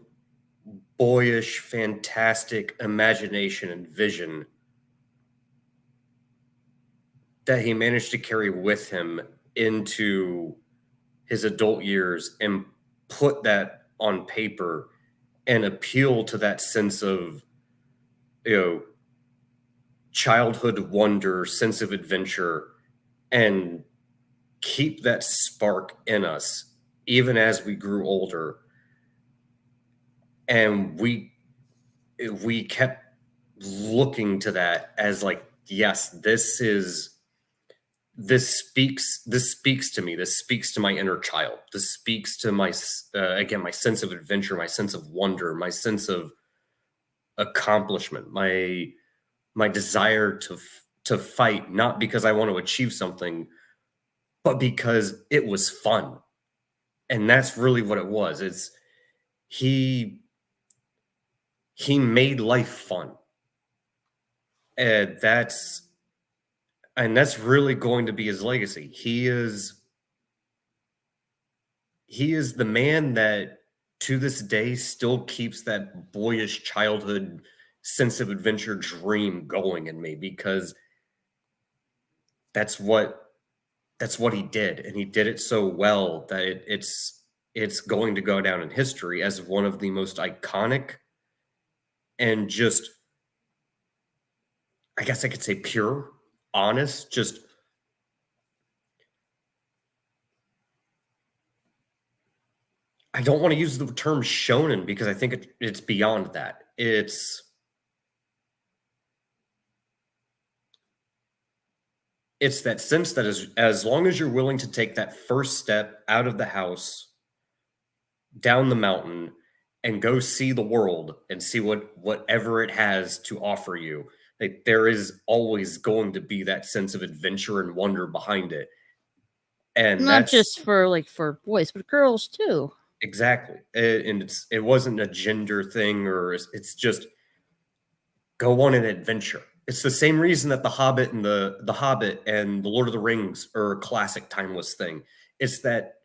boyish, fantastic imagination and vision that he managed to carry with him into his adult years and put that on paper and appeal to that sense of, childhood wonder, sense of adventure, and keep that spark in us even as we grew older. And we kept looking to that as like, yes, this speaks to me. This speaks to my inner child. This speaks to my, again, my sense of adventure, my sense of wonder, my sense of accomplishment, my desire to fight, not because I want to achieve something, but because it was fun. And that's really what it was. It's he made life fun. And that's really going to be his legacy. He is the man that to this day still keeps that boyish childhood sense of adventure dream going in me, because that's what he did, and he did it so well that it's going to go down in history as one of the most iconic and just, I guess I could say, pure, honest, just I don't want to use the term shonen because I think it's beyond that. It's that sense that as long as you're willing to take that first step out of the house, down the mountain, and go see the world and see whatever it has to offer you, like, there is always going to be that sense of adventure and wonder behind it. And not just for boys, but girls too. Exactly. And it wasn't a gender thing, or it's just go on an adventure. It's the same reason that The Hobbit and the Hobbit and The Lord of the Rings are a classic timeless thing. It's that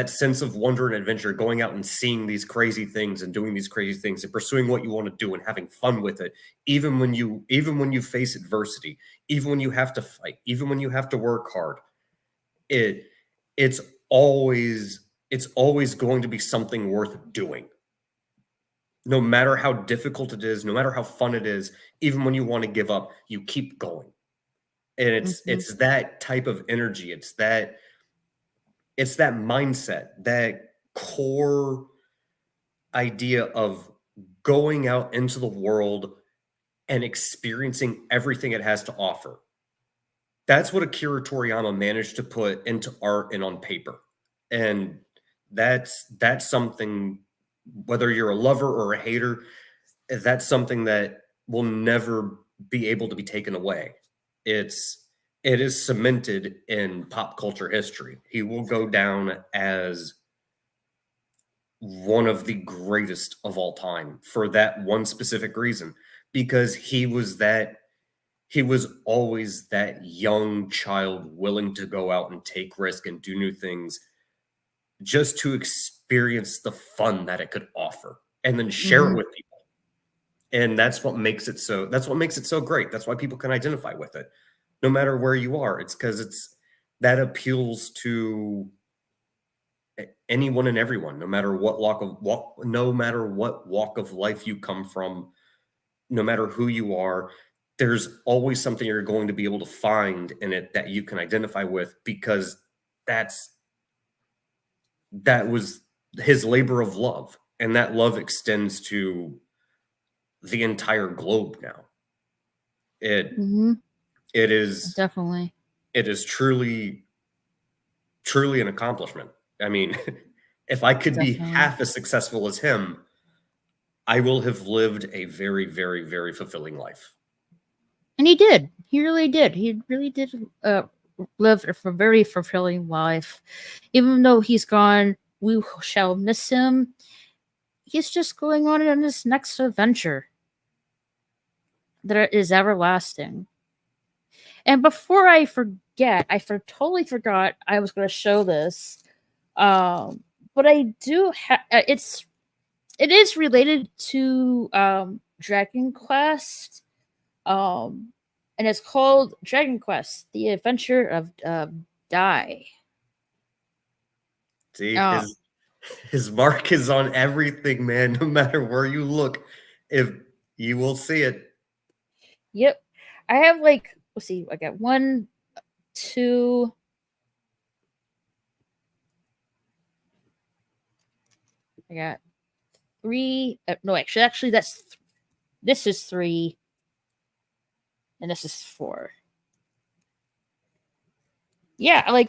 sense of wonder and adventure, going out and seeing these crazy things and doing these crazy things and pursuing what you want to do and having fun with it, even when you face adversity, even when you have to fight, even when you have to work hard. It's always going to be something worth doing. No matter how difficult it is, no matter how fun it is, even when you want to give up, you keep going. And it's that type of energy. It's that mindset, that core idea of going out into the world and experiencing everything it has to offer. That's what Akira Toriyama managed to put into art and on paper. And that's something, whether you're a lover or a hater, that's something that will never be able to be taken away. it is cemented in pop culture history. He will go down as one of the greatest of all time for that one specific reason, because he was always that young child willing to go out and take risk and do new things just to experience the fun that it could offer and then share it with people. And that's what makes it so great. That's why people can identify with it no matter where you are. It's because that appeals to anyone and everyone, no matter what walk of life you come from, no matter who you are. There's always something you're going to be able to find in it that you can identify with, because that was his labor of love, and that love extends to the entire globe now. It is definitely. It is truly an accomplishment. I mean, if I could be half as successful as him, I will have lived a very, very, very fulfilling life. And he did. He really did. He really did live a very fulfilling life. Even though he's gone, we shall miss him. He's just going on in his next adventure that is everlasting. And before I forget, totally forgot I was going to show this. But I do have... it is related to Dragon Quest. And it's called Dragon Quest: The Adventure of Dai. See, his mark is on everything, man. No matter where you look, if you will see it. Yep, I have let's see, I got 1, 2. I got 3. No, actually, this is 3. And this is 4. Yeah,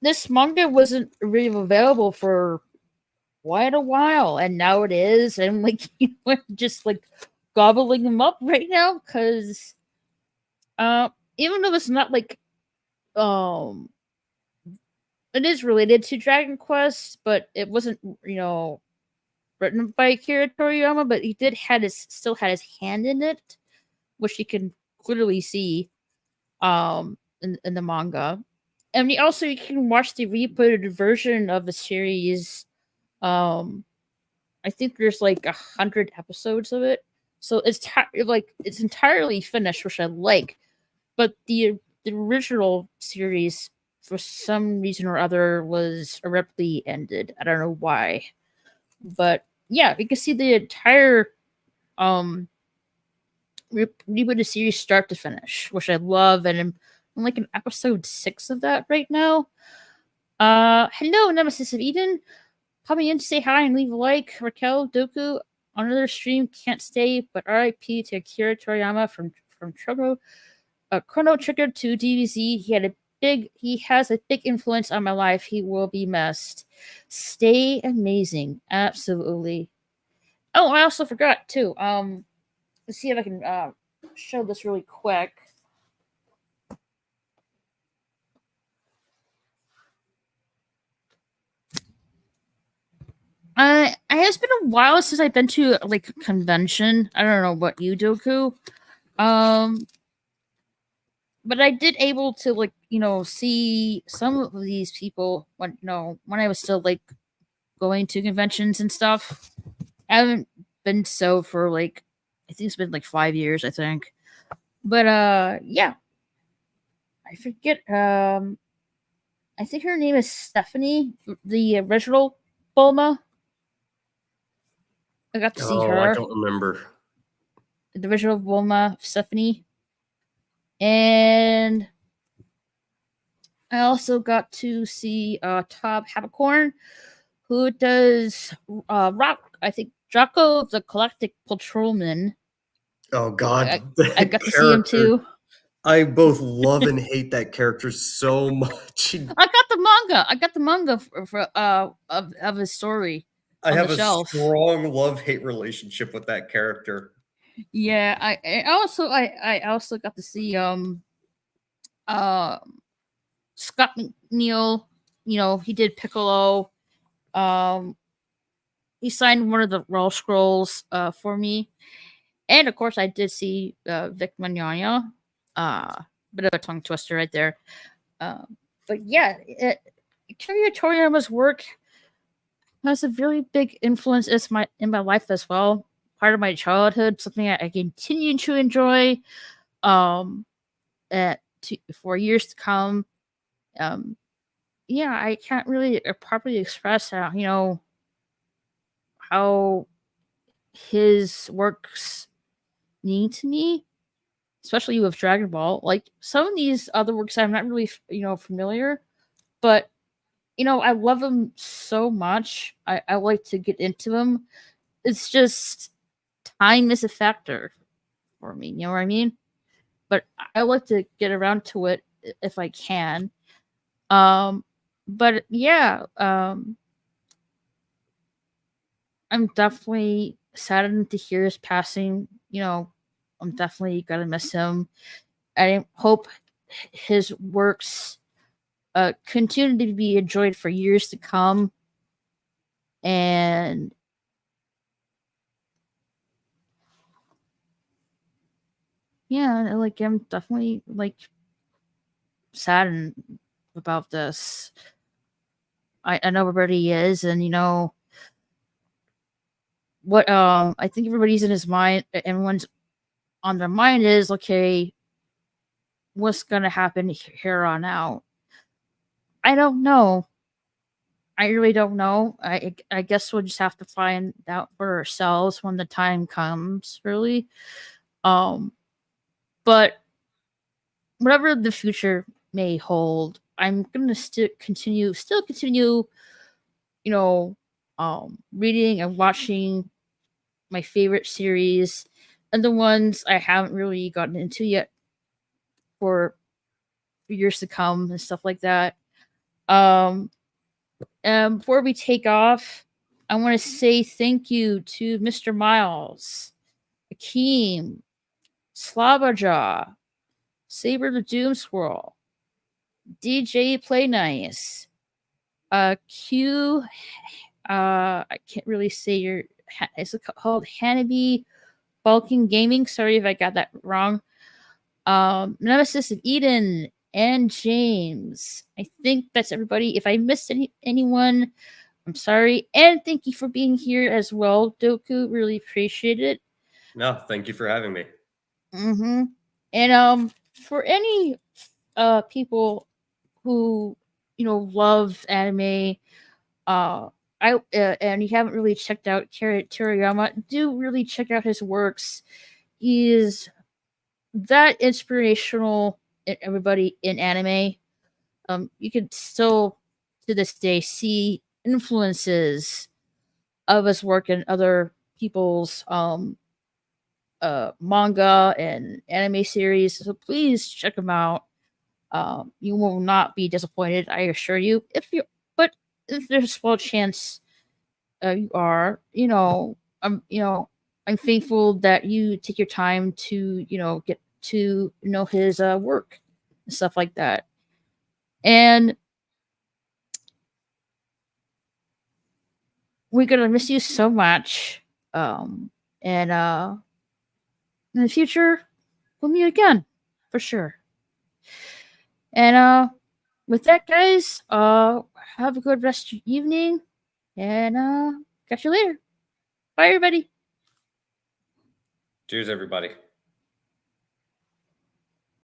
this manga wasn't really available for quite a while, and now it is. And I'm just gobbling them up right now, because even though it's not it is related to Dragon Quest, but it wasn't written by Akira Toriyama, but he still had his hand in it, which you can clearly see in the manga. And you can watch the rebooted version of the series. I think there's 100 episodes of it, so it's it's entirely finished, which I like. But the original series, for some reason or other, was abruptly ended. I don't know why, but yeah, you can see the entire rebooted series start to finish, which I love, and I'm in episode 6 of that right now. Hello, Nemesis of Eden. Coming in to say hi and leave a like. Raquel Doku on another stream, can't stay, but RIP to Akira Toriyama from Chrono Trigger to DBZ. He has a big influence on my life. He will be missed. Stay amazing. Absolutely. Oh, I also forgot too. Let's see if I can show this really quick. It's been a while since I've been to a convention. I don't know about you, Doku. But I did able to see some of these people when I was still going to conventions and stuff. I haven't been so for I think it's been 5 years, I think. But yeah. I forget I think her name is Stephanie, the original Bulma. I got to see her. I don't remember. The original Bulma, Stephanie. And I also got to see Tob Habicorn, who does Rock, I think, Draco the Galactic Patrolman. Oh God, I got to see him too. I both love and hate that character so much. I got the manga for of his story. I have a strong love-hate relationship with that character. Yeah, I also got to see Scott McNeil, he did Piccolo. He signed one of the Roll Scrolls for me. And of course, I did see Vic Mignogna. Bit of a tongue twister right there. But yeah, Akira Toriyama's work has a very big influence in my life as well. Part of my childhood, something I continue to enjoy for years to come. Yeah, I can't really properly express how his works mean to me, especially with Dragon Ball. Like some of these other works, I'm not really familiar, but I love them so much. I like to get into them. It's just time is a factor for me. You know what I mean? But I like to get around to it if I can. But yeah, I'm definitely saddened to hear his passing. I'm definitely gonna miss him. I hope his works continue to be enjoyed for years to come. And yeah, like I'm definitely saddened about this. I know everybody is, and what I think everybody's in his mind, everyone's on their mind is, okay, what's gonna happen here on out? I don't know. I really don't know. I guess we'll just have to find out for ourselves when the time comes, really. But whatever the future may hold, I'm gonna still continue, reading and watching my favorite series and the ones I haven't really gotten into yet for years to come and stuff like that. And before we take off, I want to say thank you to Mr. Miles, Akeem, Slobberjaw, Saber the Doom Squirrel, DJ Play Nice, Q, I can't really say your, it's called Hanabi Balkan Gaming. Sorry if I got that wrong. Nemesis of Eden and James. I think that's everybody. If I missed anyone, I'm sorry. And thank you for being here as well, Doku. Really appreciate it. No, thank you for having me. And for any people who love anime, and you haven't really checked out Toriyama, do really check out his works. He is that inspirational in everybody in anime. You can still to this day see influences of his work in other people's manga and anime series. So please check them out. You will not be disappointed, I assure you. But if there's a small chance you are, I'm thankful that you take your time to, get to know his work and stuff like that. And we're gonna miss you so much. And in the future, we'll meet again for sure. And with that, guys, have a good rest of your evening, and catch you later. Bye, everybody. Cheers, everybody.